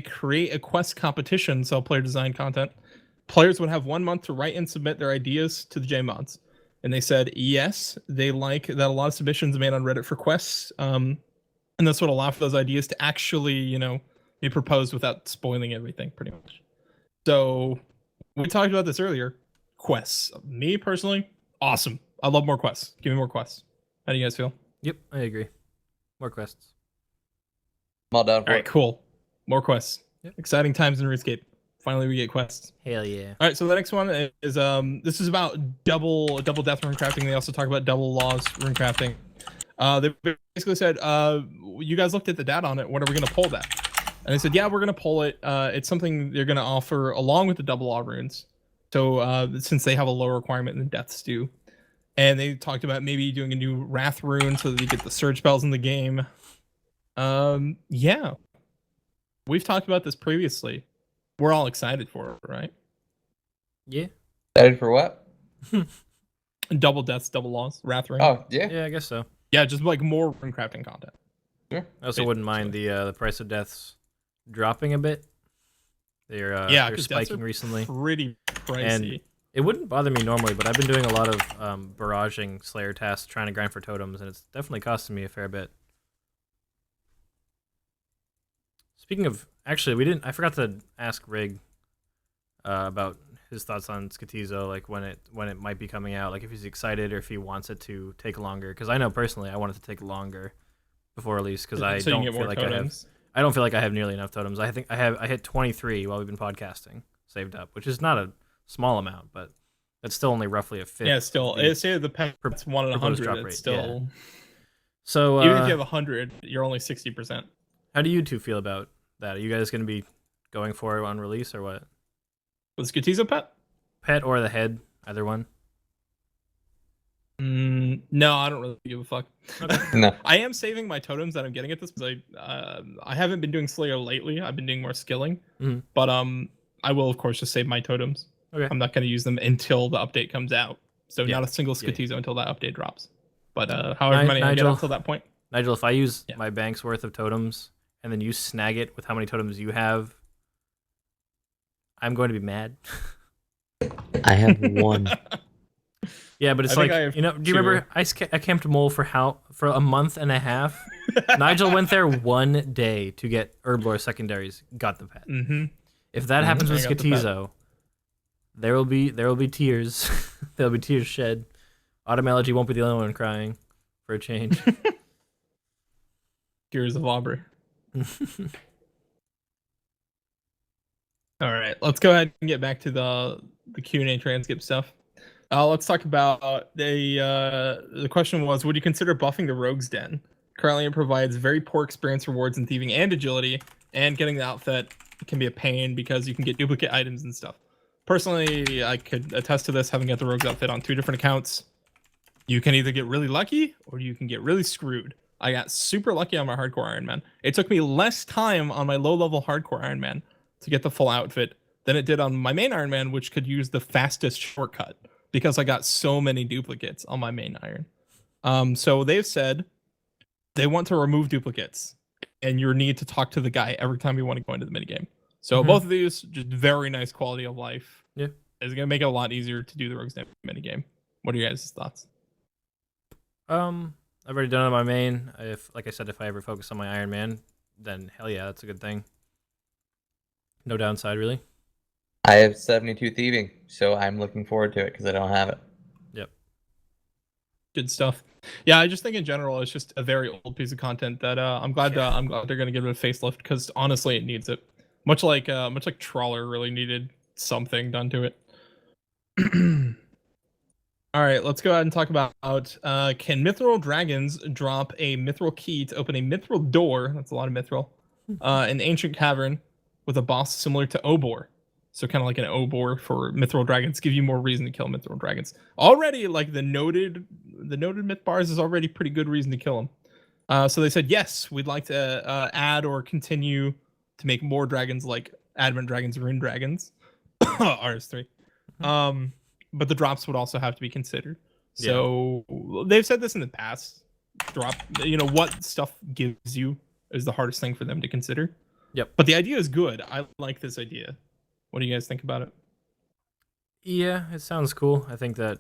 create a quest competition, sell player design content? Players would have 1 month to write and submit their ideas to the JMods. And they said, yes, they like that a lot of submissions are made on Reddit for quests. And this would allow for those ideas to actually, be proposed without spoiling everything, pretty much. So we talked about this earlier. Quests. Me personally, awesome. I love more quests. Give me more quests. How do you guys feel? Yep, I agree. More quests. I'm all down for All right, it. cool. More quests. Yep. Exciting times in RuneScape. Finally, we get quests. Hell yeah. All right, so the next one is this is about double death rune crafting. They also talk about double laws rune crafting. They basically said, you guys looked at the data on it. When are we gonna pull that? And they said, yeah, we're gonna pull it. It's something they're gonna offer along with the double law runes. So since they have a lower requirement than deaths do, and they talked about maybe doing a new wrath rune so that you get the surge spells in the game. Yeah, we've talked about this previously. We're all excited for it, right? Yeah. Excited for what? Double deaths, double laws, wrath rune. Oh, yeah. Yeah, I guess so. Yeah, just like more rune crafting content. Sure. I also wouldn't mind the price of deaths dropping a bit. They're 'cause deaths spiking are recently. Pretty pricey. And it wouldn't bother me normally, but I've been doing a lot of barraging Slayer tasks, trying to grind for totems, and it's definitely costing me a fair bit. Speaking of, actually, I forgot to ask Rig about his thoughts on Skatizo, like when it might be coming out, like if he's excited or if he wants it to take longer. Because I know personally, I want it to take longer before release because I so you don't can get feel more like totems. I don't feel like I have nearly enough totems. I think I hit 23 while we've been podcasting saved up, which is not a small amount, but that's still only roughly a fifth. Yeah, still. It's say the pet's 1 in proposed 100. drop It's rate, still. So Even if you have 100, you're only 60%. how do you two feel about that? Are you guys going to be going for it on release or what? Was Skatizo pet? Pet or the head, either one. No, I don't really give a fuck. No. I am saving my totems that I'm getting at this because I haven't been doing Slayer lately. I've been doing more skilling, but I will of course just save my totems. Okay. I'm not going to use them until the update comes out. So Yeah. not a single Yeah. Skatizo until that update drops. But however many I get Nigel. until that point. Nigel, if I use Yeah. my bank's worth of totems and then you snag it with how many totems you have, I'm going to be mad. I have one. Yeah, but it's I think like, I have do you remember two. I camped Mole for a month and a half? Nigel went there one day to get Herblore secondaries, got the pet. Mm-hmm. If that happens with I got the pet. Skatizo, there will be tears. There'll be tears shed. Automelody won't be the only one crying for a change. Gears of Aubrey. All right, let's go ahead and get back to the Q&A transcript stuff. Let's talk about the question was, would you consider buffing the Rogue's Den? Currently, it provides very poor experience rewards in thieving and agility, and getting the outfit can be a pain because you can get duplicate items and stuff. Personally, I could attest to this, having got the Rogue's outfit on 2 different accounts. You can either get really lucky, or you can get really screwed. I got super lucky on my hardcore Iron Man. It took me less time on my low-level hardcore Iron Man to get the full outfit than it did on my main Iron Man, which could use the fastest shortcut because I got so many duplicates on my main Iron. So they've said they want to remove duplicates, and you need to talk to the guy every time you want to go into the minigame. So both of these, just very nice quality of life. Yeah. It's going to make it a lot easier to do the Rogue's Den minigame. What are your guys' thoughts? I've already done it on my main. Like I said, if I ever focus on my Iron Man, then hell yeah, that's a good thing. No downside, really. I have 72 thieving, so I'm looking forward to it because I don't have it. Yep. Good stuff. Yeah, I just think in general it's just a very old piece of content that I'm glad they're gonna give it a facelift because honestly it needs it. Much like Trawler really needed something done to it. All right, let's go ahead and talk about can mithril dragons drop a mithril key to open a mithril door? That's a lot of mithril. An ancient cavern with a boss similar to Obor. So kind of like an Obor for mithril dragons, give you more reason to kill mithril dragons. Already, like the noted myth bars is already pretty good reason to kill them. So they said yes, we'd like to add or continue to make more dragons like Advent dragons, rune dragons, RS3. But the drops would also have to be considered. So they've said this in the past. What stuff gives you is the hardest thing for them to consider. Yep. But the idea is good. I like this idea. What do you guys think about it? Yeah, it sounds cool. I think that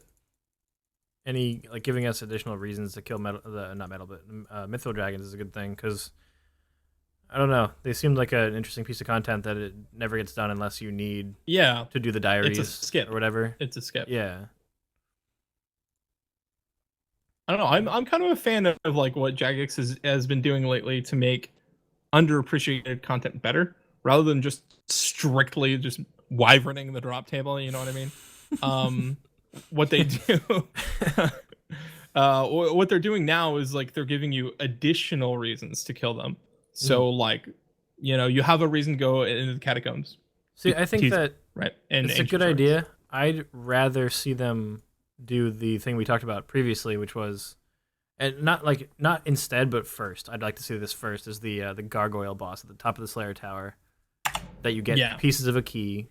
giving us additional reasons to kill mithril dragons is a good thing because I don't know. They seemed like an interesting piece of content that it never gets done unless you need Yeah, to do the diaries skip. or whatever. it's a skip. Yeah. I don't know. I'm kind of a fan of like what Jagex has been doing lately to make underappreciated content better, rather than just strictly just wyverning the drop table. You know what I mean? What they do, what they're doing now is like they're giving you additional reasons to kill them. So like, you have a reason to go into the catacombs. See, I think that right, and it's a good idea. I'd rather see them do the thing we talked about previously, which was, and not instead, but first. I'd like to see this first is the gargoyle boss at the top of the Slayer Tower, that you get pieces of a key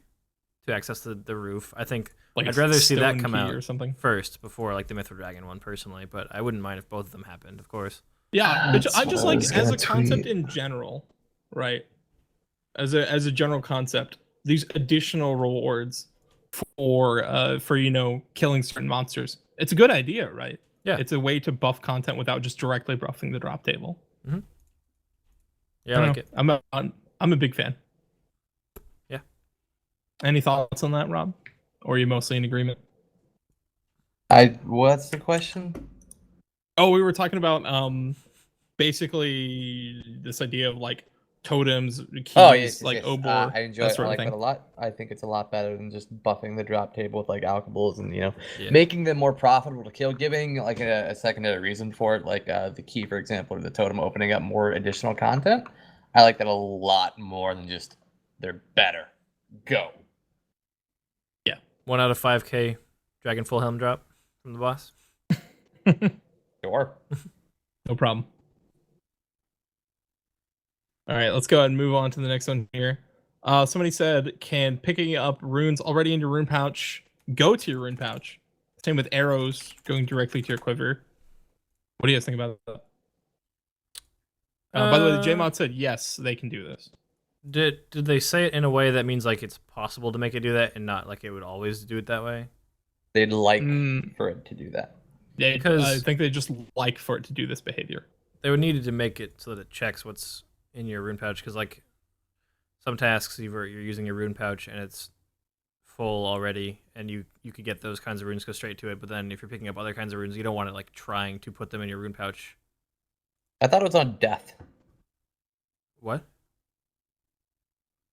to access the roof. I think like I'd rather see that come out or something first before like the Mythril Dragon one personally, but I wouldn't mind if both of them happened, of course. Yeah, I just like as a concept in general, right? As a general concept, these additional rewards for killing certain monsters. It's a good idea, right? Yeah. It's a way to buff content without just directly buffing the drop table. Mm-hmm. Yeah, I like it. I'm a big fan. Yeah. Any thoughts on that, Rob? Or are you mostly in agreement? What's the question? Oh, we were talking about basically this idea of like totems, keys, Obor. I enjoy it. I like it a lot. I think it's a lot better than just buffing the drop table with like alchables and making them more profitable to kill, giving like a secondary reason for it, like the key, for example, or the totem opening up more additional content. I like that a lot more than just they're better. Go. Yeah. 1 out of 5K Dragon Full Helm drop from the boss. Sure. No problem. All right, let's go ahead and move on to the next one here. Somebody said, can picking up runes already in your rune pouch go to your rune pouch? Same with arrows going directly to your quiver. What do you guys think about that? By the way, the JMod said yes, they can do this. Did they say it in a way that means like it's possible to make it do that and not like it would always do it that way? They'd like for it to do that. Yeah, because I think they just like for it to do this behavior. They would need to make it so that it checks what's in your rune pouch, because like some tasks you're using your rune pouch and it's full already, and you could get those kinds of runes go straight to it, but then if you're picking up other kinds of runes, you don't want it like trying to put them in your rune pouch. I thought it was on death. What?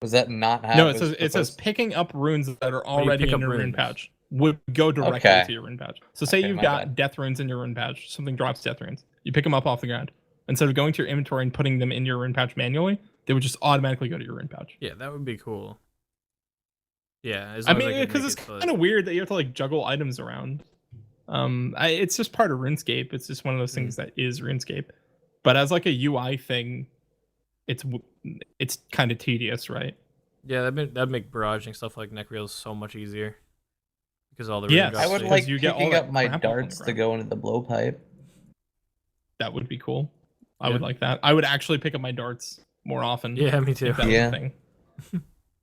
Was that not how No, it says picking up runes that are already in your rune pouch would go directly to your rune pouch. So say you've got death runes in your rune pouch, something drops death runes. You pick them up off the ground. Instead of going to your inventory and putting them in your rune pouch manually, they would just automatically go to your rune pouch. Yeah, that would be cool. Yeah, I mean, because it's kind of weird that you have to like juggle items around. It's just part of RuneScape. It's just one of those things that is RuneScape. But as like a UI thing, it's kind of tedious, right? Yeah, that'd make barraging stuff like neck reels so much easier. Because all the rune drops I would like picking up my darts to go into the blowpipe. That would be cool. I would like that. I would actually pick up my darts more often. Yeah, me too. Thing.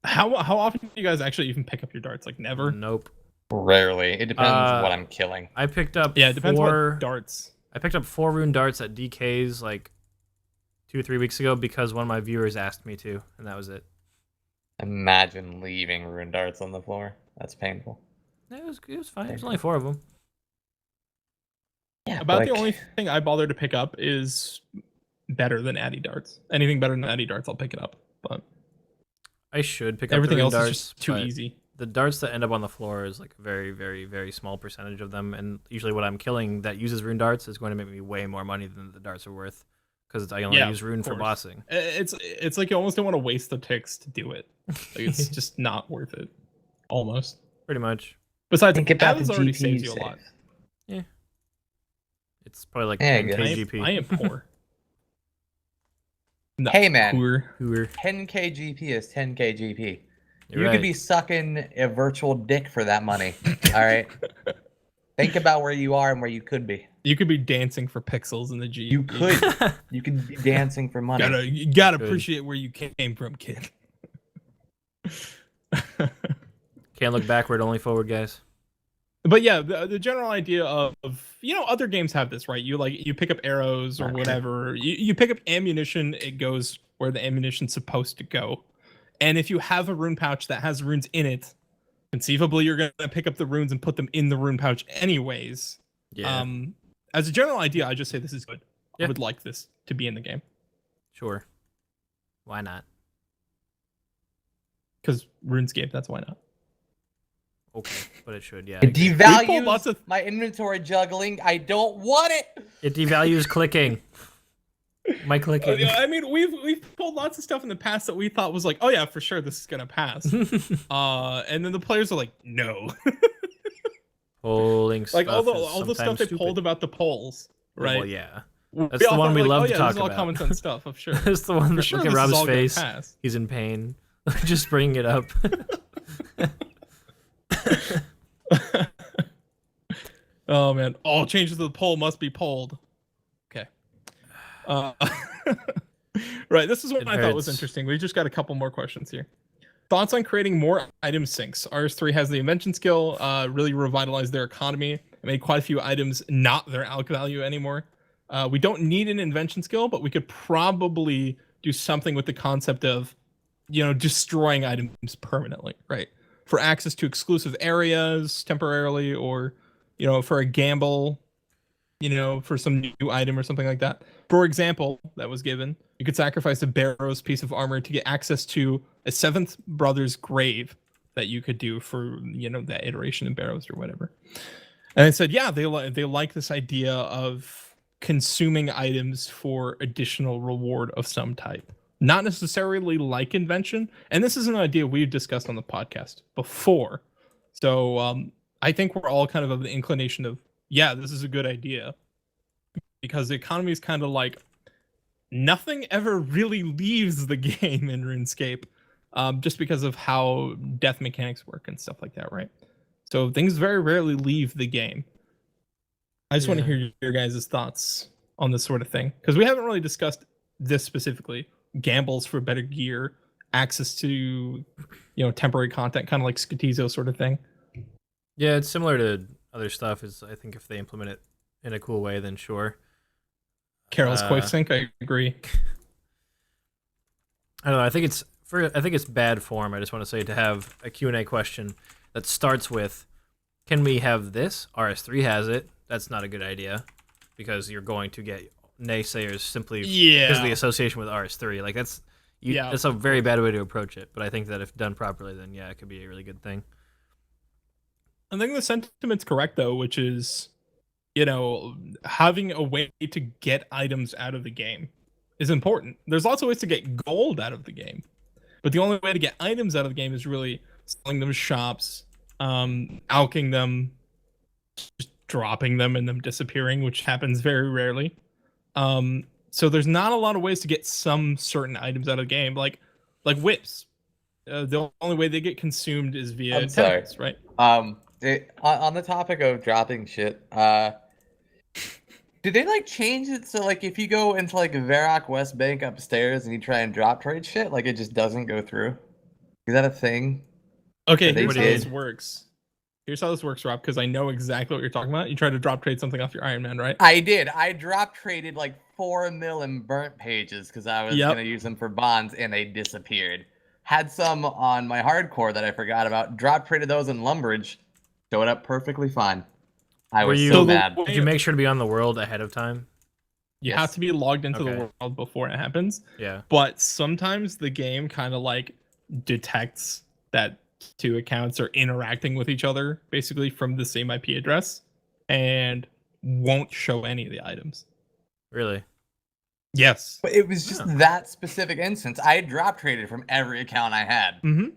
How often do you guys actually even pick up your darts? Like never? Nope. Rarely. It depends what I'm killing. I picked up it depends what darts. I picked up 4 rune darts at DK's like 2 or 3 weeks ago because one of my viewers asked me to, and that was it. Imagine leaving rune darts on the floor. That's painful. It was fine. There's only 4 of them. Yeah, about the only thing I bother to pick up is better than Addy darts. Anything better than Addy darts, I'll pick it up. But I should pick up everything else darts, is just too easy. The darts that end up on the floor is like a very, very, very small percentage of them, and usually what I'm killing that uses rune darts is going to make me way more money than the darts are worth, because I only use rune for bossing. It's like you almost don't want to waste the ticks to do it. Like it's just not worth it. Almost. Pretty much. Besides, Adams already saves you a lot. Yeah. It's probably like 10k GP. I am poor. Hey man, poor. 10k GP is 10k GP. You're you right. could be sucking a virtual dick for that money. All right. Think about where you are and where you could be. You could be dancing for pixels in the G. You could. You could be dancing for money. You gotta appreciate where you came from, kid. Can't look backward, only forward, guys. But yeah, the general idea of other games have this, right? You pick up arrows or whatever. You pick up ammunition, it goes where the ammunition's supposed to go. And if you have a rune pouch that has runes in it, conceivably you're going to pick up the runes and put them in the rune pouch anyways. Yeah. As a general idea, I just say this is good. Yeah. I would like this to be in the game. Sure. Why not? Because RuneScape, that's why not. Okay, but it should, yeah. It We pulled devalues lots of- my inventory juggling. I don't want it. It devalues clicking. My clicking. I mean, we've pulled lots of stuff in the past that we thought was like, oh yeah, for sure, this is gonna pass. And then the players are like, no. Polling Like stuff all the is stuff they sometimes pulled about the polls, right? Well, yeah. We That's the all one thought, we like, love oh, to yeah, talk this is all about. common sense stuff, of sure. That's the one For that sure, look at this is Rob's all gonna face. pass. He's in pain. Just bringing it up. Oh man, all changes to the poll must be polled. Okay. Right, this is what I thought was hurts. interesting. We just got a couple more questions here. Thoughts on creating more item sinks? RS3 has the invention skill, really revitalized their economy, and made quite a few items not their alch value anymore. We don't need an invention skill, but we could probably do something with the concept of, destroying items permanently, right? For access to exclusive areas temporarily, or, for a gamble, for some new item or something like that. For example, that was given, you could sacrifice a Barrow's piece of armor to get access to a seventh brother's grave that you could do for, that iteration of Barrows or whatever. And I said, yeah, they like this idea of consuming items for additional reward of some type. Not necessarily like invention. And this is an idea we've discussed on the podcast before. So I think we're all kind of the inclination of, yeah, this is a good idea. Because the economy is kind of like, nothing ever really leaves the game in RuneScape, just because of how death mechanics work and stuff like that, right? So things very rarely leave the game. I just want to hear your guys' thoughts on this sort of thing, because we haven't really discussed this specifically. Gambles for better gear, access to, temporary content, kind of like Skatizo sort of thing. Yeah, it's similar to other stuff. I think if they implement it in a cool way, then sure. Carol's Quick Sync, I agree. I don't know. I think it's bad form. I just want to say to have a Q&A question that starts with, "Can we have this?" RS3 has it. That's not a good idea, because you're going to get naysayers simply because of the association with RS3. Like that's a very bad way to approach it. But I think that if done properly, then yeah, it could be a really good thing. I think the sentiment's correct though, which is, having a way to get items out of the game is important. There's lots of ways to get gold out of the game, but the only way to get items out of the game is really selling them to shops, alching them, just dropping them and them disappearing, which happens very rarely. So there's not a lot of ways to get some certain items out of the game, like whips. The only way they get consumed is via tentacles, right? On the topic of dropping shit, did they change it so if you go into Varrock West Bank upstairs and you try and drop trade shit, it just doesn't go through? Is that a thing? Okay, They here's how did. this works. Here's how this works, Rob, because I know exactly what you're talking about. You try to drop trade something off your Iron Man, right? I did. I drop traded 4 mil in burnt pages because I was gonna use them for bonds and they disappeared. Had some on my hardcore that I forgot about. Drop traded those in Lumbridge. Showed up perfectly fine. I was so mad. Did you make sure to be on the world ahead of time? You have to be logged into the world before it happens. Yeah. But sometimes the game kind of detects that two accounts are interacting with each other basically from the same IP address and won't show any of the items. Really? Yes. But it was just that specific instance. I drop traded from every account I had. Mm-hmm.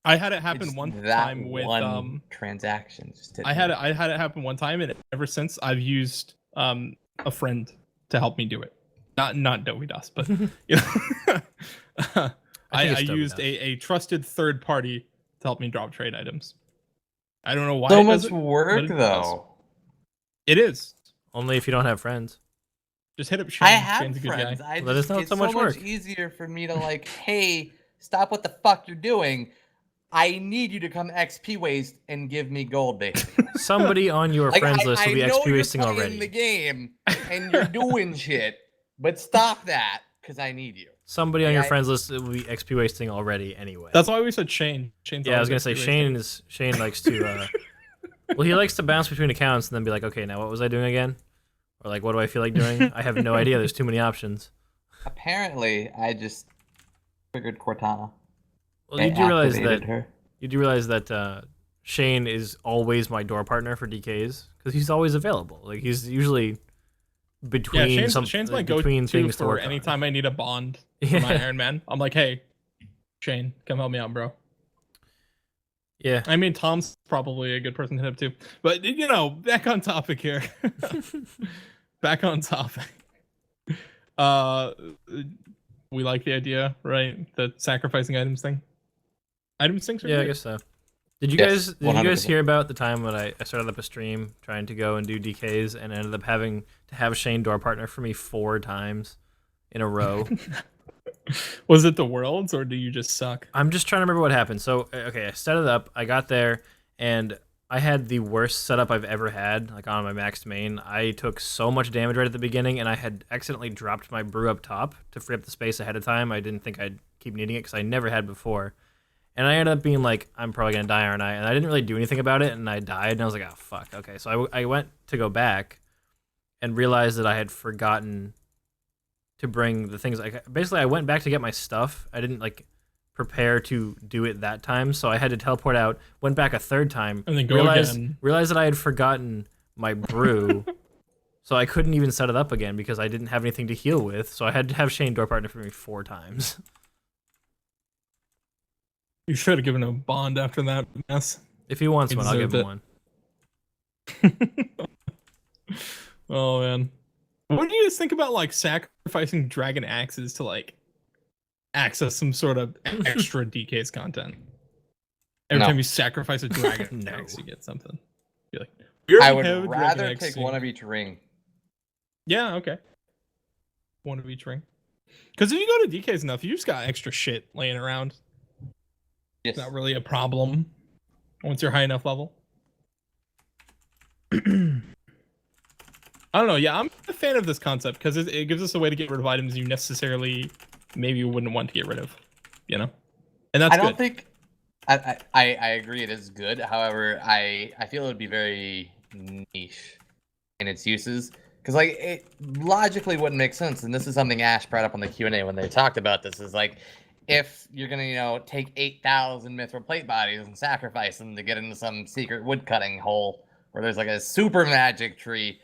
I had it happen It's one that time with one transaction. Just didn't I had it happen one time, and ever since I've used a friend to help me do it. Not Dovey Das, but I used a trusted third party to help me drop trade items. I don't know why. So it much does it, work but it does. though. It is. Only if you don't have friends. Just hit up Shane. I have Shane's a good friends. guy. Well, it's not it's so much work. easier for me to hey, stop what the fuck you're doing. I need you to come XP waste and give me gold, basically. Somebody on your friends list will be XP wasting you're playing already. the game and you're doing shit, but stop that because I need you. somebody on your I- friends list will be XP wasting already anyway. That's why we said Shane. Shane's Yeah, I was gonna always say wasting. Shane likes to. Well, he likes to bounce between accounts and then be like, okay, now what was I doing again? Or like, what do I feel like doing? I have no idea. There's too many options. Apparently, I just triggered Cortana. Well, I you do realize activated that her. Shane is always my door partner for DKs because he's always available. Like he's usually between Shane's my between go-to things to for work on. anytime I need a bond for my Iron Man. I'm like, hey, Shane, come help me out, bro. Yeah. I mean, Tom's probably a good person to hit up too. But, back on topic here. Back on topic. We like the idea, right? The sacrificing items thing. Item sinks are Yeah, I great. guess so. Did you Yes, guys 100%. hear about the time when I started up a stream trying to go and do DKs and ended up having to have Shane door partner for me 4 times in a row? Was it the worlds or do you just suck? I'm just trying to remember what happened. So, okay, I set it up. I got there, and I had the worst setup I've ever had, like on my maxed main. I took so much damage right at the beginning, and I had accidentally dropped my brew up top to free up the space ahead of time. I didn't think I'd keep needing it because I never had before. And I ended up being like, I'm probably going to die, aren't I? And I didn't really do anything about it, and I died, and I was like, oh, fuck. Okay, so I went to go back and realized that I had forgotten to bring the things. Basically, I went back to get my stuff. I didn't, prepare to do it that time, so I had to teleport out, went back a 3rd time, And then go again. realized that I had forgotten my brew, so I couldn't even set it up again because I didn't have anything to heal with, so I had to have Shane door partner for me 4 times. You should have given him a bond after that mess. If he wants He one, I'll give deserved him it. one. Oh man, what do you guys think about sacrificing dragon axes to access some sort of extra DK's content? Every No. time you sacrifice a dragon No. axe, you get something. You're like, "We I already would have a dragon rather axe take soon." one of each ring. Yeah, okay. One of each ring. Because if you go to DK's enough, you just got extra shit laying around. Yes. It's not really a problem once you're high enough level. I don't know. Yeah, I'm a fan of this concept because it gives us a way to get rid of items you necessarily maybe you wouldn't want to get rid of, And that's I don't good. think. I agree. It is good. However, I feel it would be very niche in its uses because it logically wouldn't make sense. And this is something Ash brought up on the Q&A when they talked about this. Is if you're gonna take 8,000 mithril plate bodies and sacrifice them to get into some secret woodcutting hole where there's a super magic tree,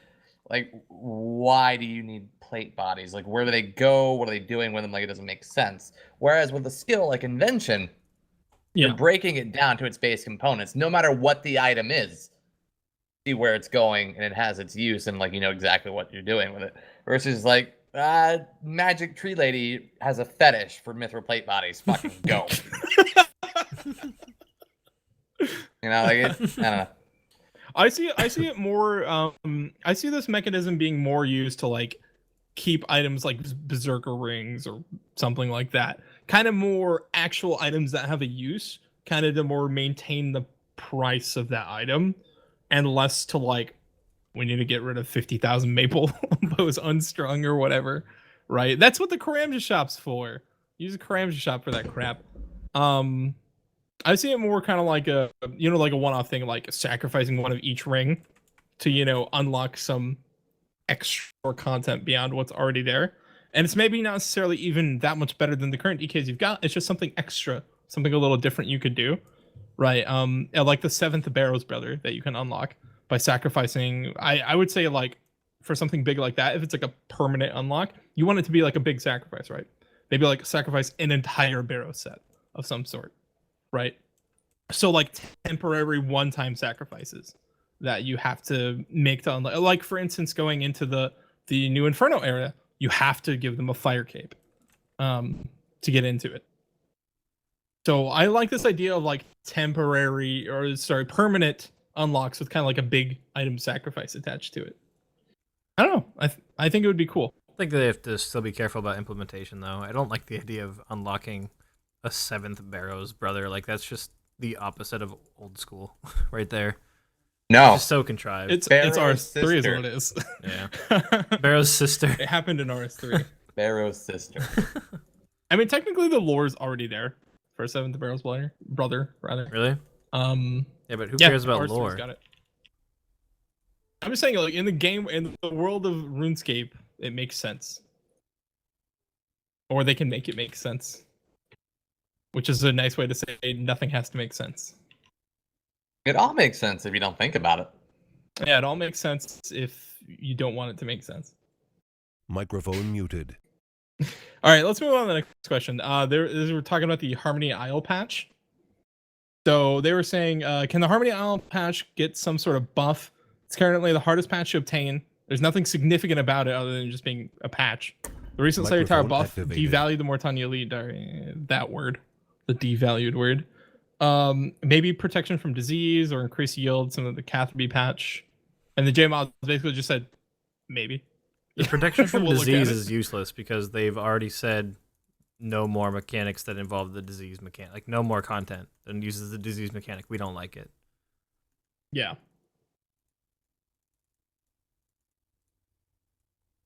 why do you need plate bodies? Where do they go? What are they doing with them? It doesn't make sense. Whereas with a skill like invention, you're breaking it down to its base components. No matter what the item is, see where it's going and it has its use and you know exactly what you're doing with it. Versus magic tree lady has a fetish for mithril plate bodies. Fucking go. I don't know. I see it more. I see this mechanism being more used to keep items like berserker rings or something like that. Kind of more actual items that have a use. Kind of to more maintain the price of that item, and less to we need to get rid of 50,000 maple bows unstrung or whatever. Right? That's what the Karamja shop's for. Use a Karamja shop for that crap. I see it more kind of like a one-off thing, sacrificing one of each ring to, unlock some extra content beyond what's already there. And it's maybe not necessarily even that much better than the current DKs you've got. It's just something extra, something a little different you could do. Right. Like the 7th Barrows Brother that you can unlock by sacrificing. I would say for something big like that, if it's a permanent unlock, you want it to be a big sacrifice, right? Maybe sacrifice an entire Barrow set of some sort. Right. So temporary one-time sacrifices that you have to make to unlock. For instance, going into the new Inferno area, you have to give them a fire cape to get into it. So I like this idea of permanent unlocks with kind of a big item sacrifice attached to it. I don't know. I think it would be cool. I think they have to still be careful about implementation, though. I don't like the idea of unlocking a 7th Barrows Brother. That's just the opposite of old school right there. No. It's just so contrived. It's Barrow's RS3 is sister. what it is. Yeah. Barrow's sister. It happened in RS3. Barrow's sister. I mean, technically the lore is already there for Seventh Barrel's brother, rather. Really? Yeah, but who cares about R-Series lore? got it. I'm just saying, like in the game, in the world of RuneScape, it makes sense, or they can make it make sense, which is a nice way to say nothing has to make sense. It all makes sense if you don't think about it. Yeah, it all makes sense if you don't want it to make sense. Microphone muted. All right, let's move on to the next question. We're talking about the Harmony Isle patch. So they were saying, can the Harmony Isle patch get some sort of buff? It's currently the hardest patch to obtain. There's nothing significant about it other than just being a patch. The recent Slayer Tower Microphone buff activated. devalued the Mortania Elite. That word, the devalued word. Maybe protection from disease or increased yield. Some of the Catherby patch, and the JMod basically just said maybe. The protection from We'll look at disease it. is useless because they've already said no more mechanics that involve the disease mechanic. Like no more content that uses the disease mechanic. We don't like it. Yeah.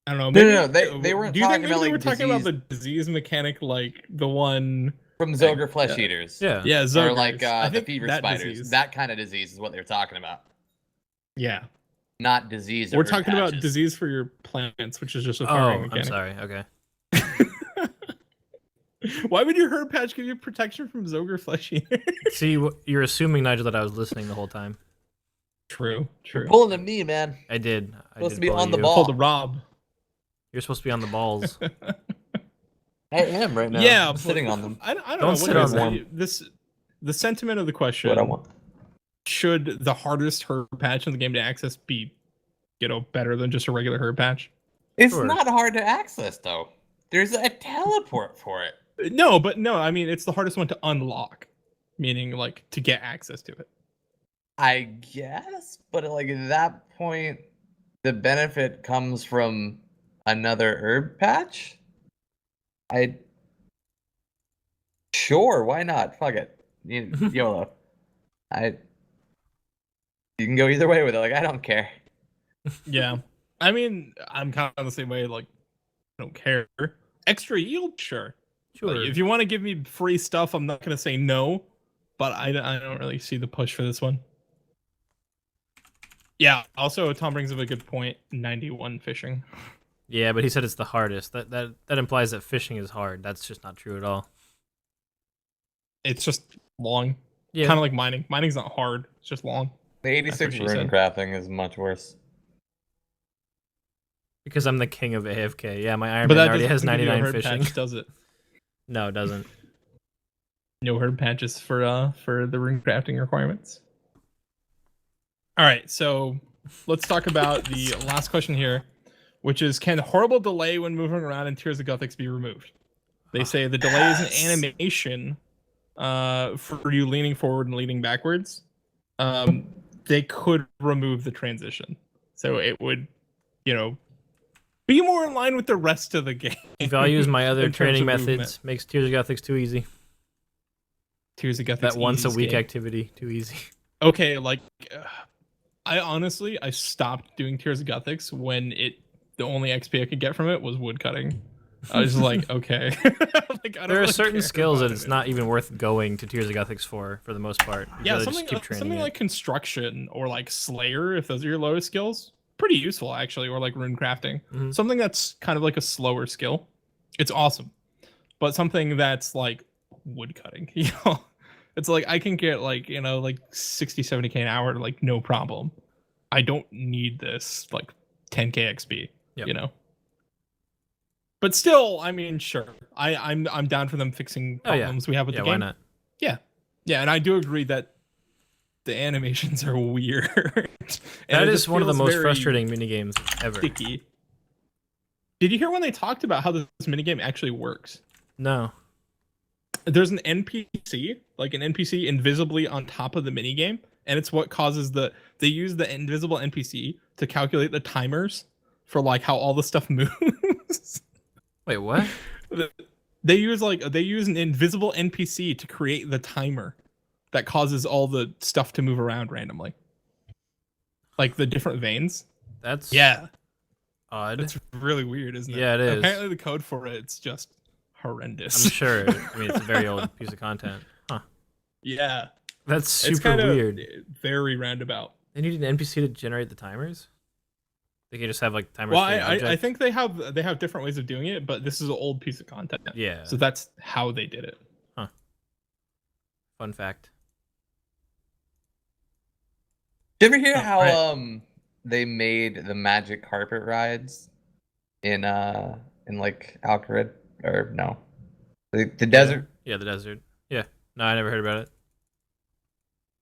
I don't know. No, Maybe, they weren't do you think talking maybe about, they like, were talking about disease- the disease mechanic, like the one? From Zogre Flesh Eaters. Yeah. Yeah, Or Zogres. like I the think fever that spiders. disease. That kind of disease is what they're talking about. Yeah, Not disease. we're or talking about patches. disease for your plants, which is just a Oh, farming I'm mechanic. sorry. Okay. Why would your herb patch give you protection from Zogre Flesh Eater? See, you're assuming, Nigel, that I was listening the whole time. True. You're pulling to me, man. I did. Supposed to did be bully on the you. ball. Pull the Rob. You're supposed to be on the balls. I am right now. Yeah, I'm sitting on them. I don't Don't know. sit What on is it? The sentiment of the question. What I want. Should the hardest herb patch in the game to access be, better than just a regular herb patch? It's Sure. not hard to access though. There's a teleport for it. No, I mean it's the hardest one to unlock, meaning like to get access to it. I guess, but like at that point, the benefit comes from another herb patch. Sure, why not? Fuck it. YOLO. You can go either way with it. Like I don't care. Yeah, I mean I'm kind of the same way. Like I don't care. Extra yield, sure. Sure. Like, if you want to give me free stuff, I'm not gonna say no. But I don't really see the push for this one. Yeah. Also, Tom brings up a good point. 91 fishing. Yeah, but he said it's the hardest. That implies that fishing is hard. That's just not true at all. It's just long. Yeah. Kind of like mining. Mining's not hard. It's just long. The 86 she rune said. crafting is much worse. Because I'm the king of AFK. Yeah, my Iron But Man that already has doesn't give you a 99 herb fishing. patch, does it? No, it doesn't. No herb patches for the rune crafting requirements. All right, so let's talk about the last question here, which is: can horrible delay when moving around in Tears of Gothics be removed? They say the delay is an animation for you leaning forward and leaning backwards. They could remove the transition, so it would, be more in line with the rest of the game. If I'll use my other in terms training of methods, movement. makes Tears of Gothics too easy. Tears of Gothics That once a easy week game. activity, too easy. Okay, like I stopped doing Tears of Gothics when the only XP I could get from it was woodcutting. I was like, okay. Like, I don't There are really certain care skills about that it's it. not even worth going to Tears of Gothics for the most part. You Yeah, gotta something just keep training something it. like construction or like Slayer, if those are your lowest skills, pretty useful actually, or like rune crafting. Mhm. Something that's kind of like a slower skill. It's awesome. But something that's like woodcutting, it's like I can get like 60 70k an hour like no problem. I don't need this like 10k XP. Yep. But still, I mean, sure, I'm down for them fixing Oh, yeah. problems we have with Yeah, the game. why not? Yeah, and I do agree that the animations are weird. And That it is just one of the feels most very frustrating minigames ever. sticky. Did you hear when they talked about how this minigame actually works? No. There's an NPC, like an NPC invisibly on top of the minigame, and it's what causes they use the invisible NPC to calculate the timers for like how all the stuff moves. Wait, what? They use an invisible NPC to create the timer that causes all the stuff to move around randomly. Like the different veins. That's Yeah. odd. That's really weird, isn't it? Yeah, it is. Apparently the code for it's just horrendous. I'm sure. I mean, it's a very old piece of content. Huh. Yeah, That's it's super kind of weird. very roundabout. They need an NPC to generate the timers? They can just have like timers Well, for the I object? think they have different ways of doing it, but this is an old piece of content. Yeah. So that's how they did it. Fun fact. Did you ever hear Oh, how right. they made the magic carpet rides in like Alcarid or no the desert? Yeah, the desert. Yeah. No, I never heard about it.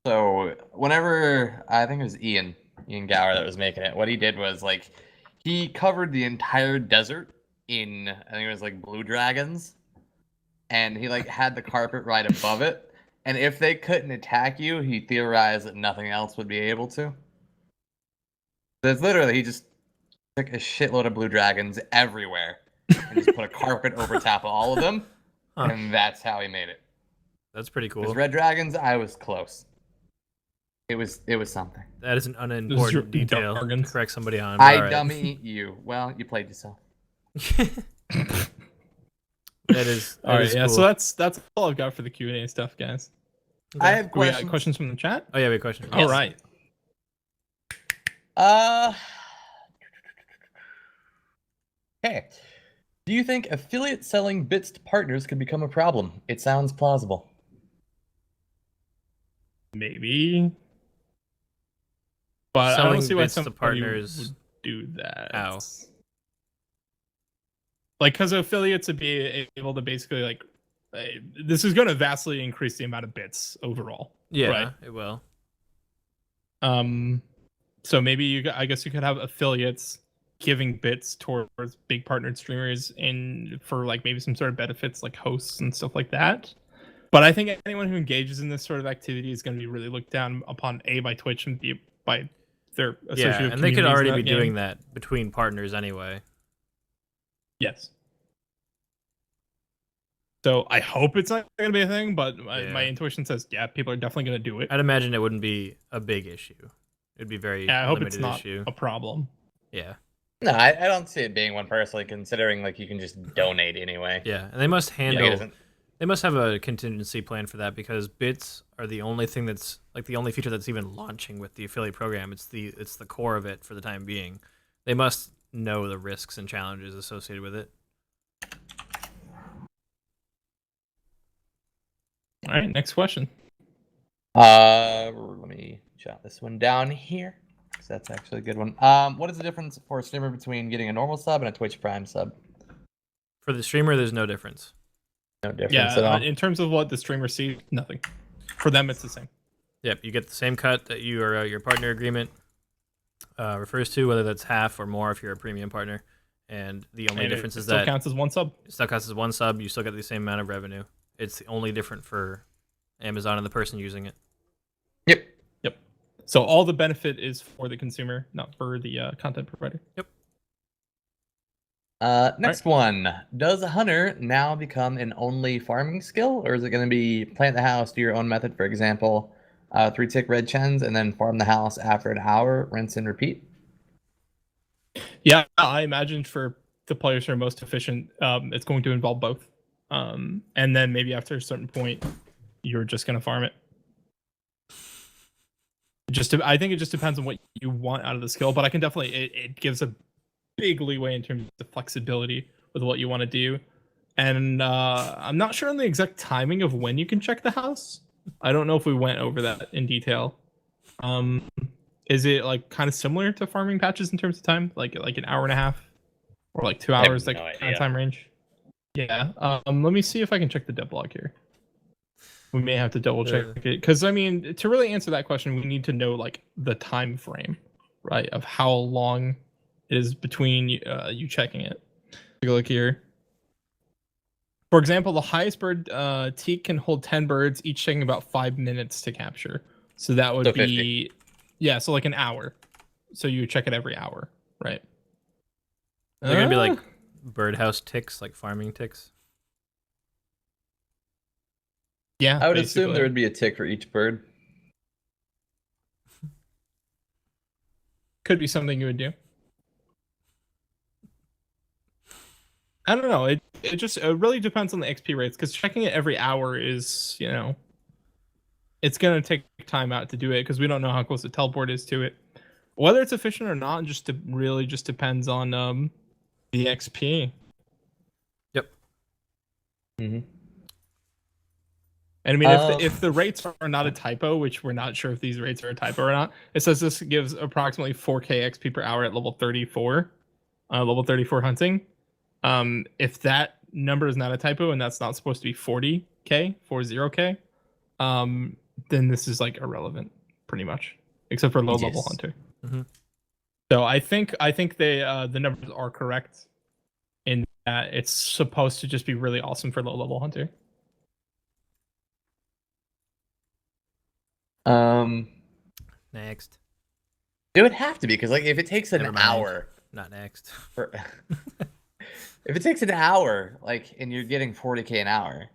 So whenever I think it was Ian Gower that was making it, what he did was like he covered the entire desert in I think it was like blue dragons, and he like had the carpet right above it. And if they couldn't attack you, he theorized that nothing else would be able to. So it's literally he just took a shitload of blue dragons everywhere and just put a carpet over top of all of them, Huh. and that's how he made it. That's pretty Because cool. red dragons, I was close. It was something. That is an Those are unimportant detail to jargons. correct somebody on. but I alright. dummy you. Well, you played yourself. That is All right, yeah. cool. So that's all I've got for the Q&A stuff, guys. I have We got questions. questions from the chat. Oh yeah, we have a question. All right. Okay. Do you think affiliate selling bits to partners could become a problem? It sounds plausible. Maybe. But I Selling don't see why bits to somebody partners. would do that. How? Like, because affiliates would be able to basically like, this is going to vastly increase the amount of bits overall. Yeah, Right. it will. So maybe I guess you could have affiliates giving bits towards big partnered streamers for like maybe some sort of benefits like hosts and stuff like that. But I think anyone who engages in this sort of activity is going to be really looked down upon by Twitch and by their associated Yeah, and they could communities in already that be game. doing that between partners anyway. Yes. So I hope it's not going to be a thing, but my Yeah. intuition says, yeah, people are definitely going to do it. I'd imagine it wouldn't be a big issue. It'd be very Yeah, I hope limited it's not issue. a problem. Yeah, No, I don't see it being one personally, considering like you can just donate anyway. yeah, and they must Like, handle. it doesn't- They must have a contingency plan for that because bits are the only thing that's like the only feature that's even launching with the affiliate program. It's the core of it for the time being. They must know the risks and challenges associated with it. All right, next question. Let me jot this one down here, because that's actually a good one. What is the difference for a streamer between getting a normal sub and a Twitch Prime sub? For the streamer, there's no difference. No difference Yeah, at all. in terms of what the streamer sees, nothing. For them, it's the same. Yep, you get the same cut that your partner agreement refers to, whether that's half or more if you're a premium partner. And the only And difference it is still that counts as one sub. it still counts as one sub. You still get the same amount of revenue. It's only different for Amazon and the person using it. Yep. Yep. So all the benefit is for the consumer, not for the content provider. Yep. Next one. Does a hunter now become an only farming skill, or is it going to be plant the house, do your own method, for example, 3-tick red chens, and then farm the house after an hour, rinse and repeat? Yeah, I imagine for the players who are most efficient, it's going to involve both. And then maybe after a certain point, you're just going to farm it. I think it just depends on what you want out of the skill, but I can definitely it gives a big leeway in terms of flexibility with what you want to do. And I'm not sure on the exact timing of when you can check the house. I don't know if we went over that in detail. Is it like kind of similar to farming patches in terms of time, like an hour and a half, or like 2 have hours, no like kind idea. of time range? Yeah. Let me see if I can check the dev log here. We may have to double check it because I mean, to really answer that question, we need to know like the time frame, right, of how long it is between you checking it. Take a look here. For example, the highest bird teak can hold 10 birds, each taking about 5 minutes to capture. So that would So be, yeah, so like an hour. So you check it every hour, right? They're gonna be like birdhouse ticks, like farming ticks. Yeah, I would basically. assume there would be a tick for each bird. Could be something you would do. I don't know. It really depends on the XP rates because checking it every hour is, it's gonna take time out to do it because we don't know how close the teleport is to it. Whether it's efficient or not, really just depends on the XP. Yep. Mm-hmm. And I mean, if the rates are not a typo, which we're not sure if these rates are a typo or not, it says this gives approximately 4k XP per hour at level 34, level 34 hunting. If that number is not a typo and that's not supposed to be 40k, 40k, then this is like irrelevant, pretty much, except for low level hunter. Mm-hmm. So I think they the numbers are correct in that it's supposed to just be really awesome for low level hunter. Next. It would have to be because like if it takes an Never mind. hour, Not next. if it takes an hour, like, and you're getting 40k an hour,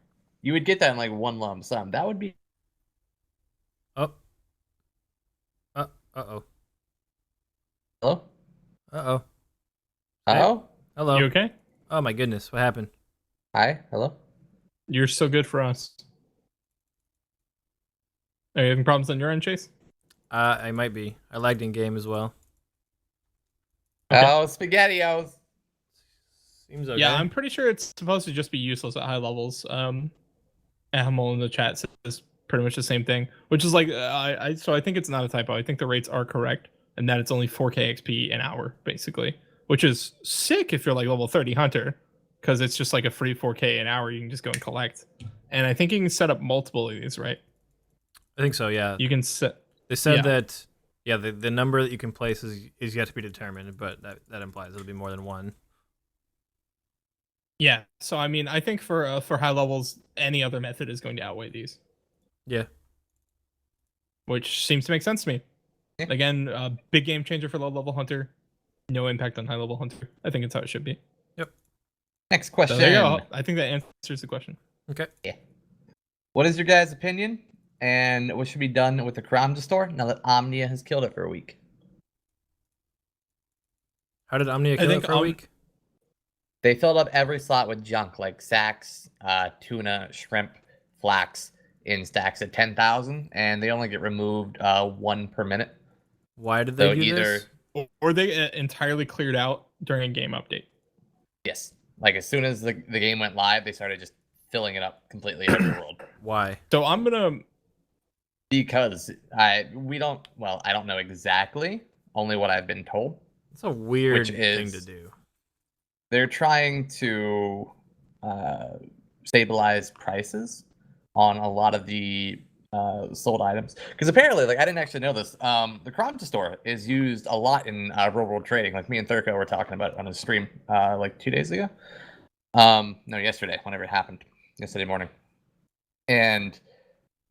you would get that in like one lump sum. That would be. Oh. Uh-oh. Hello. Uh-oh. Hello. Hello. You okay? Oh my goodness, what happened? Hi. Hello. You're still good for us. Are you having problems on your end, Chase? I might be. I lagged in game as well. Okay. Oh, SpaghettiOs. Seems okay. Yeah, I'm pretty sure it's supposed to just be useless at high levels. Ahamol in the chat says pretty much the same thing, which is like so I think it's not a typo. I think the rates are correct, and that it's only 4k XP an hour, basically, which is sick if you're like level 30 hunter, because it's just like a free 4k an hour you can just go and collect. And I think you can set up multiple of these, right? I think so, yeah. You can set. They said yeah. that, yeah, the number that you can place is yet to be determined, but that implies it'll be more than one. Yeah, so I mean, I think for high levels, any other method is going to outweigh these. Yeah. Which seems to make sense to me. Yeah. Again, big game changer for low level hunter. No impact on high level hunter. I think it's how it should be. Yep. Next So question. there you go. I think that answers the question. Okay. Yeah. What is your guys' opinion? And what should be done with the Kramja store now that Omnia has killed it for a week? How did Omnia kill it for a week? They filled up every slot with junk like sacks, tuna, shrimp, flax in stacks at 10,000, and they only get removed 1 per minute. Why did they So do either this? Or they entirely cleared out during a game update. yes, like as soon as the game went live, they started just filling it up completely in the world. Why? So I'm gonna Because I don't know exactly, only what I've been told. It's a weird Which is- thing to do. They're trying to stabilize prices on a lot of the sold items. Because apparently, like I didn't actually know this, the Kramja store is used a lot in real world trading. Like me and Thurko were talking about it on a stream like 2 days ago. No, yesterday, whenever it happened, yesterday morning. And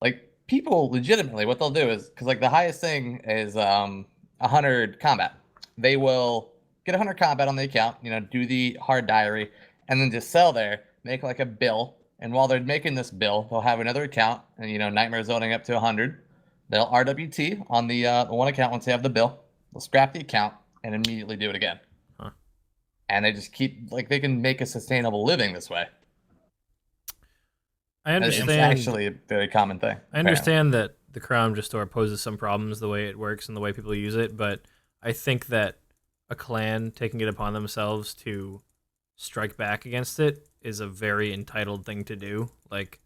like people legitimately, what they'll do is because like the highest thing is 100 combat. They will get 100 combat on the account, do the hard diary, and then just sell there, make like a bill. And while they're making this bill, they'll have another account, and nightmare zoning up to 100. They'll RWT on the one account once they have the bill. They'll scrap the account and immediately do it again. Huh. And they just keep like they can make a sustainable living this way. I understand. It's actually a very common thing. I understand that the Kramja store poses some problems the way it works and the way people use it, but I think that a clan taking it upon themselves to strike back against it is a very entitled thing to do. Like,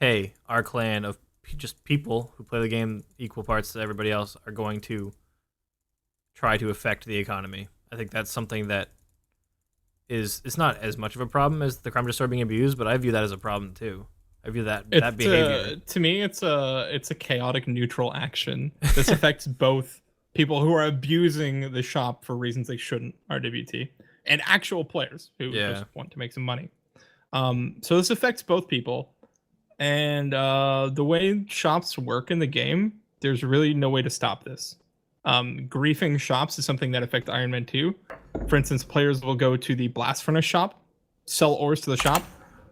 hey, our clan of just people who play the game equal parts to everybody else are going to try to affect the economy. I think that's something that it's not as much of a problem as the Kramja store being abused, but I view that as a problem too. I view that behavior. To me, it's a chaotic neutral action. This affects both people who are abusing the shop for reasons they shouldn't, RWT, and actual players who just want to make some money. So this affects both people, and the way shops work in the game, there's really no way to stop this. Griefing shops is something that affects Iron Man 2. For instance, players will go to the blast furnace shop, sell ores to the shop.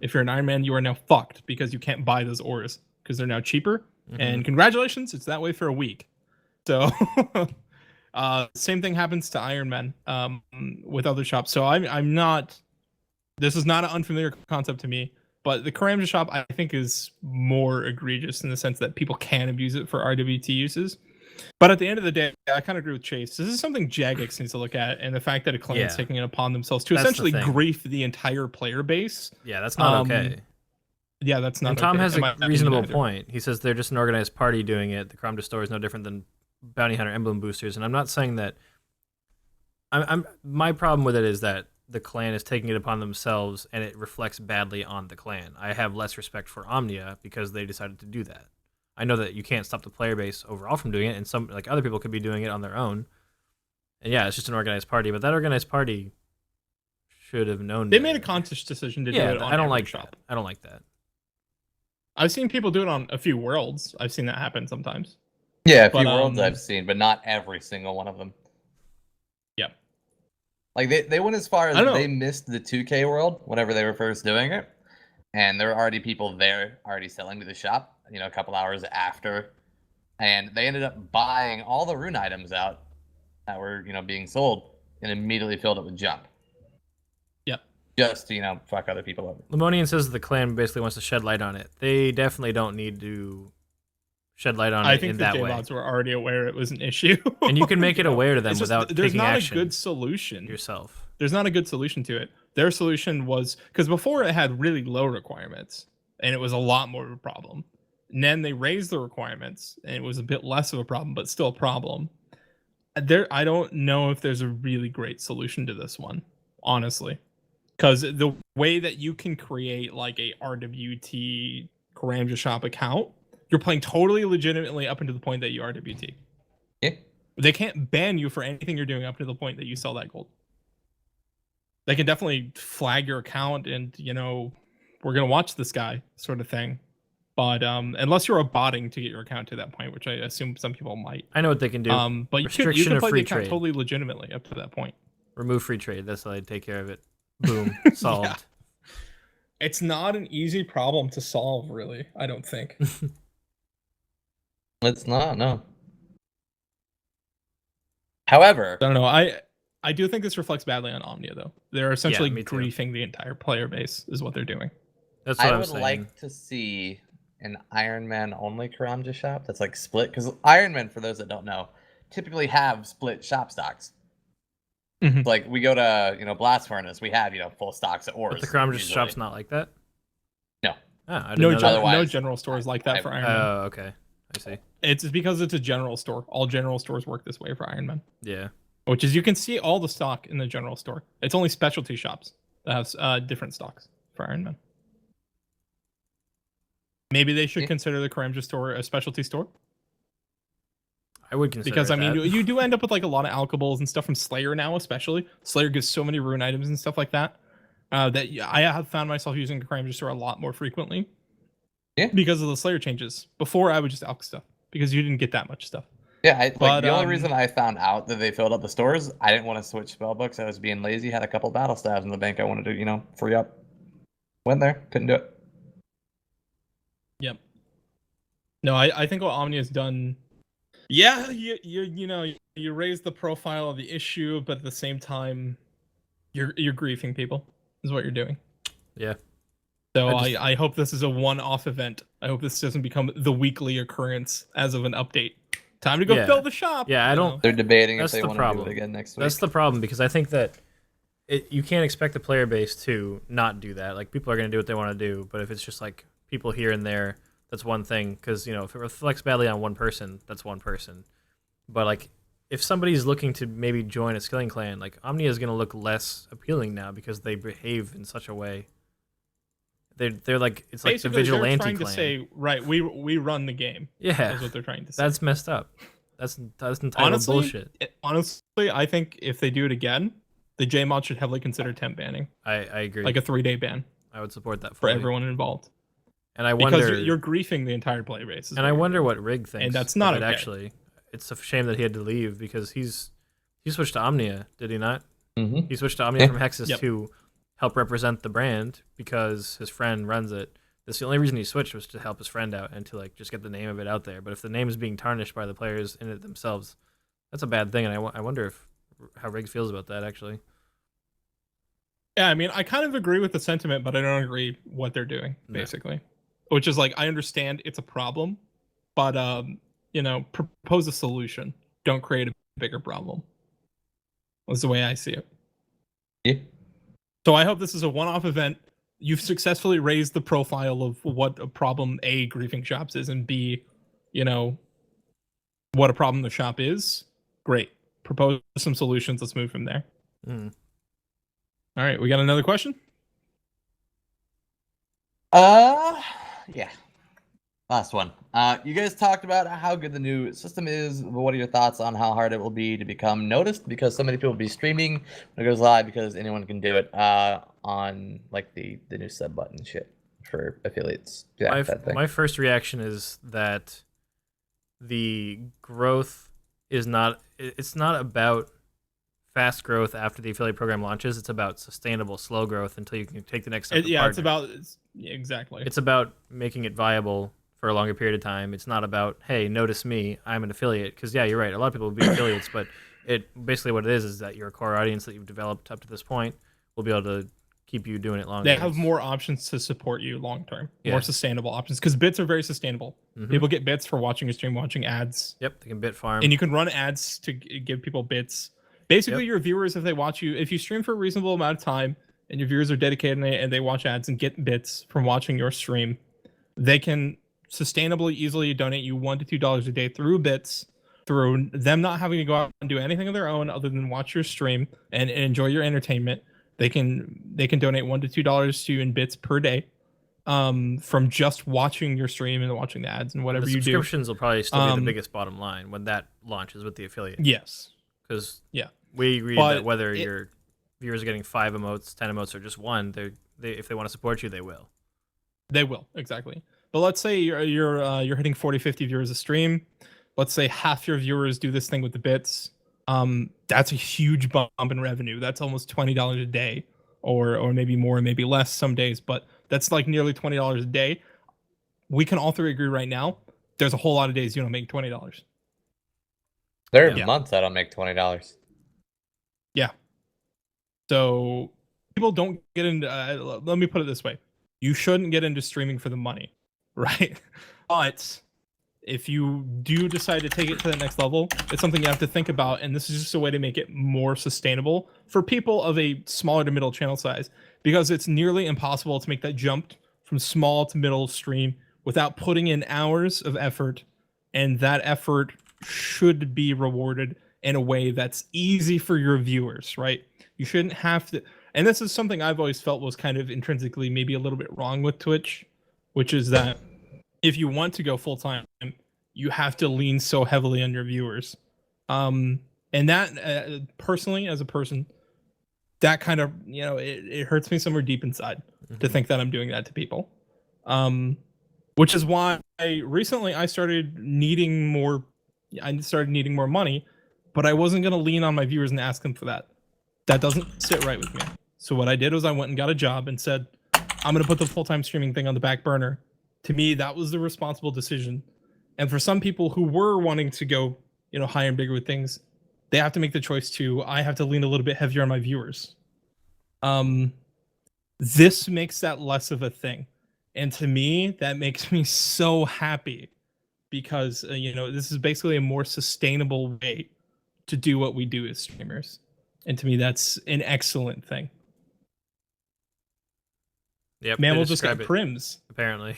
If you're an Iron Man, you are now fucked because you can't buy those ores because they're now cheaper. Mm-hmm. And congratulations, it's that way for a week. So same thing happens to Iron Man with other shops. So I'm not This is not an unfamiliar concept to me, but the Karamja shop I think is more egregious in the sense that people can abuse it for RWT uses. But at the end of the day, I kind of agree with Chase. This is something Jagex needs to look at, and the fact that a clan's Yeah. taking it upon themselves to That's the essentially thing. grief the entire player base. Yeah, that's not okay. Yeah, that's not And Tom okay, has in my a opinion reasonable either. point. He says they're just an organized party doing it. The Karamja store is no different than bounty hunter emblem boosters, and I'm not saying that. My problem with it is that the clan is taking it upon themselves, and it reflects badly on the clan. I have less respect for Omnia because they decided to do that. I know that you can't stop the player base overall from doing it, and some like other people could be doing it on their own. And yeah, it's just an organized party, but that organized party should have known. They better. made a conscious decision to do Yeah, it on I don't every like shop. that. I don't like that. I've seen people do it on a few worlds. I've seen that happen sometimes. Yeah, a few But, worlds I've seen, but not every single one of them. Yeah. Like they went as far as I don't know. they missed the 2K world whenever they were first doing it, and there were already people there already selling to the shop. You know, a couple hours after, and they ended up buying all the rune items out that were being sold and immediately filled it with junk. Yep. Just to fuck other people over. Lemonian says the clan basically wants to shed light on it. They definitely don't need to shed light on I it think in the that way. J-Mods were already aware it was an issue. And you can make it You know, aware to them it's just- without there's taking not action a good solution. yourself. There's not a good solution to it. Their solution was because before it had really low requirements and it was a lot more of a problem. And then they raised the requirements and it was a bit less of a problem, but still a problem. I don't know if there's a really great solution to this one, honestly. Because the way that you can create like a RWT Karamja shop account, you're playing totally legitimately up until the point that you RWT. Yeah. They can't ban you for anything you're doing up to the point that you sell that gold. They can definitely flag your account and, we're going to watch this guy sort of thing. But unless you're a botting to get your account to that point, which I assume some people might. I know what they can do. But you Restriction can of play the free account trade. totally legitimately up to that point. Remove free trade. That's how they take care of it. Boom. Solved. Yeah. It's not an easy problem to solve, really, I don't think. It's not, no. However, I don't know. I do think this reflects badly on Omnia, though. They're essentially me too. griefing the entire player base, is what they're doing. That's what I I'm would saying. like to see an Iron Man only Karamja shop that's like split, because Iron Man, for those that don't know, typically have split shop stocks. Mhm. Like we go to Blast Furnace, we have full stocks at Ors. But the Karamja usually. shop's not like that? No. Oh, I didn't No, know that. Otherwise, no general stores like that for Iron Man. Oh, okay. I see. It's because it's a general store. All general stores work this way for Iron Man. Yeah. Which is you can see all the stock in the general store. It's only specialty shops that have different stocks for Iron Man. Maybe they should Yeah. consider the Karamja store a specialty store. I would consider Because I mean, that. you do end up with like a lot of alchables and stuff from Slayer now, especially. Slayer gives so many rune items and stuff like that. That I have found myself using the Karamja store a lot more frequently. Yeah. Because of the Slayer changes. Before I would just alch stuff because you didn't get that much stuff. Yeah, But, the only reason I found out that they filled up the stores, I didn't want to switch spell books. I was being lazy. Had a couple battle stabs in the bank. I wanted to, free up. Went there, couldn't do it. Yep. No, I think what Omnia's done. Yeah, you raise the profile of the issue, but at the same time, you're griefing people. Is what you're doing. Yeah. So I I hope this is a one-off event. I hope this doesn't become the weekly occurrence as of an update. Time to go Yeah. fill the shop. Yeah, I you don't- know? They're debating That's if they the want to do problem. it again next week. That's the problem because I think that you can't expect the player base to not do that. Like people are going to do what they want to do, but if it's just like people here and there, that's one thing. Because if it reflects badly on one person, that's one person. But like if somebody's looking to maybe join a skilling clan, like Omnia is going to look less appealing now because they behave in such a way. They're like it's like the Basically, they're vigilante trying clan. to say, right, we run the game. Yeah, Is what they're trying to say. that's messed up. That's entitled honestly, bullshit. Honestly, I think if they do it again, the JMod should heavily consider temp banning, I agree. like a 3-day ban I would support that for fully. everyone involved. And I Because wonder, you're griefing the entire player base. is and what I you're wonder doing. what Rig thinks. And that's not of it, okay. actually. It's a shame that he had to leave because he switched to Omnia, did he not? Mhm. He switched to Omnia Yeah. from Hexus Yep. to help represent the brand because his friend runs it. That's the only reason he switched was to help his friend out and to like just get the name of it out there. But if the name is being tarnished by the players in it themselves, that's a bad thing. And I wonder how Rig feels about that actually. Yeah, I mean, I kind of agree with the sentiment, but I don't agree what they're doing, No. basically. Which is like, I understand it's a problem, but propose a solution. Don't create a bigger problem. That's the way I see it. Yeah. So I hope this is a one-off event. You've successfully raised the profile of what a problem A, griefing shops is, and B, what a problem the shop is. Great. Propose some solutions. Let's move from there. Mm. All right, we got another question? Yeah. Last one. You guys talked about how good the new system is. What are your thoughts on how hard it will be to become noticed? Because so many people will be streaming when it goes live because anyone can do it on like the new sub button shit for affiliates. Yeah, that thing. My first reaction is that the growth is not. It's not about fast growth after the affiliate program launches. It's about sustainable, slow growth until you can take the next step. Exactly. It's about making it viable for a longer period of time. It's not about, hey, notice me, I'm an affiliate. Because yeah, you're right. A lot of people will be affiliates, but it basically what it is that your core audience that you've developed up to this point will be able to keep you doing it longer. They have more options to support you long term, Yeah. more sustainable options. Because bits are very sustainable. Mhm. People get bits for watching a stream, watching ads. Yep, they can bit farm. And you can run ads to give people bits. Basically, Yep. your viewers, if they watch you, if you stream for a reasonable amount of time and your viewers are dedicated and they watch ads and get bits from watching your stream, they can sustainably, easily donate you $1 to $2 a day through bits, through them not having to go out and do anything of their own other than watch your stream and enjoy your entertainment. They can donate $1 to $2 to you in bits per day, from just watching your stream and watching the ads and whatever the you do. subscriptions will probably still be the biggest bottom line when that launches with the affiliate. Yes. Because yeah, we agree but that whether your viewers are getting 5 emotes, 10 emotes, or just one, they if they want to support you, they will. They will, exactly. But let's say you're hitting 40, 50 viewers a stream. Let's say half your viewers do this thing with the bits. That's a huge bump in revenue. That's almost $20 a day, or maybe more, maybe less some days. But that's like nearly $20 a day. We can all three agree right now. There's a whole lot of days you don't make $20. There are months I don't make $20. Yeah. So people don't get into. Let me put it this way: you shouldn't get into streaming for the money, right? But if you do decide to take it to the next level, it's something you have to think about, and this is just a way to make it more sustainable for people of a smaller to middle channel size, because it's nearly impossible to make that jump from small to middle stream without putting in hours of effort, and that effort should be rewarded in a way that's easy for your viewers, right? You shouldn't have to, and this is something I've always felt was kind of intrinsically maybe a little bit wrong with Twitch, which is that if you want to go full time, you have to lean so heavily on your viewers. And that personally, as a person, that kind of, it hurts me somewhere deep inside to think that I'm doing that to people. Which is why recently I started needing more money, but I wasn't going to lean on my viewers and ask them for that. That doesn't sit right with me. So what I did was I went and got a job and said, I'm going to put the full-time streaming thing on the back burner. To me, that was the responsible decision. And for some people who were wanting to go, higher and bigger with things, they have to make the choice too. I have to lean a little bit heavier on my viewers. This makes that less of a thing. And to me, that makes me so happy because, this is basically a more sustainable way to do what we do as streamers. And to me, that's an excellent thing. Yep, Man, we'll just get prims. Apparently.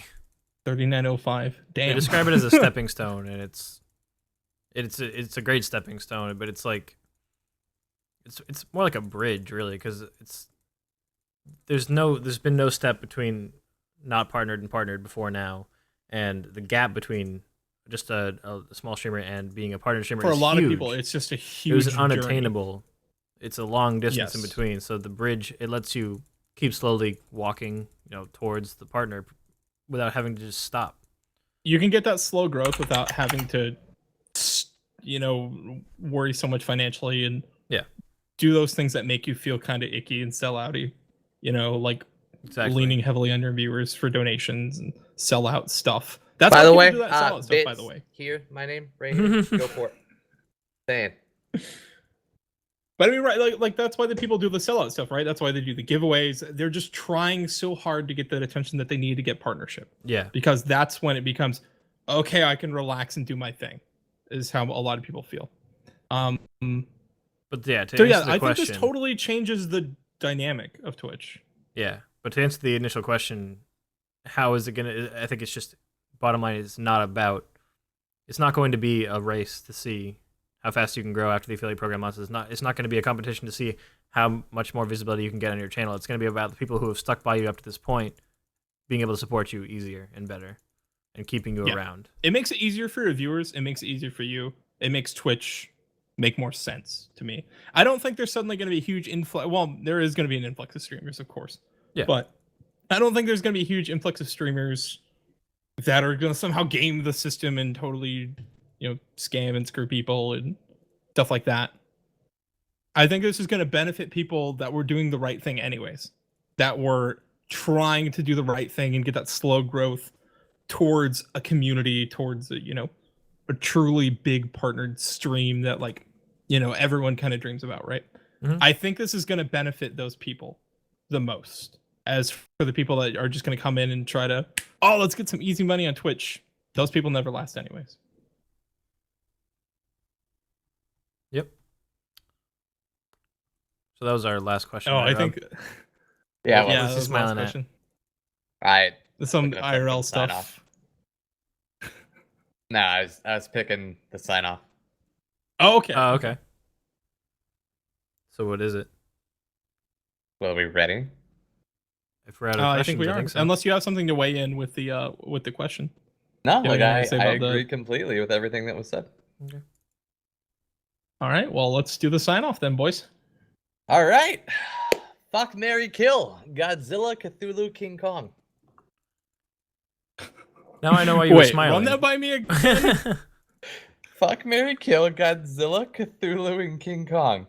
3905. Damn. They describe it as a stepping stone, and it's a great stepping stone, but it's like it's more like a bridge, really, because there's been no step between not partnered and partnered before now, and the gap between just a small streamer and being a partner streamer for a lot huge. of people, it's just a huge. It was unattainable. Journey. It's a long distance in Yes. between, so the bridge, it lets you keep slowly walking, towards the partner without having to just stop. You can get that slow growth without having to, worry so much financially and do those things that make you feel kind of icky and sell outy, like leaning heavily on your viewers for donations and sell out stuff. That's by the way, do that sell out stuff, by the way. Here, my name right here. Go for it. Saying. But I mean, right, like that's why the people do the sellout stuff, right? That's why they do the giveaways. They're just trying so hard to get that attention that they need to get partnership. Yeah. Because that's when it becomes, okay, I can relax and do my thing, is how a lot of people feel. But yeah, to So answer yeah, the I question, think this totally changes the dynamic of Twitch. yeah, but to answer the initial question, how is it gonna? I think it's just bottom line. It's not going to be a race to see how fast you can grow after the affiliate program launches. It's not going to be a competition to see how much more visibility you can get on your channel. It's going to be about the people who have stuck by you up to this point being able to support you easier and better and keeping you around. It makes it easier for your viewers. It makes it easier for you. It makes Twitch make more sense to me. I don't think there's suddenly going to be a huge influx. Well, there is going to be an influx of streamers, of course. Yeah. But I don't think there's going to be a huge influx of streamers that are going to somehow game the system and totally, scam and screw people and stuff like that. I think this is going to benefit people that were doing the right thing anyways, that were trying to do the right thing and get that slow growth towards a community, towards a truly big partnered stream that everyone kind of dreams about, right? Mhm. I think this is going to benefit those people the most. As for the people that are just going to come in and try to, let's get some easy money on Twitch, those people never last anyways. Yep. So that was our last question. Oh, right, I Rob? think Yeah, What well, yeah, was that he was the last smiling at? question. I Some Looking at something IRL to sign stuff. off. No, I was picking the sign off. Oh, okay. Oh, okay. So what is it? Well, are we ready? If we're out of I questions, think we are. so. Unless you have something to weigh in with the question. No, Yeah, like yeah, I say about the- agree completely with everything that was said. Okay. All right. Well, let's do the sign off then, boys. All right. Fuck, marry, kill. Godzilla, Cthulhu, King Kong. Now I know why you were Wait, smiling. run that by me again. Fuck, marry, kill. Godzilla, Cthulhu, and King Kong.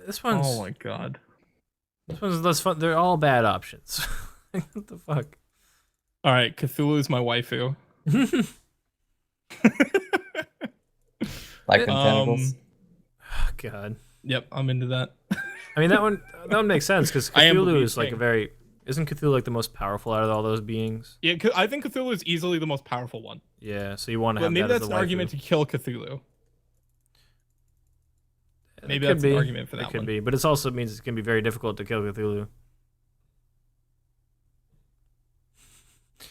This one's Oh my god. this one's less fun. They're all bad options. What the fuck? All right, Cthulhu's my waifu. Like them tentacles. Oh, God. Yep, I'm into that. I mean that one makes sense because I am Cthulhu the is like king. isn't Cthulhu like the most powerful out of all those beings? Yeah, I think Cthulhu is easily the most powerful one. Yeah, so you want to But have maybe that as that's the an waifu. argument to kill Cthulhu. It Maybe could that's an be. argument for that It could one. be, but it also means it's gonna be very difficult to kill Cthulhu.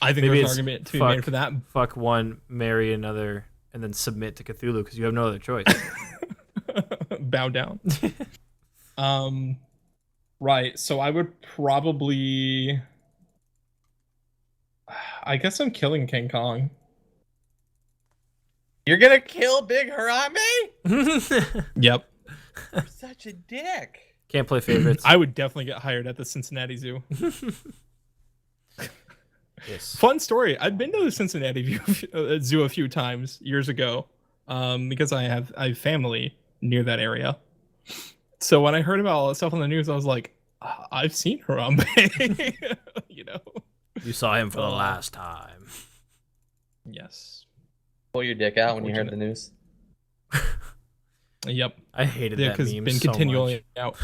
I think Maybe there's an it's argument to be made for that. Fuck one, marry another, and then submit to Cthulhu because you have no other choice. Bow down. Right. So I would probably, I guess I'm killing King Kong. You're gonna kill Big Harambe? Yep. You're such a dick. Can't play favorites. I would definitely get hired at the Cincinnati Zoo. Yes. Fun story. I've been to the Cincinnati Zoo a few times years ago, because I have family near that area. So when I heard about all that stuff on the news, I was like, I've seen Harambe. You saw him for the last time. Yes. Pull your dick out when you heard the news. Yep. I hated Yeah, that because meme been so continually much. out.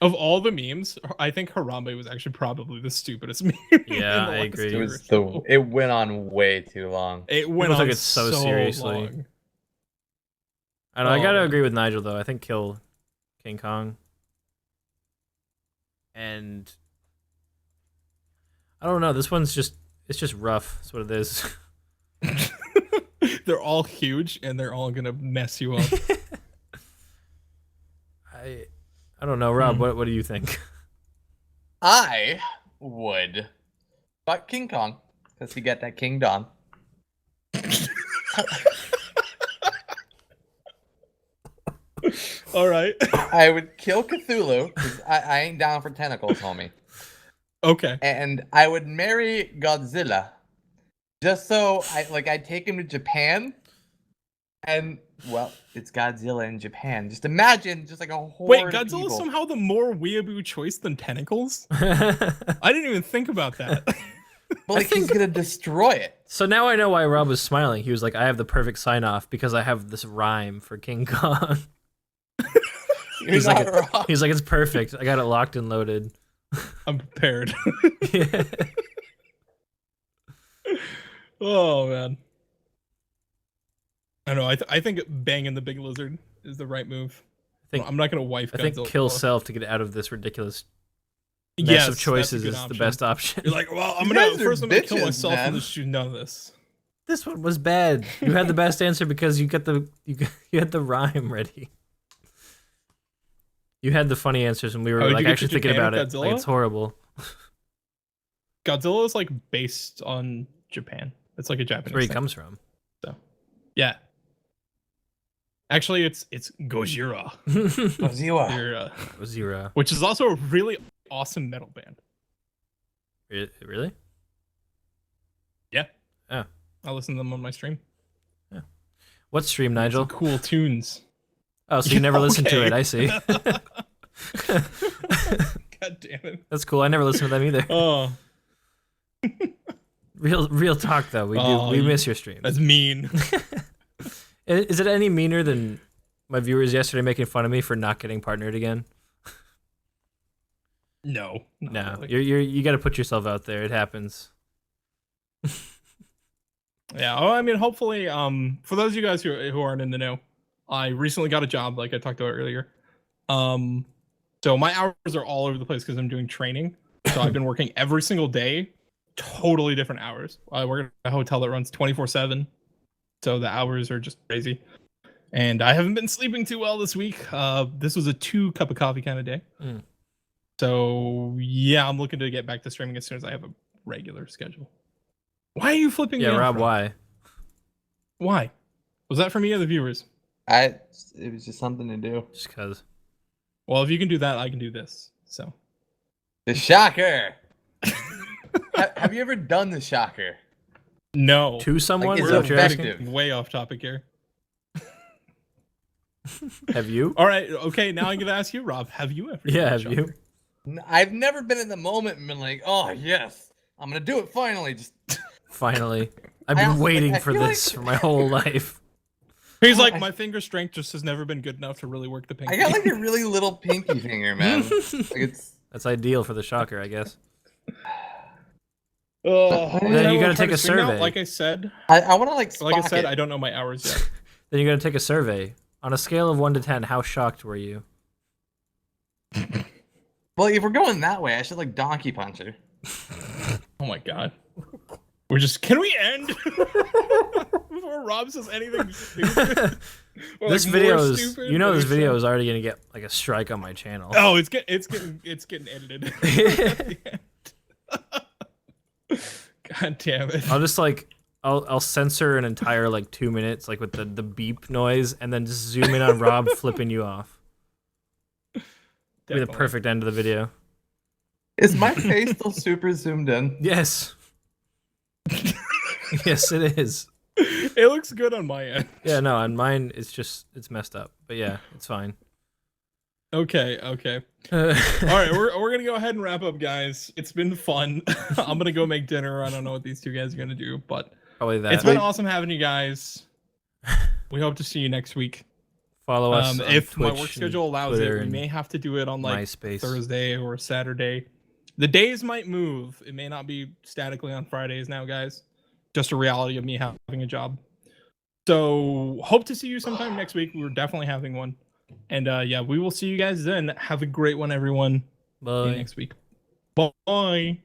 Of all the memes, I think Harambe was actually probably the stupidest meme. Yeah, in the I last agree. It year was or so. it went on way too long. It went People on took it so so seriously. long. I know. I gotta man. agree with Nigel though. I think kill King Kong. And I don't know. This one's it's just rough. That's what it is. They're all huge and they're all gonna mess you up. I don't know, Rob. What do you think? I would fuck King Kong because he got that King Dong. All right. I would kill Cthulhu because I ain't down for tentacles, homie. Okay. And I would marry Godzilla just so I'd take him to Japan. And well, it's Godzilla in Japan. Just imagine just like a horde Wait, of Godzilla's evil. somehow the more weeaboo choice than tentacles? I didn't even think about that. But like, he's gonna destroy it. So now I know why Rob was smiling. He was like, I have the perfect sign off because I have this rhyme for King Kong. You're not wrong. He's like, it's perfect. I got it locked and loaded. I'm prepared. Yeah. Oh man. I don't know. I think banging the big lizard is the right move. I'm not gonna wife. I think Godzilla. kill self to get out of this ridiculous mess Yes, of choices that's a good is the option. best option. You're like, well, I'm You gonna guys are first I'm gonna kill bitches, myself man. and just do none of this. This one was bad. You had the best answer because you had the rhyme ready. You had the funny answers, and we were Oh, did like you get actually to thinking Japan about with it. Like Godzilla? it's horrible. Godzilla is like based on Japan. It's like a Japanese That's where he thing. comes from. So, yeah. Actually, it's Gojira, Zero. which is also a really awesome metal band. Really? Yeah. Oh. I listen to them on my stream. What stream, Nigel? Some cool tunes. Oh, so you never listened to Okay. it. I see. God damn it. That's cool. I never listened to them either. Oh, Real talk though. We miss your streams. that's mean. Is it any meaner than my viewers yesterday making fun of me for not getting partnered again? No. No, really. you got to put yourself out there. It happens. Yeah. Oh, I mean, hopefully, for those of you guys who aren't in the know, I recently got a job, like I talked about earlier. So my hours are all over the place because I'm doing training. So I've been working every single day, totally different hours. I work at a hotel that runs 24/7, so the hours are just crazy. And I haven't been sleeping too well this week. This was a 2 cup of coffee kind of day. Mm. So yeah, I'm looking to get back to streaming as soon as I have a regular schedule. Why are you flipping me Yeah, off, Rob. Why? Why? Was that for me or the viewers? It was just something to do. Just cause. Well, if you can do that, I can do this. So The shocker. Have you ever done the shocker? no, To someone? Like, Is is that it what you're asking? effective? way off topic here. Have you? All right, okay. Now I'm gonna ask you, Rob. Have you ever? Yeah, done have a you? shocker? I've never been in the moment and been like, oh yes, I'm gonna do it finally. Just Finally. I've I been also- waiting I for feel this for my whole life. He's like, my finger strength just has never been good enough to really work the pinky. I got like a really little pinky finger, man. Like it's. That's ideal for the shocker, I guess. Oh, Then you gotta gotta take a survey. Like I said, I want to like. like I Spock said, it. I don't know my hours yet. Then you're gonna take a survey. On a scale of 1 to 10, how shocked were you? Well, if we're going that way, I should like donkey punch her. Oh my god. Can we end before Rob says anything stupid? Or, This like, video more is, stupid, you know, like this I video said? is already gonna get like a strike on my channel. Oh, it's getting edited. God damn it. I'll just like, I'll censor an entire like 2 minutes, like with the beep noise, and then just zoom in on Rob flipping you off. Be the Definitely. perfect end of the video. Is my face still super zoomed in? Yes. Yes, it is. It looks good on my end. Yeah, no, on mine it's messed up. But yeah, it's fine. Okay. All right, we're gonna go ahead and wrap up, guys. It's been fun. I'm gonna go make dinner. I don't know what these two guys are gonna do, but Probably that. it's been awesome having you guys. We hope to see you next week. Follow us on If my Twitch work and schedule allows Twitter it, we and may have to do it on like MySpace. Thursday or Saturday. The days might move. It may not be statically on Fridays now, guys. Just a reality of me having a job. So hope to see you sometime next week. We're definitely having one. And yeah, we will see you guys then. Have a great one, everyone. See you Bye. next week. Bye.